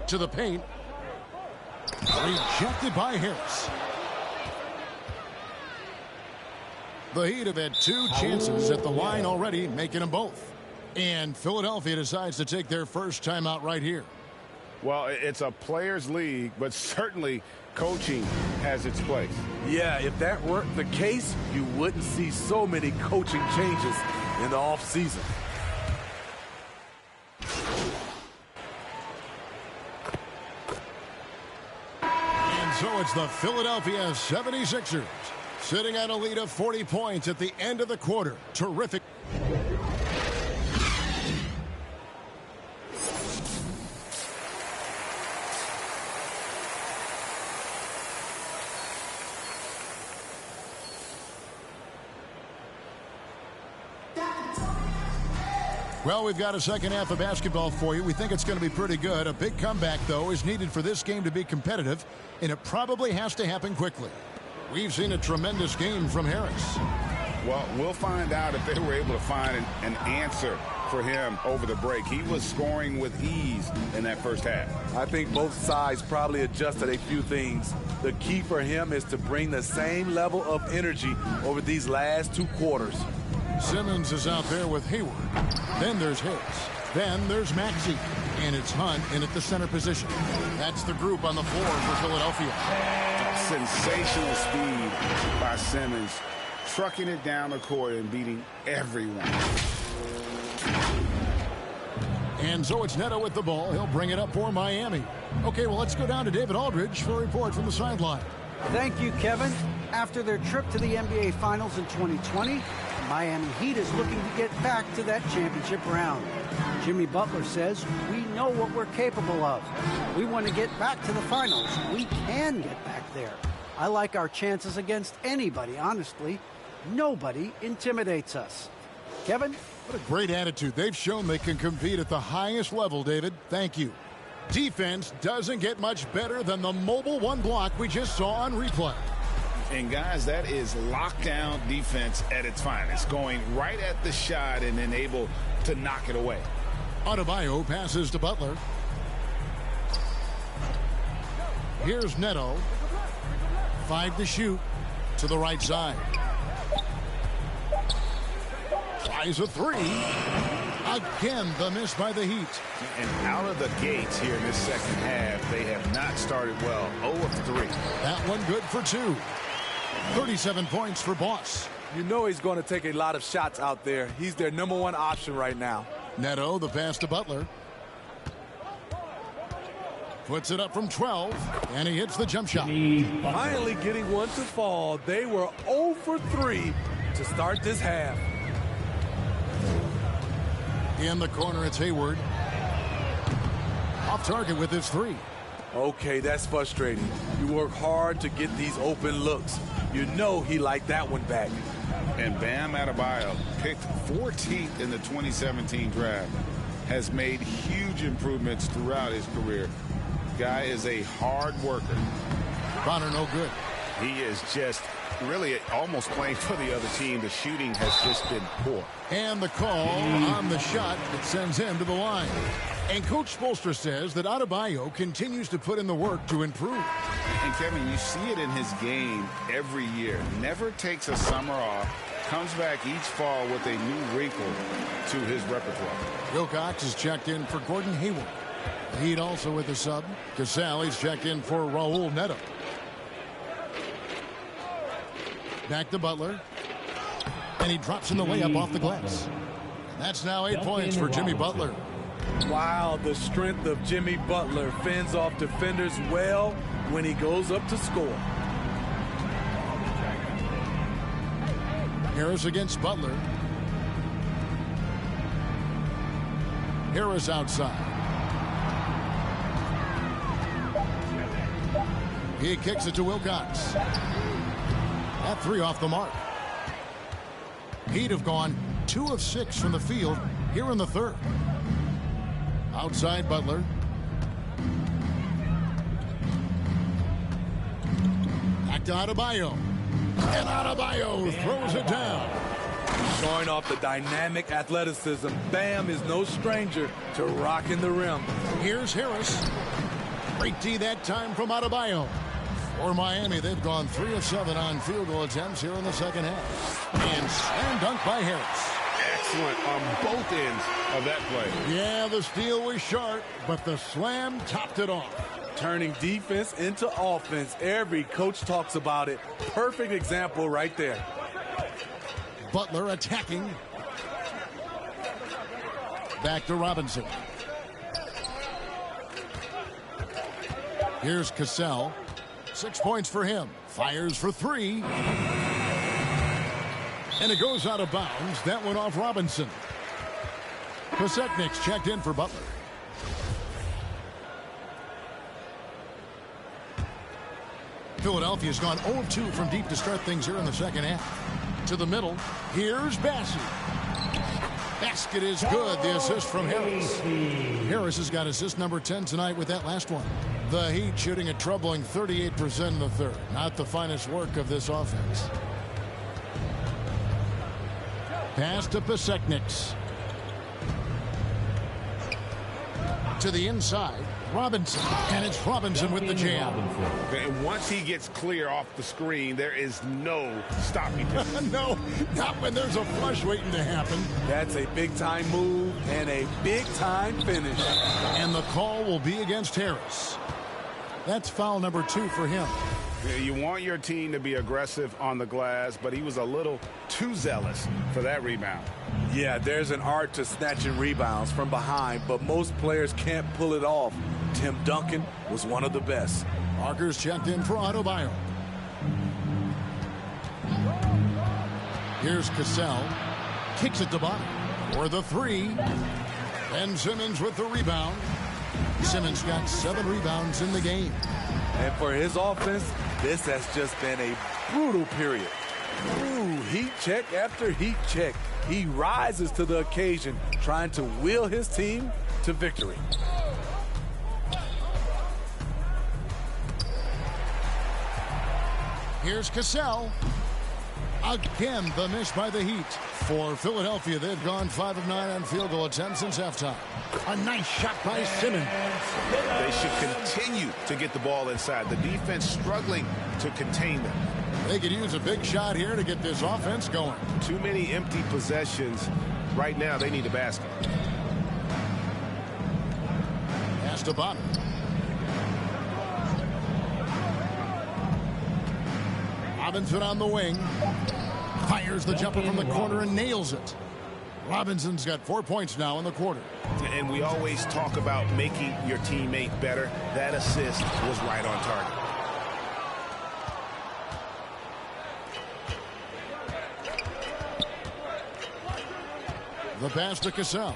To the paint. Rejected by Harris. The Heat have had 2 chances at the line already, making them both. And Philadelphia decides to take their first timeout right here. Well, it's a players' league, but certainly coaching has its place. Yeah, if that weren't the case, you wouldn't see so many coaching changes in the offseason. And so it's the Philadelphia 76ers. Sitting on a lead of 40 points at the end of the quarter. Terrific. Well, we've got a second half of basketball for you. We think it's going to be pretty good. A big comeback, though, is needed for this game to be competitive, and it probably has to happen quickly. We've seen a tremendous game from Harris. Well, we'll find out if they were able to find an answer for him over the break. He was scoring with ease in that first half. I think both sides probably adjusted a few things. The key for him is to bring the same level of energy over these last 2 quarters. Simmons is out there with Hayward. Then there's Harris. Then there's Maxey. And it's Hunt in at the center position. That's the group on the floor for Philadelphia. Sensational speed by Simmons, trucking it down the court and beating everyone. And so it's Neto with the ball. He'll bring it up for Miami. Okay, well, let's go down to David Aldridge for a report from the sideline. Thank you, Kevin. After their trip to the NBA Finals in 2020, the Miami Heat is looking to get back to that championship round. Jimmy Butler says, we know what we're capable of. We want to get back to the finals. We can get back there. I like our chances against anybody, honestly. Nobody intimidates us. Kevin? What a great attitude. They've shown they can compete at the highest level, David. Thank you. Defense doesn't get much better than the mobile 1 block we just saw on replay. And guys, that is lockdown defense at its finest, going right at the shot and then able to knock it away. Adebayo passes to Butler. Here's Neto. 5 to shoot to the right side. Tries a 3. Again, the miss by the Heat. And out of the gates here in this second half, they have not started well. 0 of 3. That one good for 2. 37 points for Boss. You know he's going to take a lot of shots out there. He's their #1 option right now. Neto, the pass to Butler. Puts it up from 12, and he hits the jump shot. Finally getting one to fall. They were 0 for 3 to start this half. In the corner, it's Hayward. Off target with his 3. Okay, that's frustrating. You work hard to get these open looks. You know he liked that one back. And Bam Adebayo, picked 14th in the 2017 draft, has made huge improvements throughout his career. Guy is a hard worker. Bonner no good. He is just really almost playing for the other team. The shooting has just been poor. And the call on the shot that sends him to the line. And Coach Spoelstra says that Adebayo continues to put in the work to improve. And Kevin, you see it in his game every year. Never takes a summer off. Comes back each fall with a new wrinkle to his repertoire. Wilcox is checked in for Gordon Hayward. Heat also with the sub. Casale's checked in for Raul Neto. Back to Butler. And he drops in the layup off the glass. That's now 8 points for Jimmy Butler. Wow, the strength of Jimmy Butler fends off defenders well when he goes up to score. Harris against Butler. Harris outside. He kicks it to Wilcox. That three off the mark. He'd have gone 2 of 6 from the field here in the third. Outside Butler. Back to Adebayo. And Adebayo throws it down. Showing off the dynamic athleticism, Bam is no stranger to rocking the rim. Here's Harris. Great D that time from Adebayo. For Miami, they've gone 3 of 7 on field goal attempts here in the second half. And slam dunk by Harris. Excellent on both ends of that play. Yeah, the steal was sharp, but the slam topped it off. Turning defense into offense. Every coach talks about it. Perfect example right there. Butler attacking. Back to Robinson. Here's Cassell. 6 points for him. Fires for 3. And it goes out of bounds. That went off Robinson. Koseknik's checked in for Butler. Philadelphia's gone 0-2 from deep to start things here in the second half. To the middle. Here's Bassey. Basket is good. The assist from Harris. Harris has got assist number 10 tonight with that last one. The Heat shooting a troubling 38% in the third. Not the finest work of this offense. Pass to Koseknik. To the inside. Robinson. And it's Robinson with the jam. And once he gets clear off the screen, there is no stopping him. No, not when there's a flush waiting to happen. That's a big-time move and a big-time finish. And the call will be against Harris. That's foul number 2 for him. You want your team to be aggressive on the glass, but he was a little too zealous for that rebound. Yeah, there's an art to snatching rebounds from behind, but most players can't pull it off. Tim Duncan was one of the best. Parker's checked in for Adebayo. Here's Cassell. Kicks it to bottom for the 3. Ben Simmons with the rebound. Simmons got 7 rebounds in the game. And for his offense, this has just been a brutal period. Ooh, heat check after heat check. He rises to the occasion, trying to will his team to victory. Here's Cassell. Again, the miss by the Heat. For Philadelphia, they've gone 5 of 9 on field goal attempts since halftime. A nice shot by Simmons. They should continue to get the ball inside. The defense struggling to contain them. They could use a big shot here to get this offense going. Too many empty possessions. Right now, they need a basket. Pass to Bonner. Robinson on the wing. Fires the jumper from the corner and nails it. Robinson's got 4 points now in the quarter. And we always talk about making your teammate better. That assist was right on target. The pass to Cassell.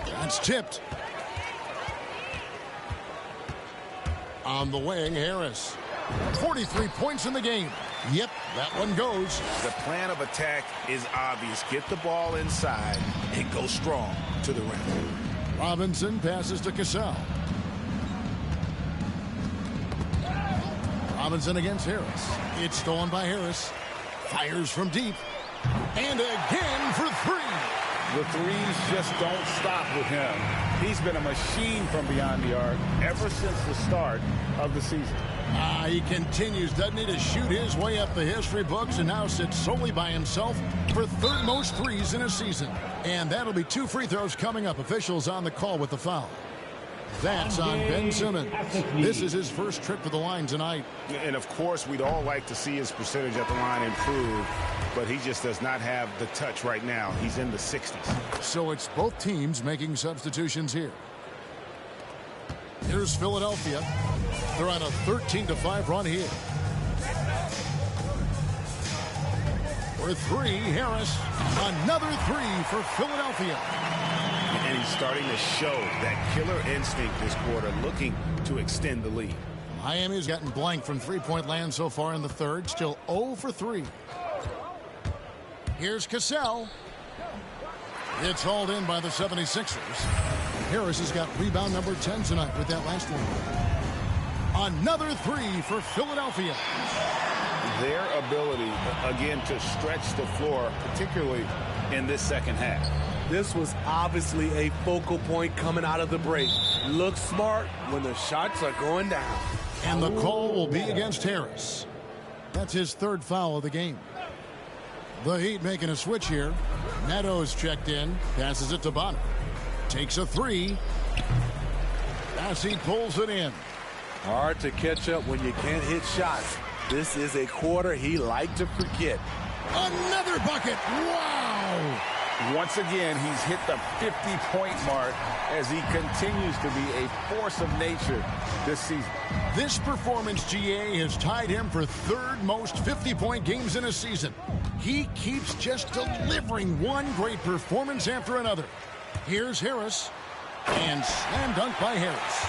That's tipped. On the wing, Harris. 43 points in the game. Yep, that one goes. The plan of attack is obvious. Get the ball inside and go strong to the rim. Robinson passes to Cassell. Robinson against Harris. It's stolen by Harris. Fires from deep. And again for 3. The threes just don't stop with him. He's been a machine from beyond the arc ever since the start of the season. He continues, doesn't he, to shoot his way up the history books and now sits solely by himself for 3rd most threes in a season. And that'll be 2 free throws coming up. Officials on the call with the foul. That's on Ben Simmons. This is his first trip to the line tonight. And, of course, we'd all like to see his percentage at the line improve, but he just does not have the touch right now. He's in the 60s. So it's both teams making substitutions here. Here's Philadelphia. They're on a 13-5 run here. For three, Harris. Another three for Philadelphia. And he's starting to show that killer instinct this quarter, looking to extend the lead. Miami's gotten blank from three-point land so far in the third. Still 0 for 3. Here's Cassell. It's hauled in by the 76ers. Harris has got rebound number 10 tonight with that last one. Another three for Philadelphia. Their ability, again, to stretch the floor, particularly in this second half. This was obviously a focal point coming out of the break. Look smart when the shots are going down. And the call will be against Harris. That's his third foul of the game. The Heat making a switch here. Neto's checked in. Passes it to Bonner. Takes a three. As he pulls it in. Hard to catch up when you can't hit shots. This is a quarter he liked to forget. Another bucket. Wow. Once again, he's hit the 50-point mark as he continues to be a force of nature this season. This performance, GA, has tied him for third most 50-point games in a season. He keeps just delivering one great performance after another. Here's Harris. And slam dunk by Harris.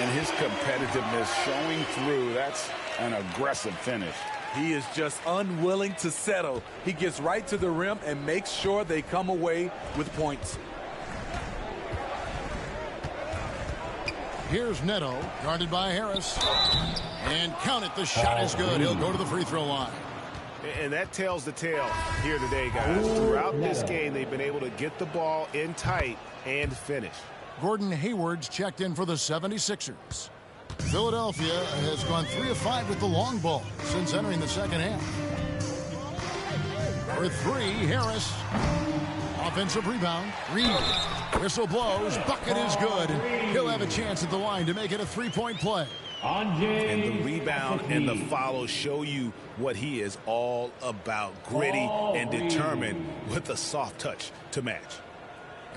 And his competitiveness showing through. That's an aggressive finish. He is just unwilling to settle. He gets right to the rim and makes sure they come away with points. Here's Neto, guarded by Harris. And count it, the shot is good. He'll go to the free throw line. And that tells the tale here today, guys. Throughout this game, they've been able to get the ball in tight and finish. Gordon Hayward's checked in for the 76ers. Philadelphia has gone 3 of 5 with the long ball since entering the second half. For three, Harris. Offensive rebound. Reed. Whistle blows. Bucket is good. He'll have a chance at the line to make it a three-point play. And the rebound and the follow show you what he is all about. Gritty and determined with a soft touch to match.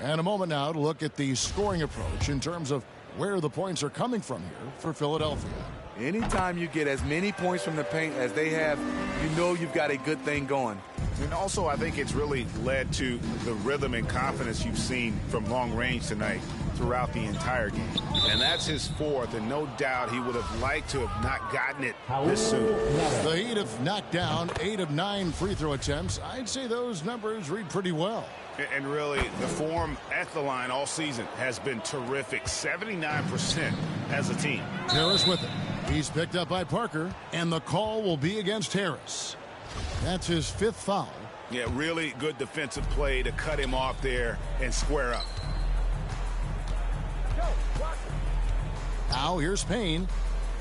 And a moment now to look at the scoring approach in terms of where the points are coming from here for Philadelphia. Anytime you get as many points from the paint as they have, you know you've got a good thing going. And also, I think it's really led to the rhythm and confidence you've seen from long range tonight throughout the entire game. And that's his fourth, and no doubt he would have liked to have not gotten it this soon. The Heat have knocked down 8 of 9 free throw attempts. I'd say those numbers read pretty well. And really, the form at the line all season has been terrific. 79% as a team. Harris with it. He's picked up by Parker, and the call will be against Harris. That's his 5th foul. Yeah, really good defensive play to cut him off there and square up. Now here's Payne.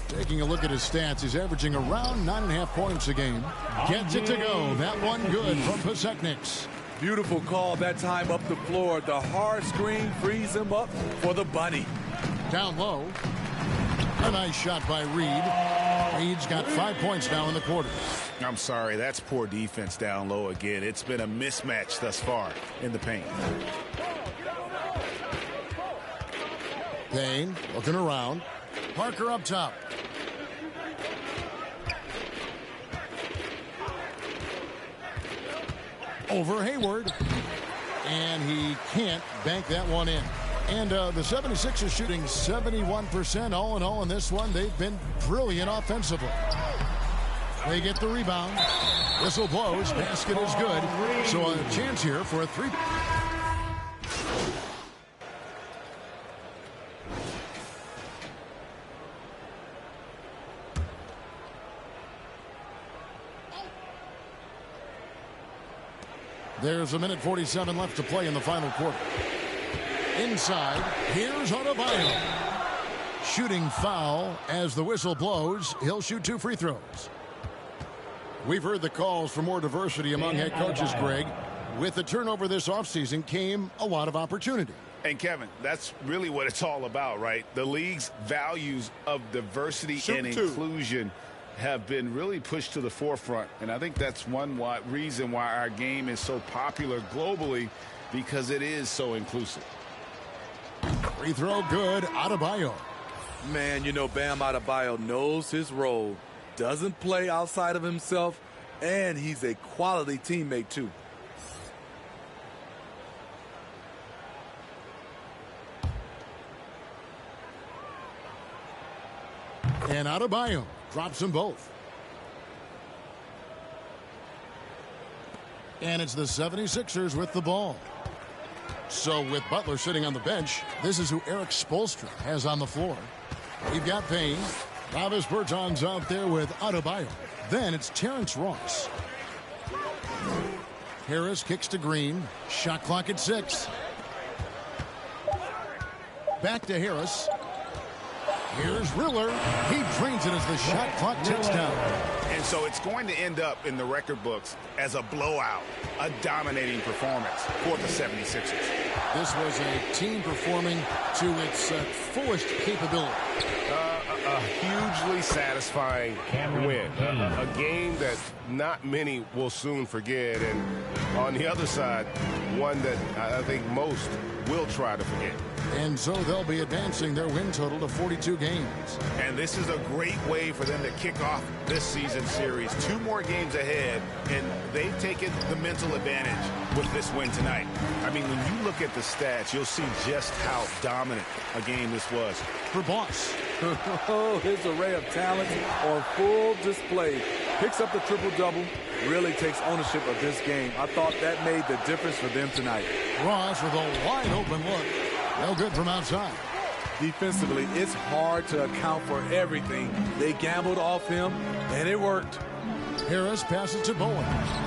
Taking a look at his stats, he's averaging around 9.5 points a game. Gets it to go. That one good from Pasechniks. Beautiful call that time up the floor. The hard screen frees him up for the bunny. Down low. A nice shot by Reed. Reed's got 5 points now in the quarter. I'm sorry, that's poor defense down low again. It's been a mismatch thus far in the paint. Payne looking around. Parker up top. Over Hayward. And he can't bank that one in. And the 76ers shooting 71% all in all in this one. They've been brilliant offensively. They get the rebound. Whistle blows. Basket is good. So a chance here for a three. There's a minute 47 left to play in the final quarter. Inside, here's Adebayo. Shooting foul as the whistle blows. He'll shoot 2 free throws. We've heard the calls for more diversity among head coaches, Greg. With the turnover this offseason came a lot of opportunity. And, Kevin, that's really what it's all about, right? The league's values of diversity and inclusion have been really pushed to the forefront. And I think that's one reason why our game is so popular globally, because it is so inclusive. Free throw good, Adebayo. Man, you know, Bam Adebayo knows his role, doesn't play outside of himself, and he's a quality teammate, too. And Adebayo drops them both. And it's the 76ers with the ball. So with Butler sitting on the bench, this is who Eric Spoelstra has on the floor. We've got Payne. Davis Bertans out there with Adebayo. Then it's Terrence Ross. Harris kicks to Green. Shot clock at 6. Back to Harris. Here's Riller. He drains it as the shot clock ticks down. And so it's going to end up in the record books as a blowout, a dominating performance for the 76ers. This was a team performing to its fullest capability. A hugely satisfying win. A game that not many will soon forget. And on the other side, one that I think most will try to forget. And so they'll be advancing their win total to 42 games. And this is a great way for them to kick off this season series. 2 more games ahead, and they've taken the mental advantage with this win tonight. I mean, when you look at the stats, you'll see just how dominant a game this was. For Boss. His array of talent on full display. Picks up the triple-double, really takes ownership of this game. I thought that made the difference for them tonight. Ross with a wide-open look. No good from outside. Defensively, it's hard to account for everything. They gambled off him, and it worked. Harris passes to Bowen.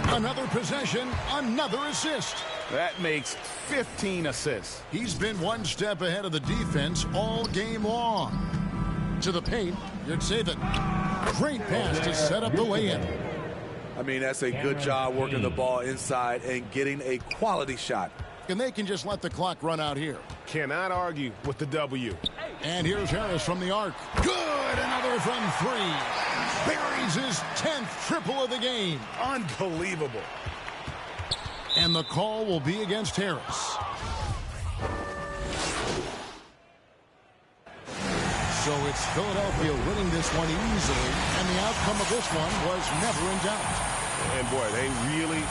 Another possession, another assist. That makes 15 assists. He's been one step ahead of the defense all game long. To the paint, Yurtseven. Great pass to set up the lay-in. I mean, that's a good job working the ball inside and getting a quality shot. And they can just let the clock run out here. Cannot argue with the W. And here's Harris from the arc. Good! Another from 3. Buries his 10th triple of the game. Unbelievable. And the call will be against Harris. So it's Philadelphia winning this one easily, and the outcome of this one was never in doubt. And boy, they really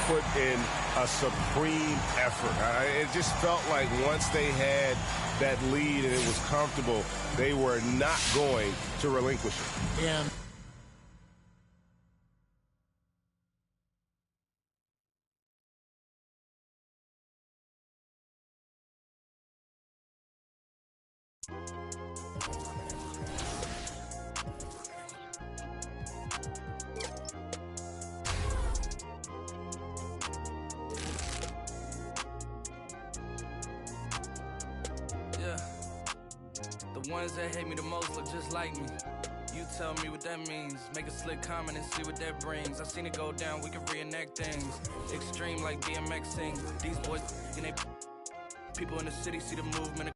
put in a supreme effort. It just felt like once they had that lead and it was comfortable, they were not going to relinquish it. And the ones that hate me the most look just like me. You tell me what that means. Make a slick comment and see what that brings. I seen it go down, we can reenact things. Extreme like BMX sing. These boys and they people in the city see the movement.